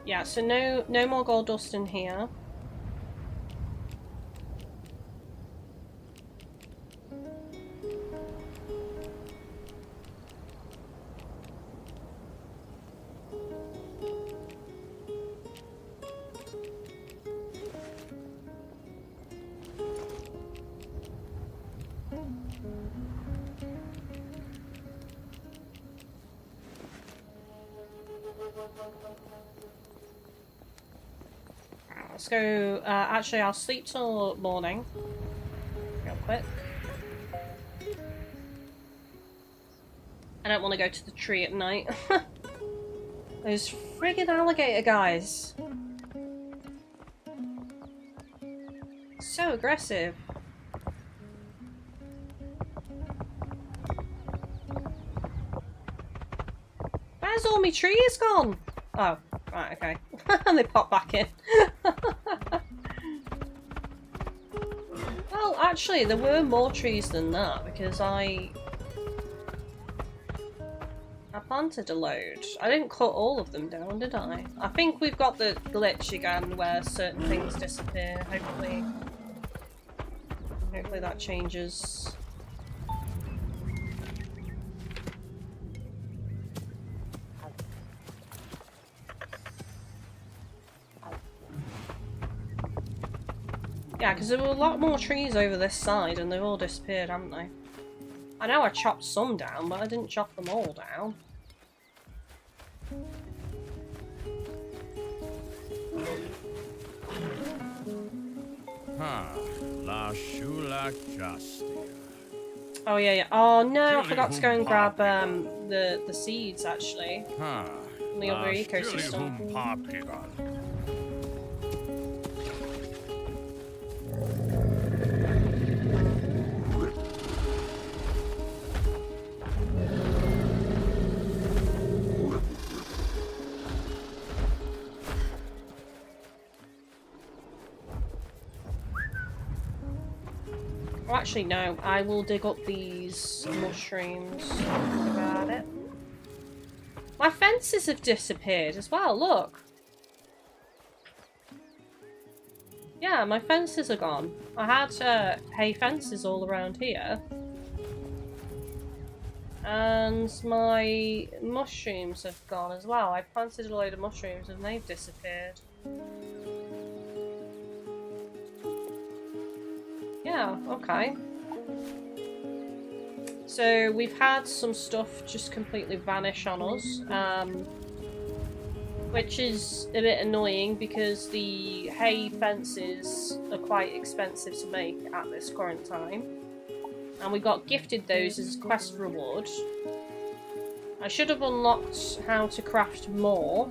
Yeah, so no more gold dust in here. Let's go, actually I'll sleep till morning, real quick. I don't want to go to the tree at night. Those friggin' alligator guys. So aggressive. Where's all my trees gone? Oh, right, okay. They pop back in. Well, actually, there were more trees than that because I planted a load. I didn't cut all of them down, did I? I think we've got the glitch again where certain things disappear. Hopefully that changes. Yeah, because there were a lot more trees over this side and they've all disappeared, haven't they? I know I chopped some down, but I didn't chop them all down. Oh yeah. Oh no, I forgot to go and grab the seeds actually. From the other ecosystem. Oh, actually, no. I will dig up these mushrooms. Think about it. My fences have disappeared as well, look. Yeah, my fences are gone. I had hay fences all around here. And my mushrooms have gone as well. I planted a load of mushrooms and they've disappeared. Yeah, okay. So we've had some stuff just completely vanish on us, which is a bit annoying because the hay fences are quite expensive to make at this current time. And we got gifted those as quest reward. I should have unlocked how to craft more.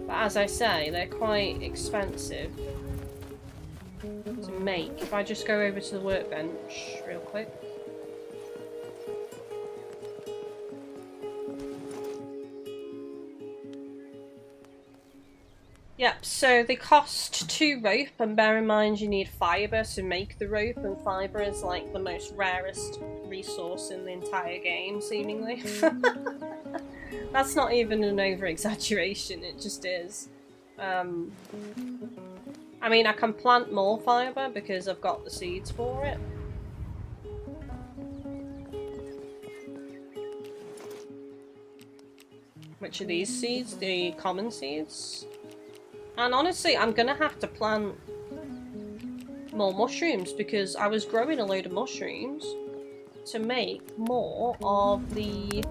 But as I say, they're quite expensive to make. If I just go over to the workbench real quick. Yep, so they cost 2 rope, and bear in mind you need fibre to make the rope, and fibre is like the most rarest resource in the entire game, seemingly. That's not even an over-exaggeration, it just is. I mean, I can plant more fibre because I've got the seeds for it. Which are these seeds? The common seeds? And honestly, I'm gonna have to plant more mushrooms because I was growing a load of mushrooms to make more of the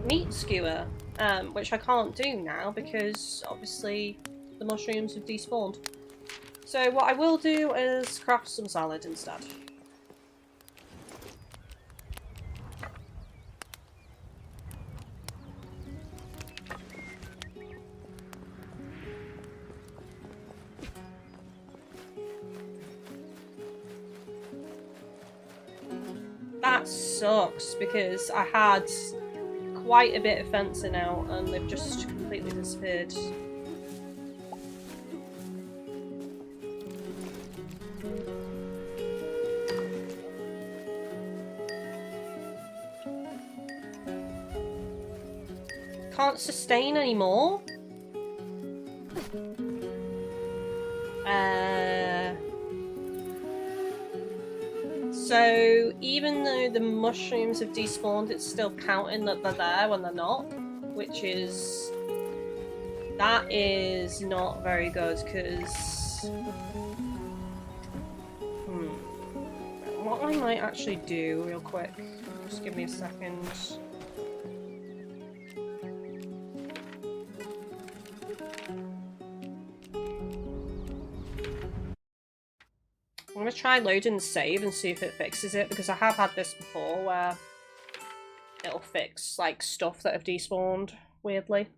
meat skewer, which I can't do now because obviously the mushrooms have despawned. So what I will do is craft some salad instead. That sucks because I had quite a bit of fencing out and they've just completely disappeared. Can't sustain anymore? So even though the mushrooms have despawned, it's still counting that they're there when they're not, which is... that is not very good, because... What I might actually do real quick, just give me a second. I'm going to try loading the save and see if it fixes it, because I have had this before where it'll fix like stuff that have despawned weirdly.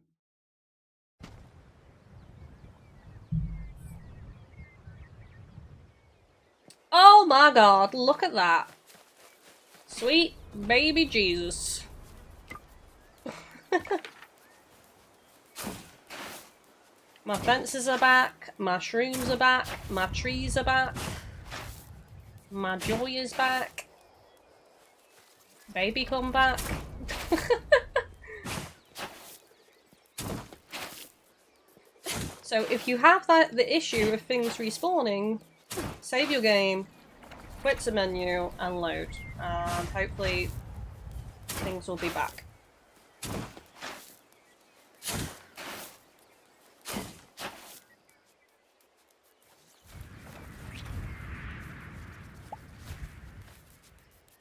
Oh my god, look at that. Sweet baby Jesus. My fences are back, my shrooms are back, my trees are back. My joy is back. Baby come back. So if you have the issue of things respawning, save your game, quit the menu and load. And hopefully things will be back.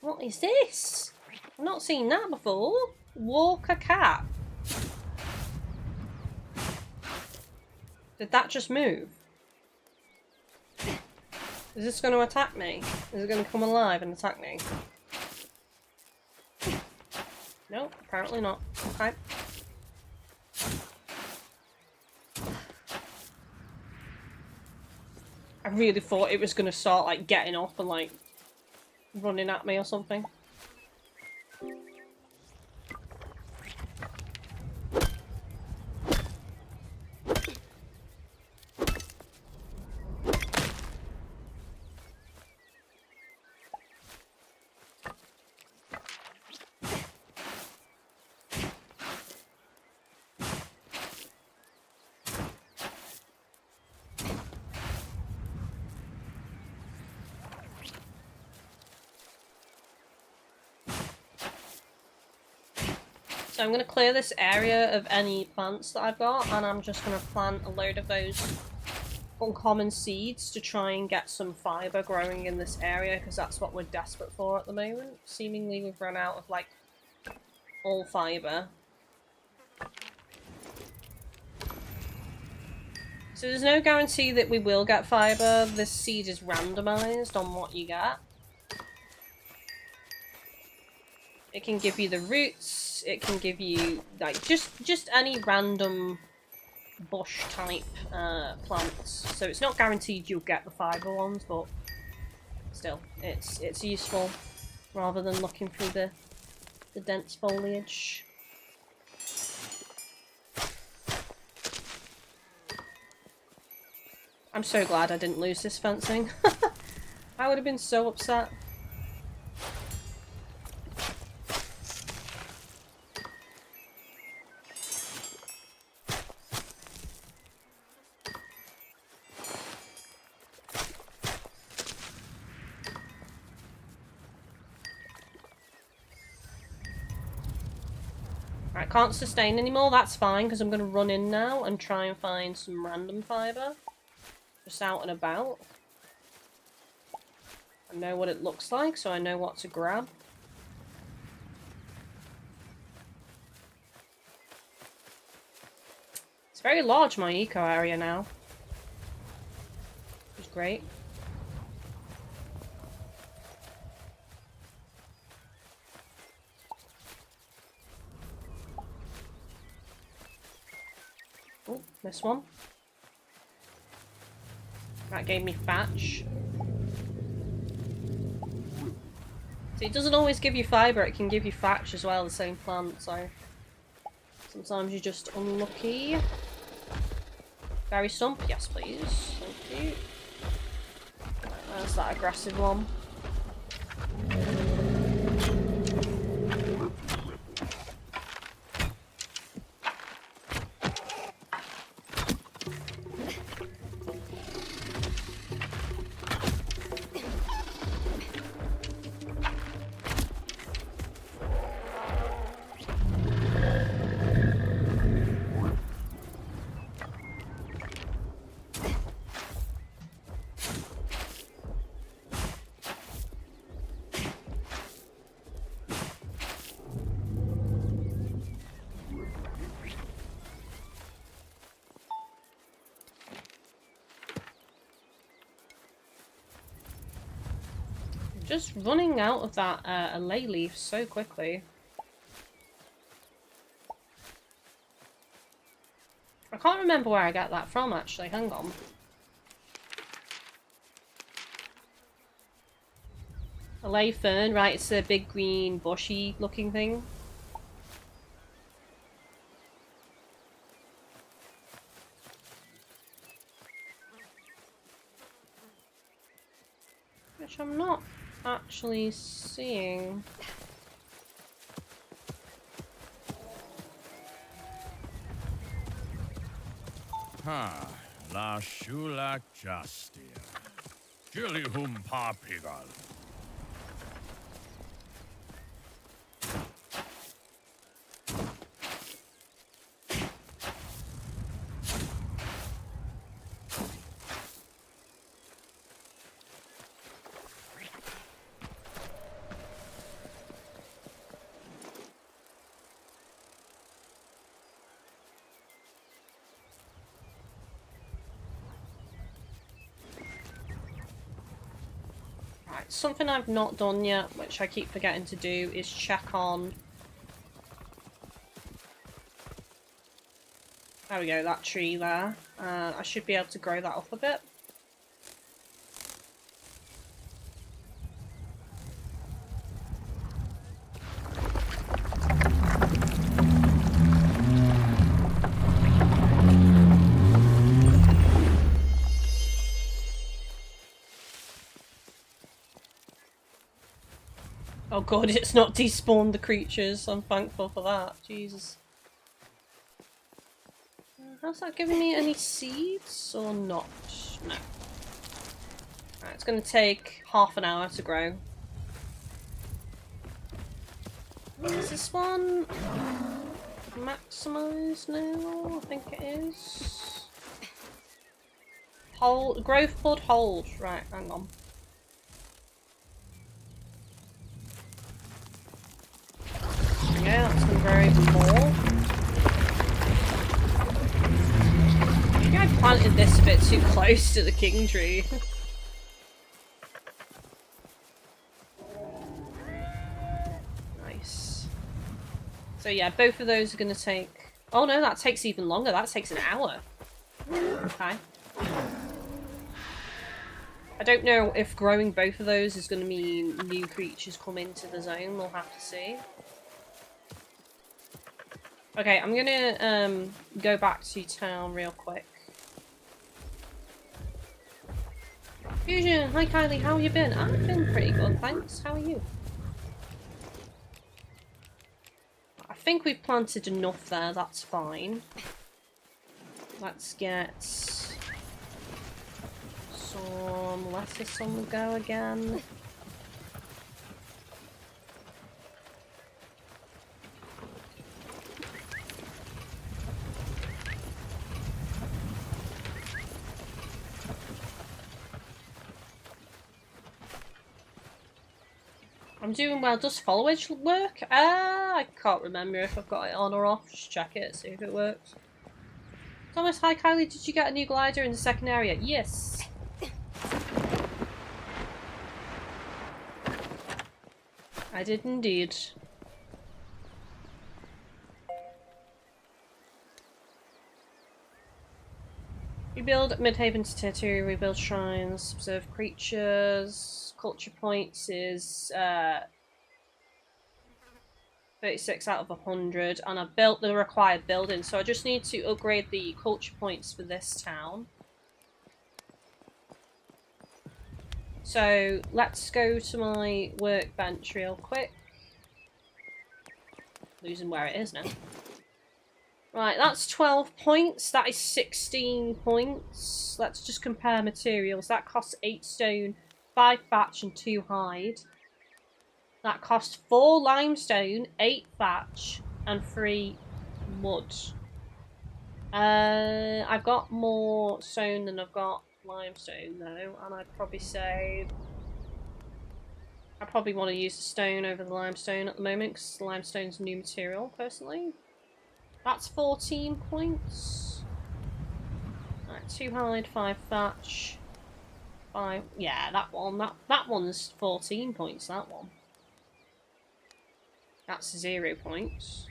What is this? I've not seen that before. Walker cat. Did that just move? Is this going to attack me? Is it going to come alive and attack me? No, apparently not. Okay. I really thought it was going to start like getting up and like running at me or something. So I'm going to clear this area of any plants that I've got, and I'm just going to plant a load of those uncommon seeds to try and get some fibre growing in this area, because that's what we're desperate for at the moment. Seemingly we've run out of like all fibre. So there's no guarantee that we will get fibre. This seed is randomised on what you get. It can give you the roots, it can give you like just any random bush type plants. So it's not guaranteed you'll get the fibre ones, but still, it's useful rather than looking through the dense foliage. I'm so glad I didn't lose this fencing. I would have been so upset. Right, can't sustain anymore, that's fine, because I'm going to run in now and try and find some random fibre. Just out and about. I know what it looks like, so I know what to grab. It's very large, my eco area now. Which is great. Oh, this one. That gave me thatch. See, it doesn't always give you fibre, it can give you thatch as well, the same plant, so sometimes you're just unlucky. Berry stump? Yes, please. Thank you. There's that aggressive one. Just running out of that allay leaf so quickly. I can't remember where I got that from actually, hang on. Allay fern, right, it's a big green bushy looking thing. Which I'm not actually seeing. Ha, la shulak justia. Gilly papigal. Something I've not done yet, which I keep forgetting to do, is check on... There we go, that tree there. I should be able to grow that up a bit. Oh god, it's not despawned the creatures. I'm thankful for that. Jesus. How's that giving me any seeds or not? No. Right, it's going to take half an hour to grow. Is this one maximised now? I think it is. Hold, growth bud hold. Right, hang on. Yeah, that's gonna grow even more. Maybe I planted this a bit too close to the king tree. Nice. So yeah, both of those are going to take... Oh no, that takes even longer. That takes an hour. Okay. I don't know if growing both of those is going to mean new creatures come into the zone. We'll have to see. Okay, I'm going to go back to town real quick. Fusion, hi Kylie, how have you been? I've been pretty good, thanks. How are you? I think we've planted enough there, that's fine. Let's get some lettuce on the go again. I'm doing well. Does foliage work? I can't remember if I've got it on or off. Just check it, see if it works. Thomas, hi Kylie, did you get a new glider in the second area? Yes. I did indeed. Rebuild Midhaven to tier 2, rebuild shrines, observe creatures. Culture points is 36 out of 100, and I've built the required building, so I just need to upgrade the culture points for this town. So let's go to my workbench real quick. Losing where it is now. Right, that's 12 points. That is 16 points. Let's just compare materials. That costs 8 stone, 5 thatch and 2 hide. That costs 4 limestone, 8 thatch and 3 mud. I've got more stone than I've got limestone though, and I'd probably say I probably want to use the stone over the limestone at the moment because limestone's a new material personally. That's 14 points. Right, 2 hide, 5 thatch. 5, yeah, that one. That one's 14 points, that one. That's 0 points.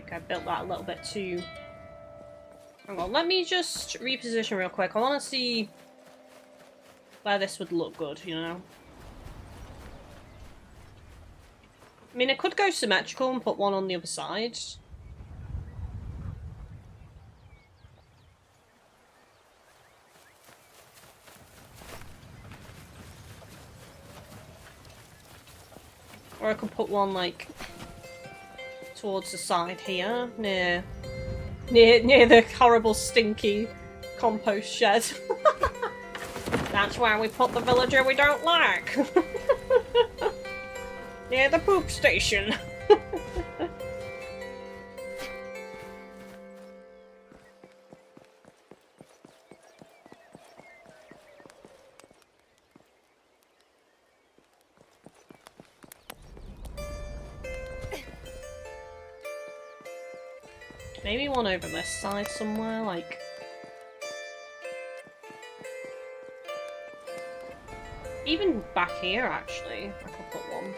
I built that a little bit too. Hang on, let me just reposition real quick. I want to see where this would look good, you know? I mean, I could go symmetrical and put one on the other side. Or I could put one, like, towards the side here, near the horrible stinky compost shed. That's where we put the villager we don't like. Near the poop station. Maybe one over this side somewhere, like... Even back here, actually, I could put one.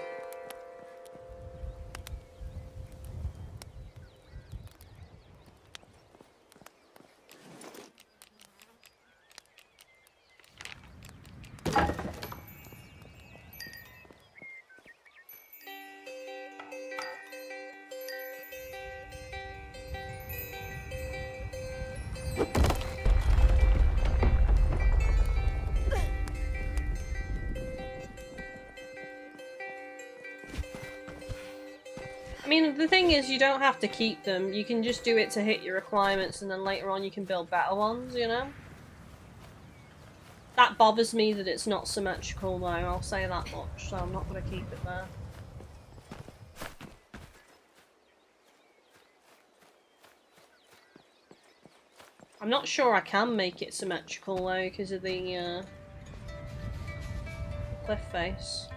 the thing is, you don't have to keep them. You can just do it to hit your requirements, and then later on you can build better ones, you know? That bothers me that it's not symmetrical though, I'll say that much, so I'm not going to keep it there. I'm not sure I can make it symmetrical though, because of the cliff face.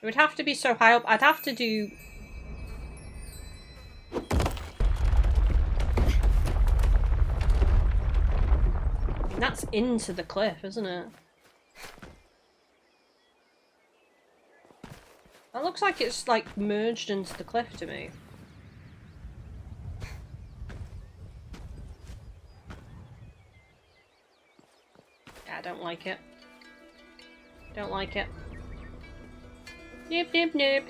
It would have to be so high up. I'd have to do... I mean, that's into the cliff, isn't it? That looks like it's like merged into the cliff to me. Yeah, I don't like it. Don't like it. Nope, nope, nope.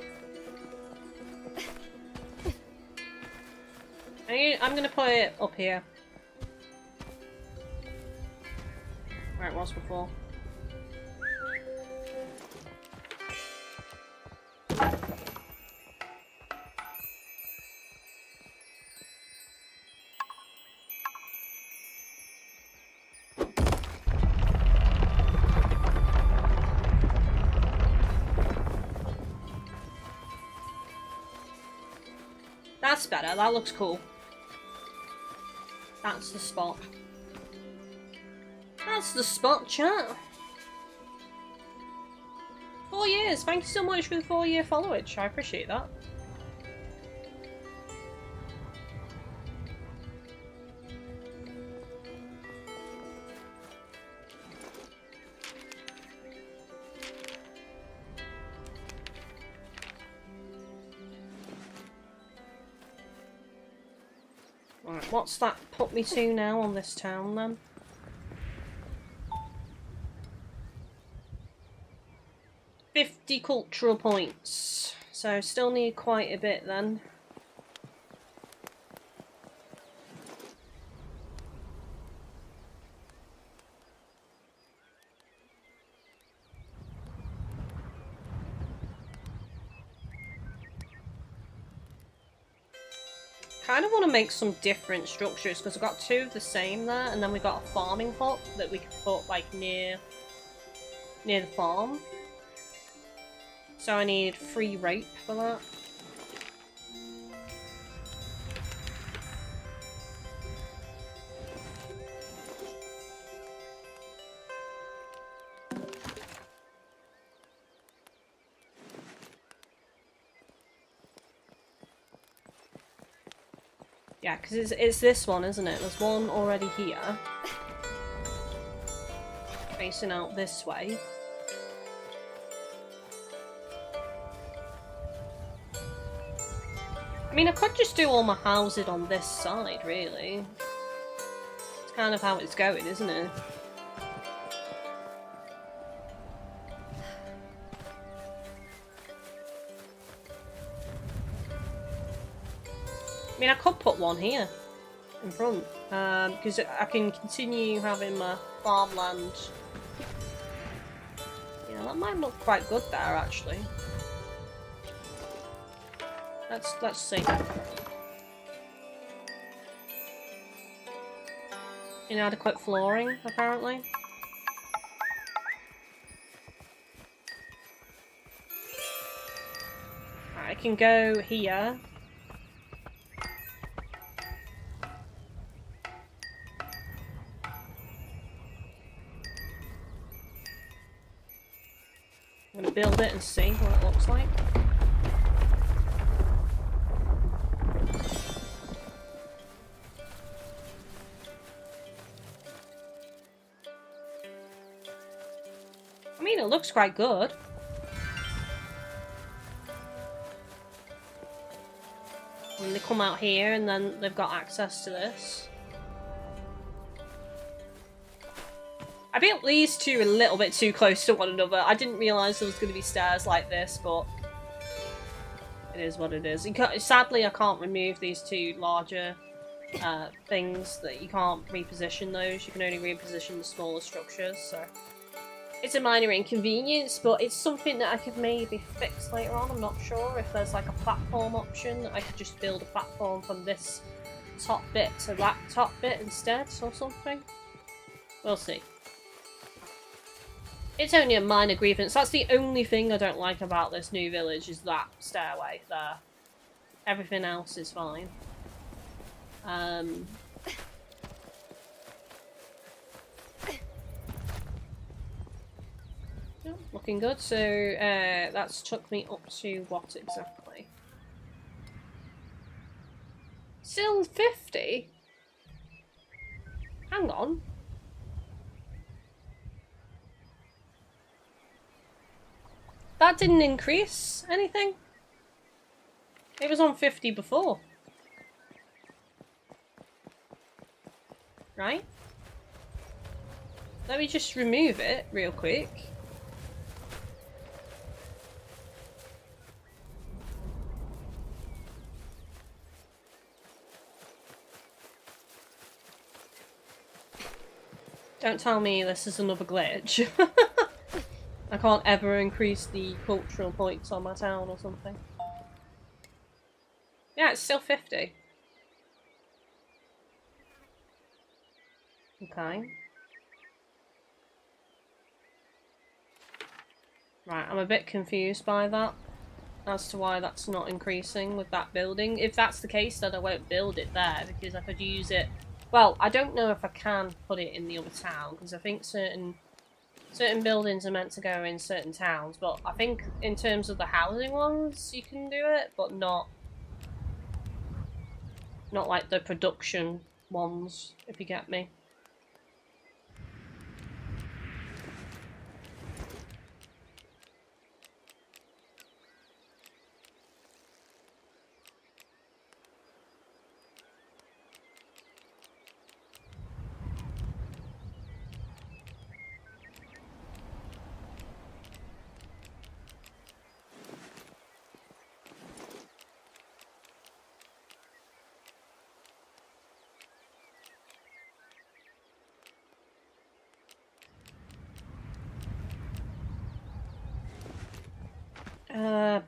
I'm gonna put it up here. Where it was before. That's better, that looks cool. That's the spot. That's the spot, chat. 4 years, thank you so much for the 4-year followage, I appreciate that. Right, what's that put me to now on this town then? 50 cultural points. So still need quite a bit then. Kind of want to make some different structures because we've got 2 of the same there, and then we've got a farming hut that we can put like near the farm. So I need free rope for that. Yeah, because it's this one, isn't it? There's one already here. Facing out this way. I mean, I could just do all my houses on this side, really. It's kind of how it's going, isn't it? I mean, I could put one here in front, because I can continue having my farmland. Yeah, that might look quite good there, actually. Let's see. Inadequate flooring, apparently. Right, I can go here. I'm gonna build it and see what it looks like. I mean, it looks quite good. When they come out here and then they've got access to this. I built these two a little bit too close to one another. I didn't realise there was going to be stairs like this, but it is what it is. Sadly, I can't remove these two larger things. That you can't reposition those. You can only reposition the smaller structures, so it's a minor inconvenience, but it's something that I could maybe fix later on. I'm not sure if there's like a platform option that I could just build a platform from this top bit to that top bit instead or something. We'll see. It's only a minor grievance. That's the only thing I don't like about this new village, is that stairway there. Everything else is fine. Looking good. So that's took me up to what exactly? Still 50? Hang on. That didn't increase anything. It was on 50 before. Right? Let me just remove it real quick. Don't tell me this is another glitch. I can't ever increase the cultural points on my town or something. Yeah, it's still 50. Okay. Right, I'm a bit confused by that. As to why that's not increasing with that building. If that's the case, then I won't build it there, because I could use it... Well, I don't know if I can put it in the other town, because I think certain buildings are meant to go in certain towns, but I think in terms of the housing ones, you can do it, but not like the production ones, if you get me.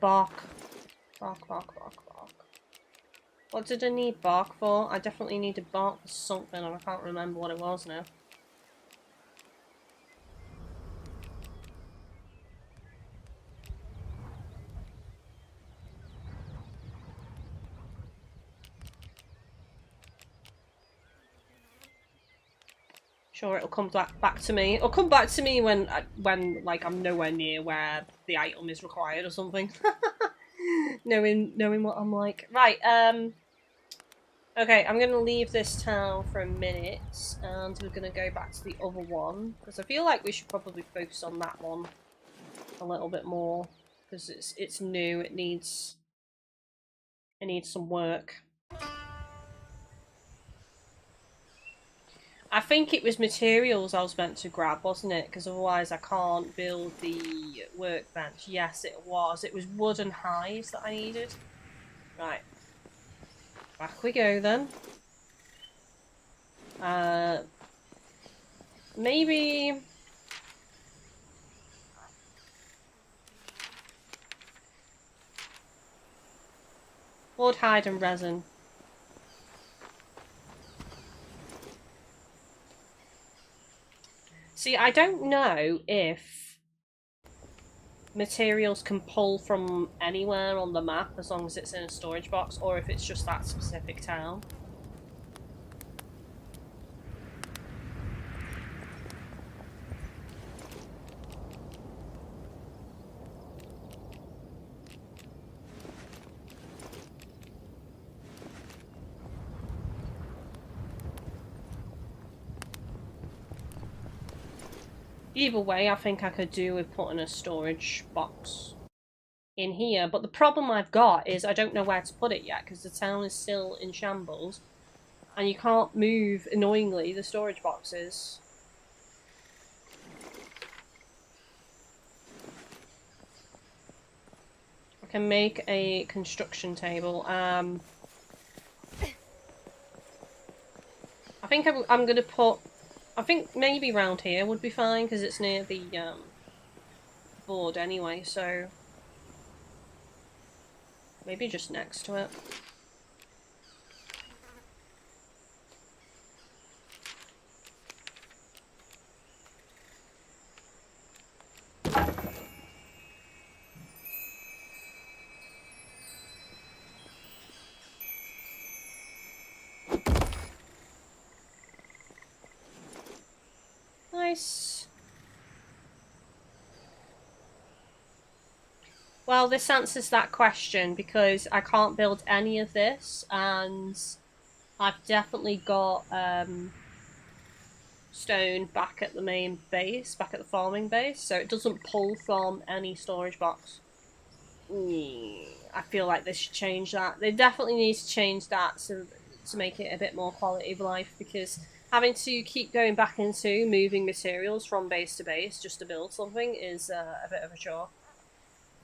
Bark. Bark. What did I need bark for? I definitely needed bark for something, and I can't remember what it was now. Sure, it'll come back to me. It'll come back to me when like I'm nowhere near where the item is required or something. knowing what I'm like. Right. Okay, I'm gonna leave this town for a minute, and we're gonna go back to the other one because I feel like we should probably focus on that one a little bit more because it's new. It needs some work. I think it was materials I was meant to grab, wasn't it? Because otherwise I can't build the workbench. Yes, it was. It was wood and hides that I needed. Right. Back we go then. Maybe... wood, hide and resin. See, I don't know if materials can pull from anywhere on the map as long as it's in a storage box, or if it's just that specific town. Either way, I think I could do with putting a storage box in here, but the problem I've got is I don't know where to put it yet because the town is still in shambles and you can't move, annoyingly, the storage boxes. can make a construction table. I think I'm gonna put. I think maybe round here would be fine because it's near the board anyway. So maybe just next to it. Nice. Well, this answers that question because I can't build any of this, and I've definitely got stone back at the main base, back at the farming base, so it doesn't pull from any storage box. I feel like they should change that. They definitely need to change that to make it a bit more quality of life, because having to keep going back into moving materials from base to base just to build something is a bit of a chore.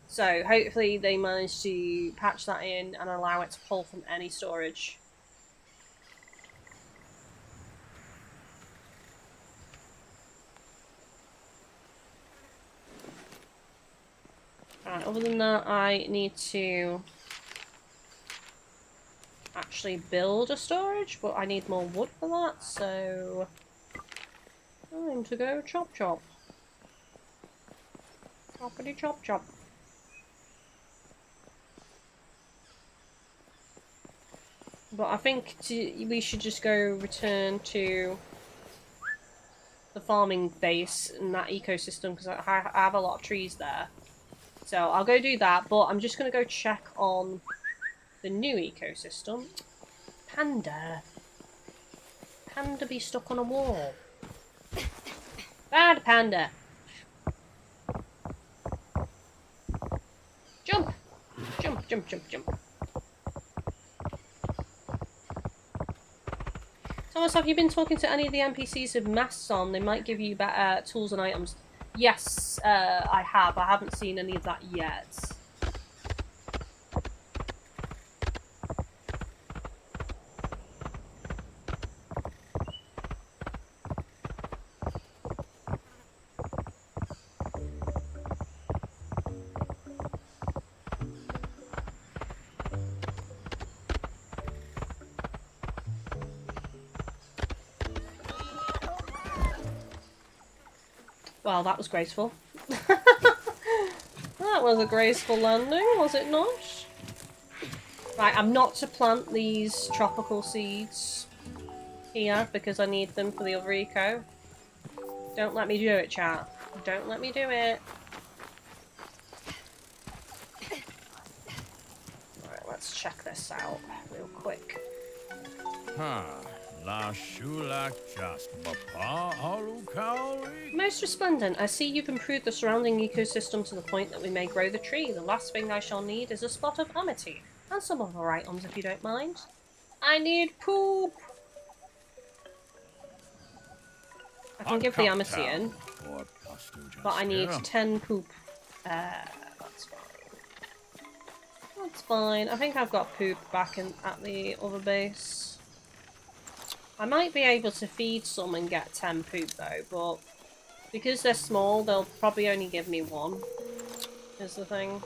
So hopefully they manage to patch that in and allow it to pull from any storage. Alright, other than that, I need to actually build a storage, but I need more wood for that, so time to go chop chop. Choppity chop chop. But I think we should just go return to the farming base and that ecosystem, because I have a lot of trees there. So I'll go do that, but I'm just going to go check on the new ecosystem. Panda. Panda be stuck on a wall. Bad panda. Jump! Jump, jump, jump, jump. Thomas, have you been talking to any of the NPCs with masks on? They might give you better tools and items. Yes, I have. I haven't seen any of that yet. Well, that was graceful. That was a graceful landing, was it not? Right, I'm not to plant these tropical seeds here because I need them for the other eco. Don't let me do it, chat. Don't let me do it. Alright, let's check this out real quick. Most resplendent, I see you've improved the surrounding ecosystem to the point that we may grow the tree. The last thing I shall need is a spot of amity. And some other items if you don't mind. I need poop! I can give the amity in. But I need 10 poop. That's fine. That's fine. I think I've got poop back at the other base. I might be able to feed some and get 10 poop though, but because they're small, they'll probably only give me 1, is the thing.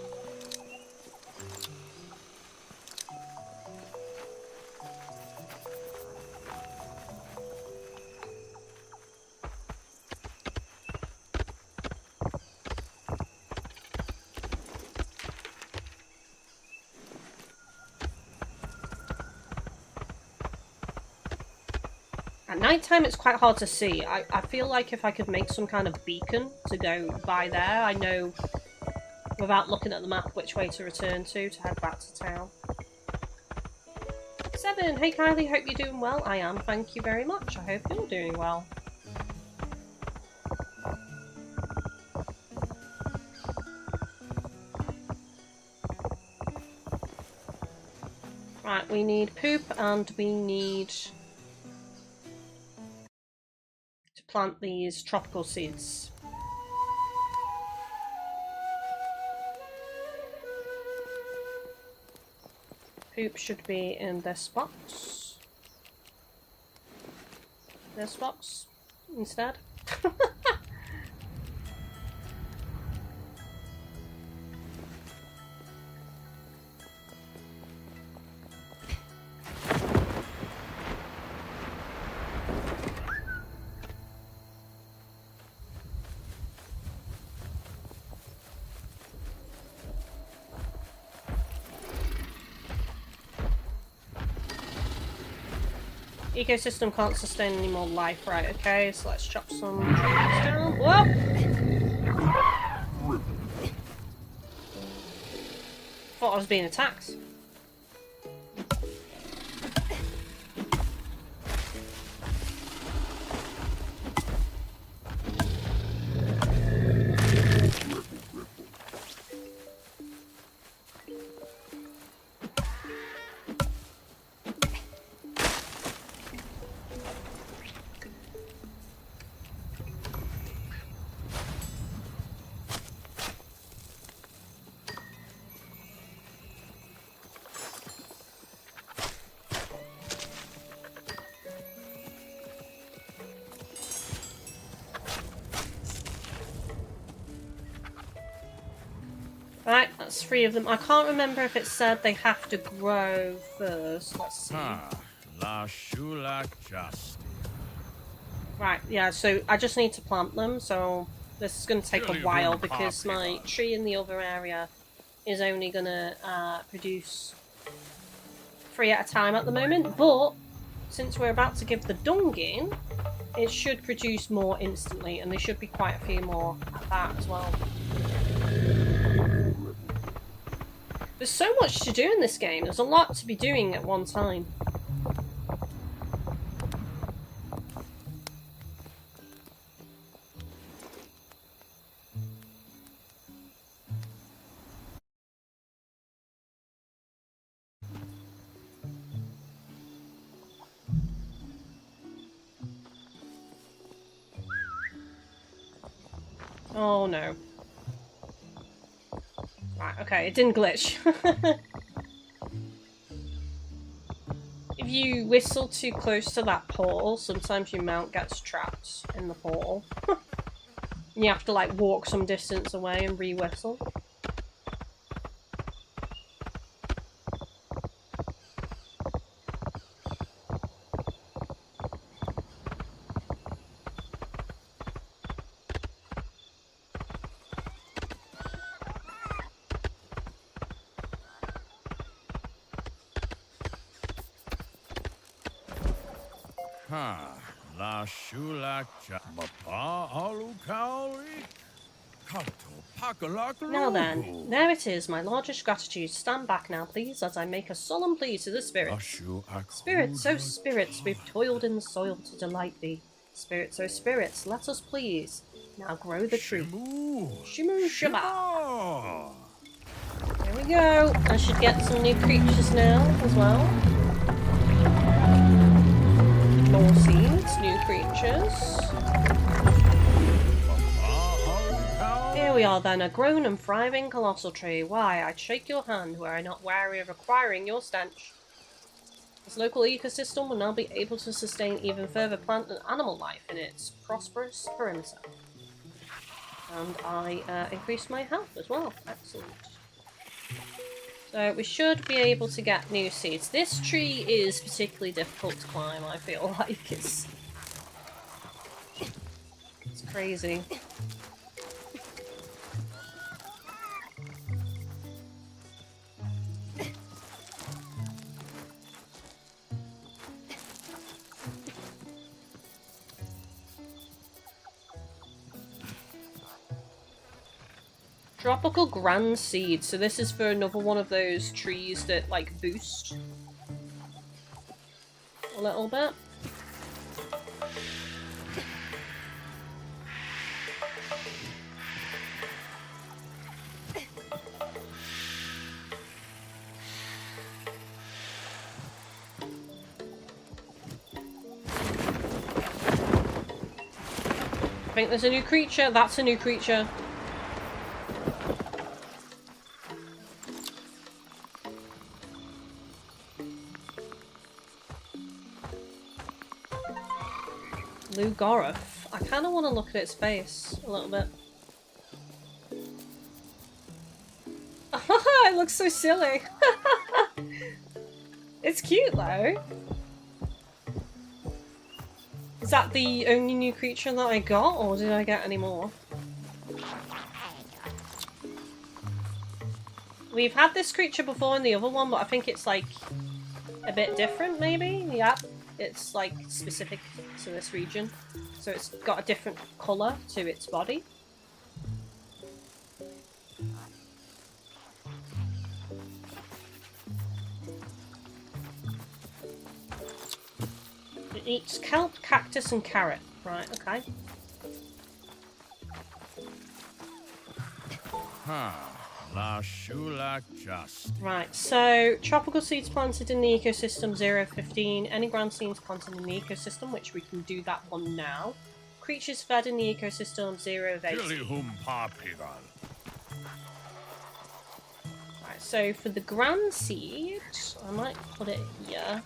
At night time it's quite hard to see. I feel like if I could make some kind of beacon to go by there, I know without looking at the map which way to return to head back to town. 7, hey Kylie, hope you're doing well. I am, thank you very much. I hope you're doing well. Right, we need poop and we need plant these tropical seeds. Poop should be in this box. This box instead. Ecosystem can't sustain any more life, right? Okay, so let's chop some trees down. Whoa! Thought I was being attacked. Right, that's 3 of them. I can't remember if it said they have to grow first. Let's see. Right, yeah, so I just need to plant them, so this is going to take a while because my tree in the other area is only going to produce 3 at a time at the moment, but since we're about to give the dung in, it should produce more instantly, and there should be quite a few more at that as well. There's so much to do in this game. There's a lot to be doing at one time. Oh no. Right, okay, it didn't glitch. If you whistle too close to that portal, sometimes your mount gets trapped in the portal. You have to like walk some distance away and re-whistle. Now then, there it is, my largest gratitude. Stand back now, please, as I make a solemn plea to the spirits. Spirits, oh spirits, we've toiled in the soil to delight thee. Spirits, oh spirits, let us please now grow the tree. Shimu Shaba. There we go. I should get some new creatures now as well. More seeds, new creatures. Here we are then, a grown and thriving colossal tree. Why, I'd shake your hand were I not wary of acquiring your stench. This local ecosystem will now be able to sustain even further plant and animal life in its prosperous perimeter. And I increased my health as well. Excellent. So we should be able to get new seeds. This tree is particularly difficult to climb, I feel like. It's crazy. Tropical Grand Seed. So this is for another one of those trees that like boost a little bit. I think there's a new creature. That's a new creature. Lugoroth. I kind of want to look at its face a little bit. It looks so silly. It's cute though. Is that the only new creature that I got, or did I get any more? We've had this creature before in the other one, but I think it's like a bit different maybe? Yeah, it's like specific to this region. So it's got a different colour to its body. It eats kelp, cactus and carrot. Right, okay. Right, so tropical seeds planted in the ecosystem 015. Any ground seeds planted in the ecosystem, which we can do that one now. Creatures fed in the ecosystem 018. Right, so for the grand seed, I might put it here.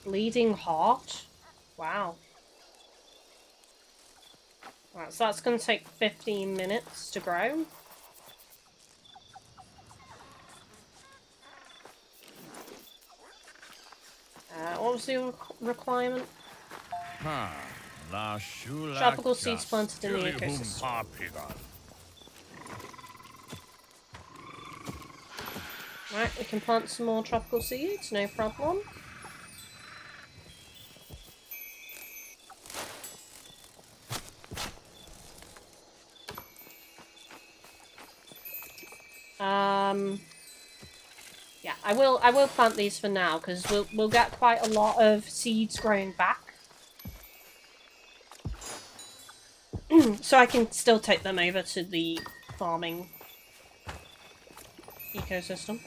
Bleeding heart? Wow. Right, so that's going to take 15 minutes to grow. What was the requirement? Tropical seeds planted in the ecosystem. Right, we can plant some more tropical seeds, no problem. Yeah, I will plant these for now because we'll get quite a lot of seeds growing back. So I can still take them over to the farming ecosystem.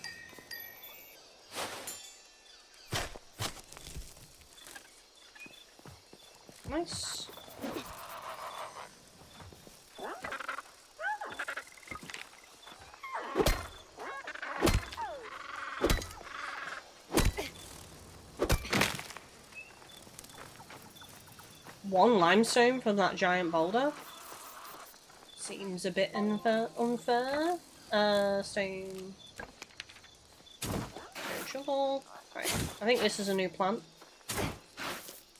Nice. One limestone from that giant boulder? Seems a bit unfair. Stone. Shovel. Right. I think this is a new plant.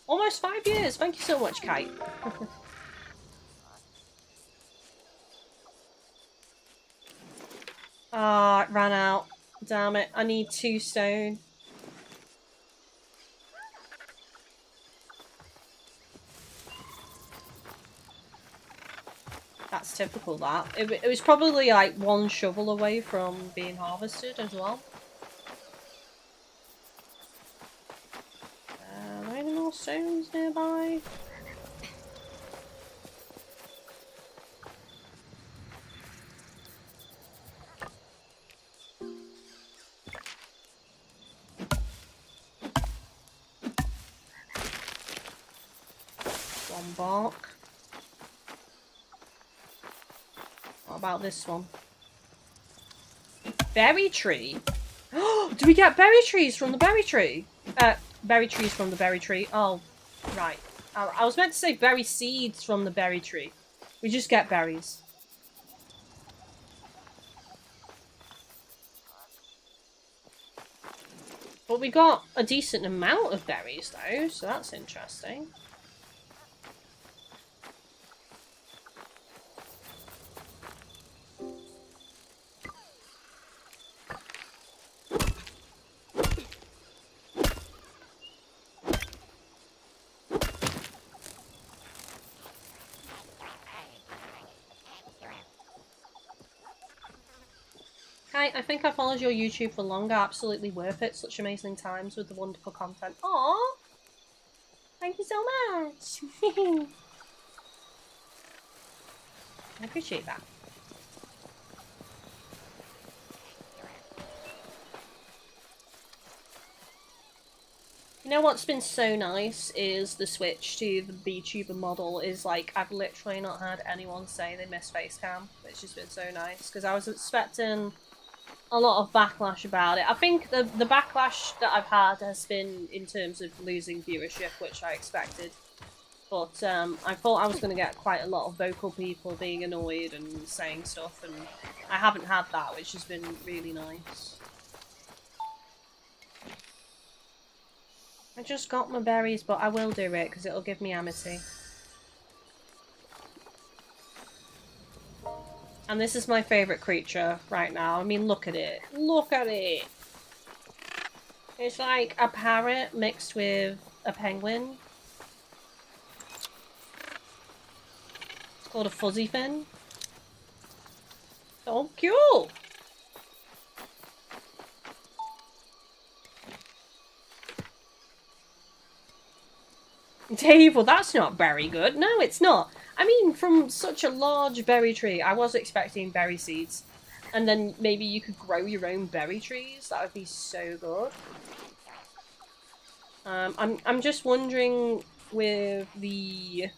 Almost 5 years! Thank you so much, Kite. Ah, it ran out. Damn it. I need 2 stone. That's typical, that. It was probably like 1 shovel away from being harvested as well. Are there any more stones nearby? One bark. What about this one? Berry tree? Do we get berry trees from the berry tree? Berry trees from the berry tree. Oh, right. I was meant to say berry seeds from the berry tree. We just get berries. But we got a decent amount of berries though, so that's interesting. I think I followed your YouTube for longer. Absolutely worth it. Such amazing times with the wonderful content. Aww! Thank you so much! I appreciate that. You know what's been so nice is the switch to the VTuber model is like, I've literally not had anyone say they miss Facecam, which has been so nice, because I was expecting a lot of backlash about it. I think the backlash that I've had has been in terms of losing viewership, which I expected. But I thought I was going to get quite a lot of vocal people being annoyed and saying stuff, and I haven't had that, which has been really nice. I just got my berries, but I will do it because it'll give me amity. And this is my favourite creature right now. I mean, look at it. Look at it! It's like a parrot mixed with a penguin. It's called a fuzzy fin. So cute! Dave, well that's not very good. No, it's not. I mean, from such a large berry tree, I was expecting berry seeds. And then maybe you could grow your own berry trees. That would be so good. I'm just wondering with the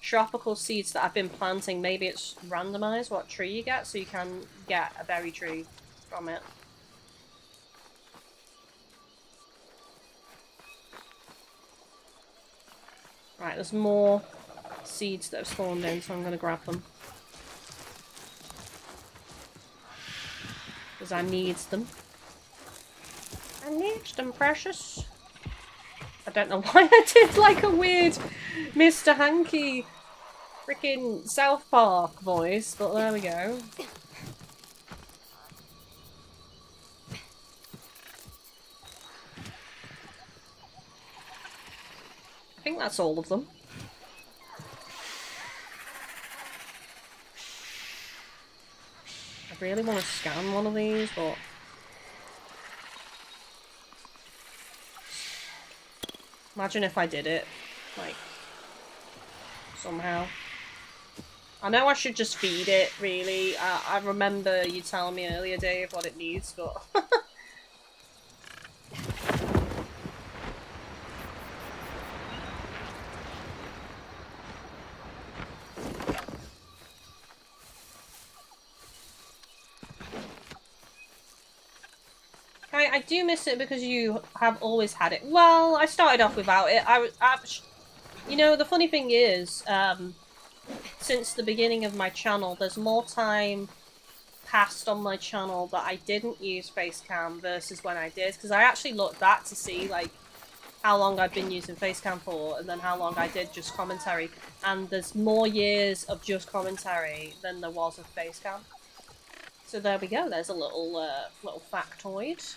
tropical seeds that I've been planting, maybe it's randomized what tree you get, so you can get a berry tree from it. Right, there's more seeds that have spawned in, so I'm going to grab them. Because I need them. I need them, precious. I don't know why I did like a weird Mr. Hanky freaking South Park voice, but there we go. I think that's all of them. I really want to scan one of these, but... Imagine if I did it, like, somehow. I know I should just feed it, really. I remember you telling me earlier, Dave, what it needs, but... I do miss it because you have always had it. Well, I started off without it. You know, the funny thing is, since the beginning of my channel, there's more time passed on my channel that I didn't use Facecam versus when I did. Because I actually looked back to see, like, how long I've been using Facecam for, and then how long I did just commentary. And there's more years of just commentary than there was of Facecam. So there we go. There's a little little factoid.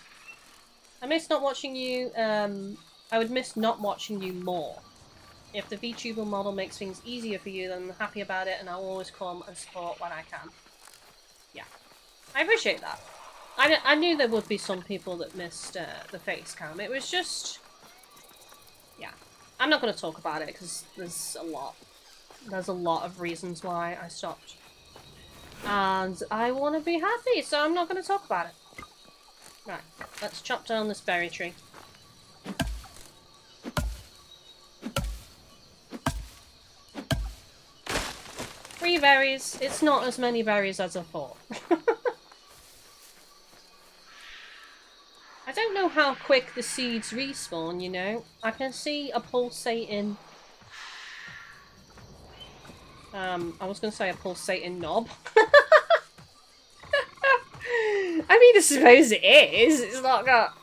I miss not watching you. I would miss not watching you more. If the VTuber model makes things easier for you, then I'm happy about it, and I'll always come and support when I can. Yeah, I appreciate that. I knew there would be some people that missed the face cam. It was just, yeah. I'm not going to talk about it because there's a lot. There's a lot of reasons why I stopped. And I want to be happy, so I'm not going to talk about it. Right, let's chop down this berry tree. 3 berries. It's not as many berries as I thought. I don't know how quick the seeds respawn, you know. I can see a pulsating... I was going to say a pulsating knob. I mean, I suppose it is. It's not got...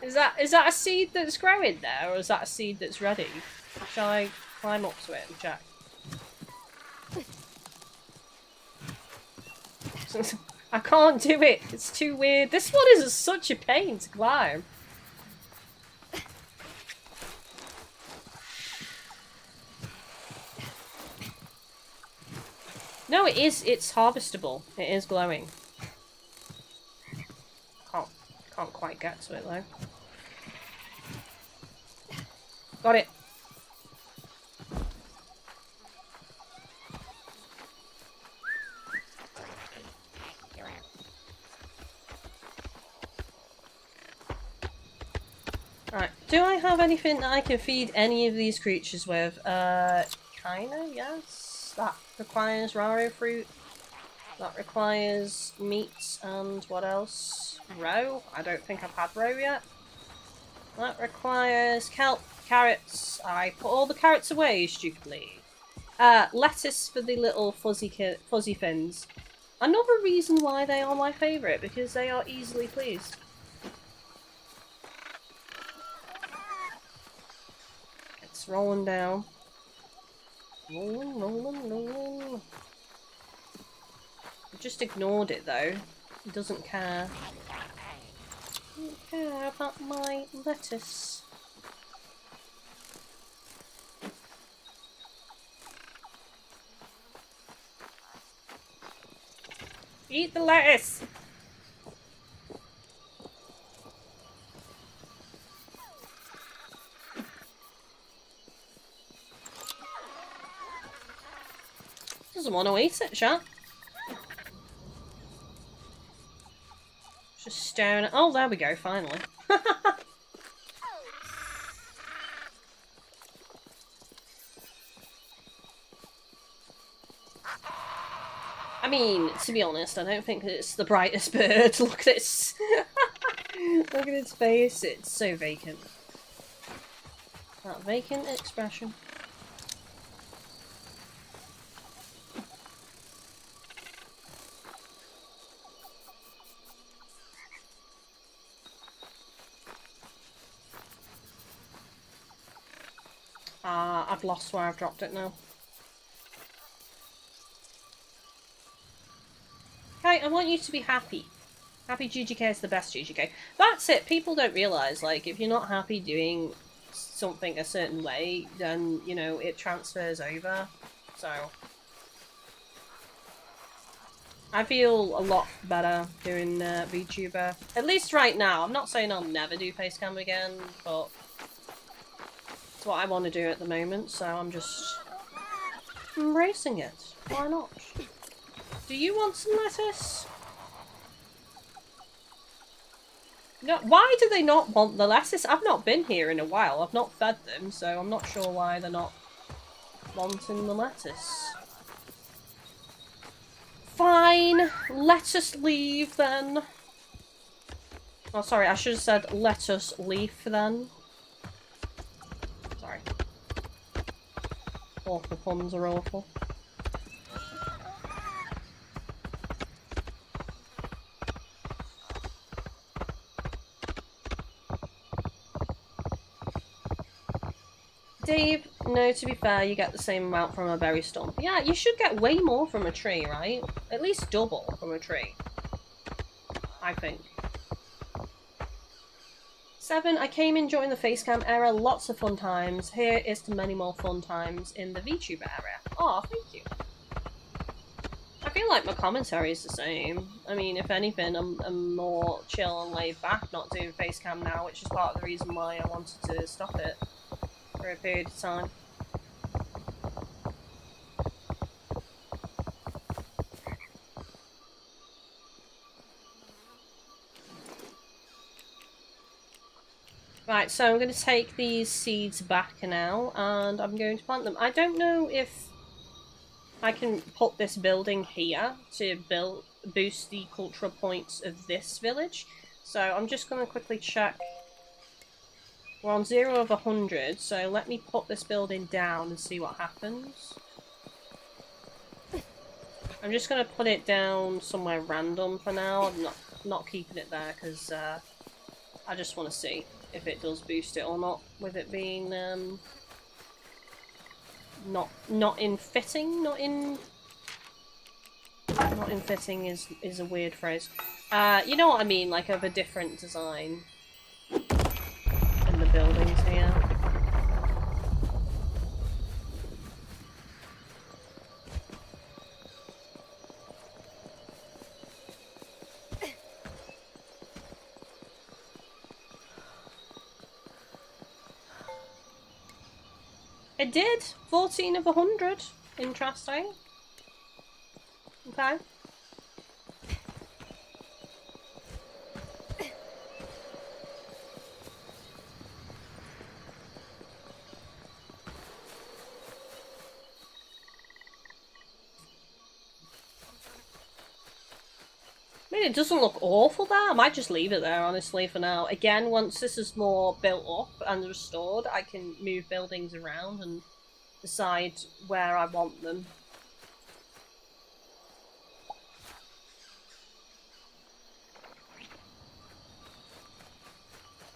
Is that a seed that's growing there, or is that a seed that's ready? Shall I climb up to it and check? I can't do it. It's too weird. This one is such a pain to climb. No, it is. It's harvestable. It is glowing. Can't quite get to it though. Got it. Right. Do I have anything that I can feed any of these creatures with? Kinda, yes. That requires raro fruit. That requires meat and what else? Roe? I don't think I've had roe yet. That requires kelp, carrots. I put all the carrots away, stupidly. Lettuce for the little fuzzy fins. Another reason why they are my favourite, because they are easily pleased. It's rolling down. Rolling, rolling, rolling. I just ignored it though. It doesn't care. Doesn't care about my lettuce. Eat the lettuce! Doesn't want to eat it, chat. Just staring at— oh, there we go, finally. I mean, to be honest, I don't think it's the brightest bird. Look at its look at its face. It's so vacant. That vacant expression. I've lost where I've dropped it now. Okay, I want you to be happy. Happy GGK is the best GGK. That's it. People don't realise, like, if you're not happy doing something a certain way, then, you know, it transfers over. So I feel a lot better doing VTuber. At least right now. I'm not saying I'll never do facecam again, but it's what I want to do at the moment, so I'm just embracing it. Why not? Do you want some lettuce? No, why do they not want the lettuce? I've not been here in a while. I've not fed them, so I'm not sure why they're not wanting the lettuce. Fine, let us leave then. Oh, sorry, I should have said let us leave then. Sorry. Awful puns are awful. Dave, no, to be fair, you get the same amount from a berry stump. Yeah, you should get way more from a tree, right? At least double from a tree. I think. 7, I came in during the facecam era, lots of fun times. Here is to many more fun times in the VTuber area. Oh, thank you. I feel like my commentary is the same. I mean, if anything, I'm more chill and laid back not doing facecam now, which is part of the reason why I wanted to stop it for a period of time. Right, so I'm going to take these seeds back now, and I'm going to plant them. I don't know if I can put this building here to boost the cultural points of this village. So I'm just going to quickly check. We're on 0 of 100, so let me put this building down and see what happens. I'm just going to put it down somewhere random for now. I'm not keeping it there because I just want to see if it does boost it or not, with it being not in fitting, not in fitting is a weird phrase. You know what I mean, like of a different design in the buildings here. It did! 14 of 100. Interesting. Okay. mean, it doesn't look awful there. I might just leave it there, honestly, for now. Again, once this is more built up and restored, I can move buildings around and decide where I want them.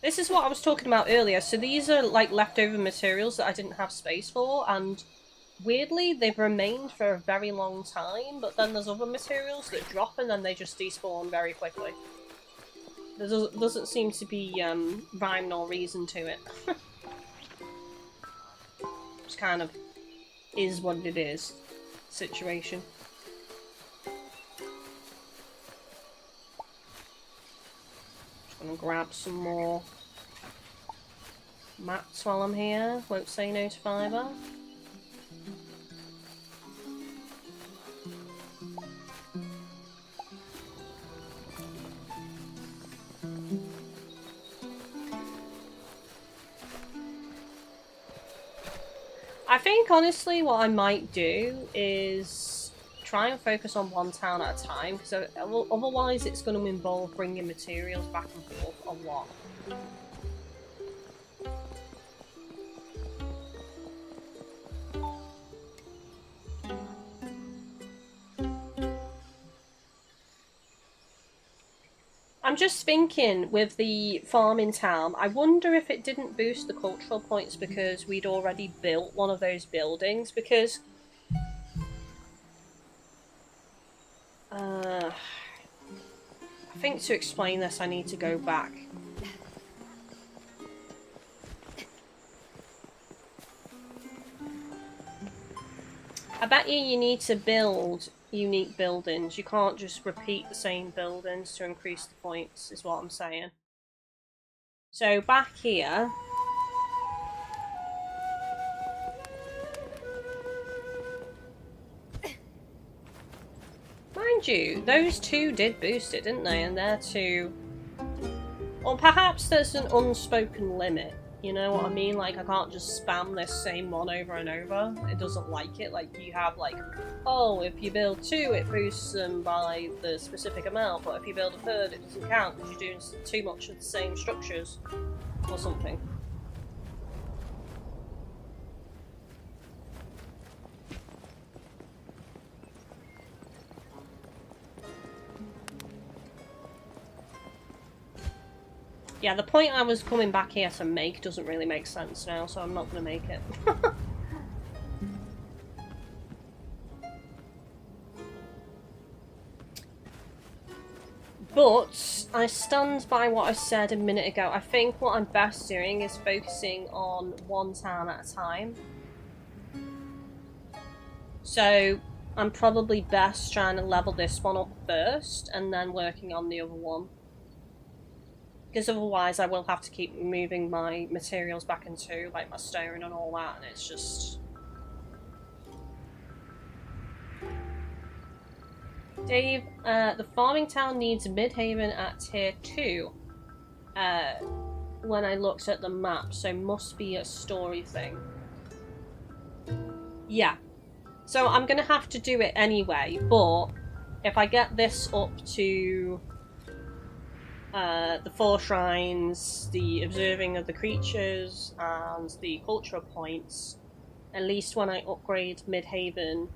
This is what I was talking about earlier. So these are like leftover materials that I didn't have space for, and weirdly they've remained for a very long time, but then there's other materials that drop and then they just despawn very quickly. There doesn't seem to be rhyme nor reason to it. Just kind of is what it is situation. Just gonna grab some more mats while I'm here. Won't say no to fibre. I think, honestly, what I might do is try and focus on one town at a time, because otherwise it's going to involve bringing materials back and forth a lot. I'm just thinking, with the farming town, I wonder if it didn't boost the cultural points because we'd already built one of those buildings, because I think to explain this I need to go back. I bet you need to build unique buildings. You can't just repeat the same buildings to increase the points, is what I'm saying. So back here, mind you, those two did boost it, didn't they? And they're two, or perhaps there's an unspoken limit. You know what I mean? Like, I can't just spam this same one over and over. It doesn't like it. Like, you have, like, oh, if you build two, it boosts them by the specific amount, but if you build a third, it doesn't count because you're doing too much of the same structures or something. Yeah, the point I was coming back here to make doesn't really make sense now, so I'm not going to make it. But I stand by what I said a minute ago. I think what I'm best doing is focusing on one town at a time. So I'm probably best trying to level this one up first and then working on the other one. Because otherwise I will have to keep moving my materials back into, like, my stone and all that, and it's just... Dave, the farming town needs Midhaven at tier 2 when I looked at the map, so must be a story thing. Yeah. So I'm going to have to do it anyway, but if I get this up to... the 4 shrines, the observing of the creatures, and the cultural points, at least when I upgrade Midhaven,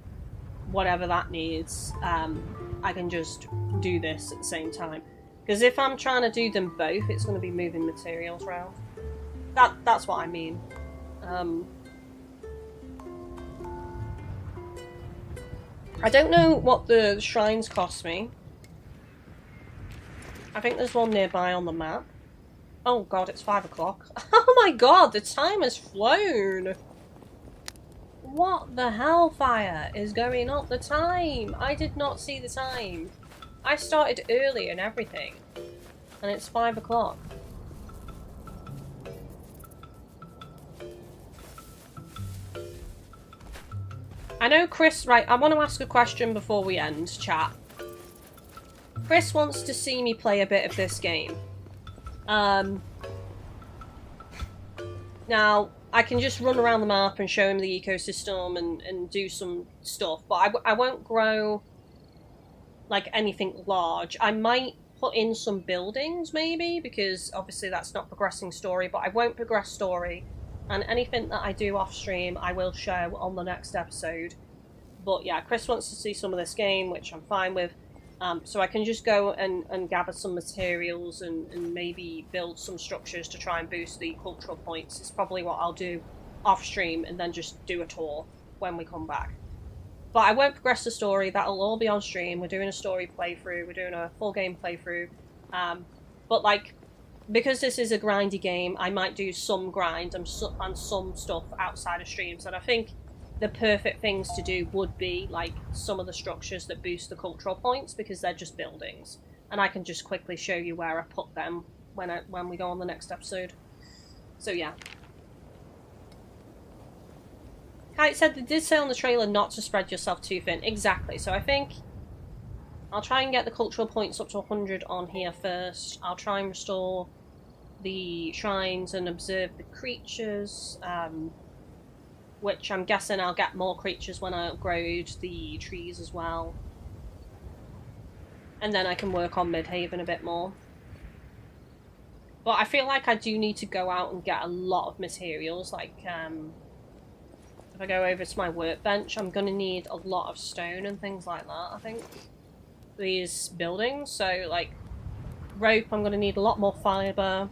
whatever that needs, I can just do this at the same time. Because if I'm trying to do them both, it's going to be moving materials around. That's what I mean. I don't know what the shrines cost me. I think there's one nearby on the map. Oh god, it's 5 o'clock. Oh my god, the time has flown! What the hellfire is going on? The time! I did not see the time. I started early and everything. And it's 5 o'clock. I know Chris... Right, I want to ask a question before we end, chat. Chris wants to see me play a bit of this game. Now, I can just run around the map and show him the ecosystem and do some stuff, but I won't grow like anything large. I might put in some buildings maybe, because obviously that's not progressing story, but I won't progress story, and anything that I do off stream I will show on the next episode. But yeah, Chris wants to see some of this game, which I'm fine with, so I can just go and gather some materials and maybe build some structures to try and boost the cultural points. It's probably what I'll do off stream, and then just do a tour when we come back. But I won't progress the story, that'll all be on stream. We're doing a story playthrough, we're doing a full game playthrough. But like, because this is a grindy game, I might do some grind and some stuff outside of streams. And I think the perfect things to do would be like some of the structures that boost the cultural points, because they're just buildings. And I can just quickly show you where I put them when we go on the next episode. So yeah. Kite said they did say on the trailer not to spread yourself too thin. Exactly. So I think I'll try and get the cultural points up to 100 on here first. I'll try and restore the shrines and observe the creatures, which I'm guessing I'll get more creatures when I upgrade the trees as well. And then I can work on Midhaven a bit more. But I feel like I do need to go out and get a lot of materials, like if I go over to my workbench, I'm going to need a lot of stone and things like that, I think. These buildings, so like rope, I'm going to need a lot more fibre.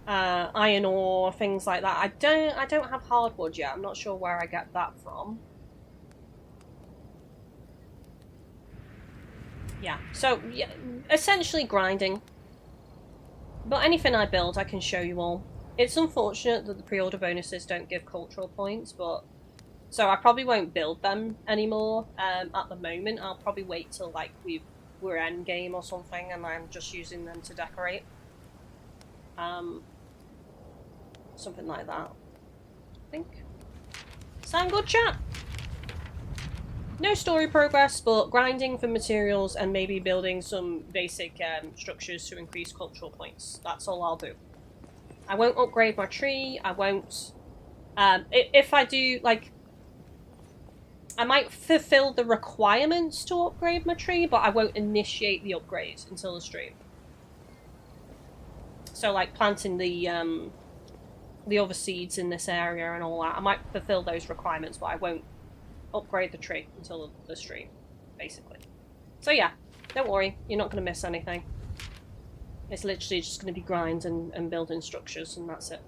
Iron ore, things like that. I don't have hardwood yet, I'm not sure where I get that from. Yeah, so yeah, essentially grinding. But anything I build, I can show you all. It's unfortunate that the pre-order bonuses don't give cultural points, but so I probably won't build them anymore at the moment. I'll probably wait till like we're end game or something, and I'm just using them to decorate. Something like that, I think. Sound good, chat? No story progress, but grinding for materials and maybe building some basic structures to increase cultural points. That's all I'll do. I won't upgrade my tree, I won't... if I do, like... I might fulfill the requirements to upgrade my tree, but I won't initiate the upgrade until the stream. So, like, planting the other seeds in this area and all that. I might fulfill those requirements, but I won't upgrade the tree until the stream, basically. So yeah, don't worry, you're not going to miss anything. It's literally just going to be grind and building structures, and that's it.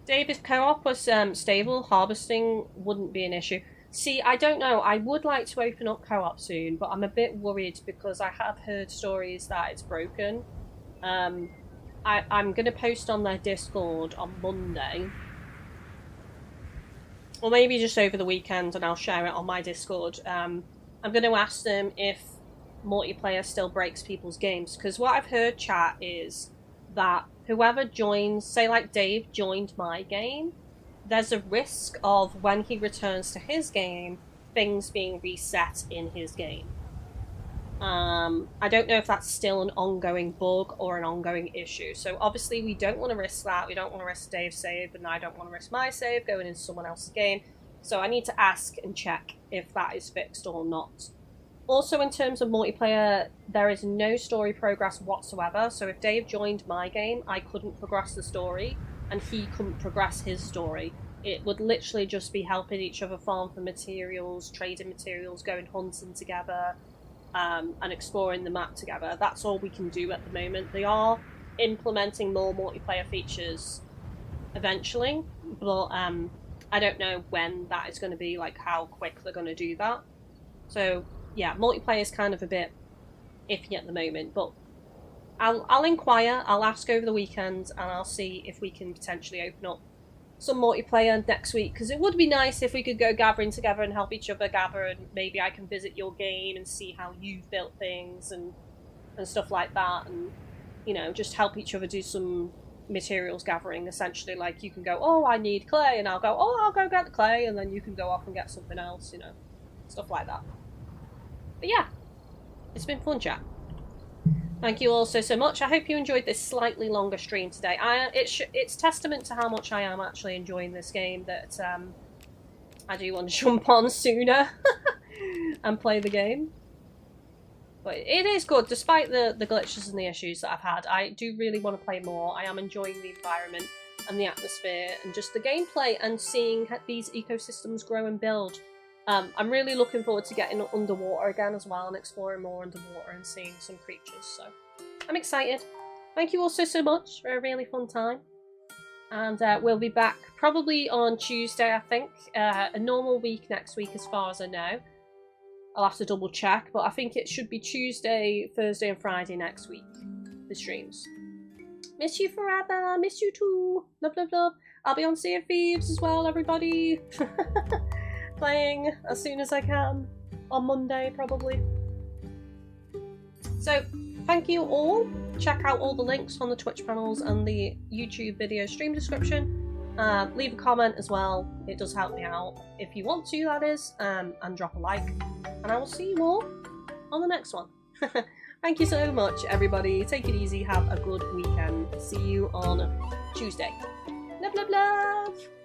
Dave, if co-op was stable, harvesting wouldn't be an issue. See, I don't know, I would like to open up co-op soon, but I'm a bit worried because I have heard stories that it's broken. I'm going to post on their Discord on Monday. Or maybe just over the weekend, and I'll share it on my Discord. I'm going to ask them if multiplayer still breaks people's games. Because what I've heard, chat, is that whoever joins, say like Dave joined my game, there's a risk of when he returns to his game, things being reset in his game. I don't know if that's still an ongoing bug or an ongoing issue. So obviously we don't want to risk that. We don't want to risk Dave's save, and I don't want to risk my save going into someone else's game. So I need to ask and check if that is fixed or not. Also, in terms of multiplayer, there is no story progress whatsoever. So if Dave joined my game, I couldn't progress the story, and he couldn't progress his story. It would literally just be helping each other farm for materials, trading materials, going hunting together, and exploring the map together. That's all we can do at the moment. They are implementing more multiplayer features eventually, but I don't know when that is going to be, like how quick they're going to do that. So yeah, multiplayer is kind of a bit iffy at the moment, but I'll inquire, I'll ask over the weekend, and I'll see if we can potentially open up some multiplayer next week, because it would be nice if we could go gathering together and help each other gather, and maybe I can visit your game and see how you've built things and stuff like that, and you know, just help each other do some materials gathering, essentially. Like, you can go, oh, I need clay, and I'll go, oh, I'll go get the clay, and then you can go off and get something else, you know, stuff like that. But yeah, it's been fun, chat. Thank you all so much. I hope you enjoyed this slightly longer stream today. It's testament to how much I am actually enjoying this game that I do want to jump on sooner and play the game. But it is good, despite the glitches and the issues that I've had. I do really want to play more. I am enjoying the environment and the atmosphere and just the gameplay and seeing these ecosystems grow and build. I'm really looking forward to getting underwater again as well and exploring more underwater and seeing some creatures. So I'm excited. Thank you all so much for a really fun time. And we'll be back probably on Tuesday, I think. A normal week next week as far as I know. I'll have to double check, but I think it should be Tuesday, Thursday and Friday next week, the streams. Miss you forever, miss you too. Love, love, love. I'll be on Sea of Thieves as well, everybody. Playing as soon as I can. On Monday, probably. So, thank you all. Check out all the links on the Twitch panels and the YouTube video stream description. Leave a comment as well. It does help me out. If you want to, that is. And drop a like. And I will see you all on the next one. Thank you so much, everybody. Take it easy. Have a good weekend. See you on Tuesday. Love, love, love.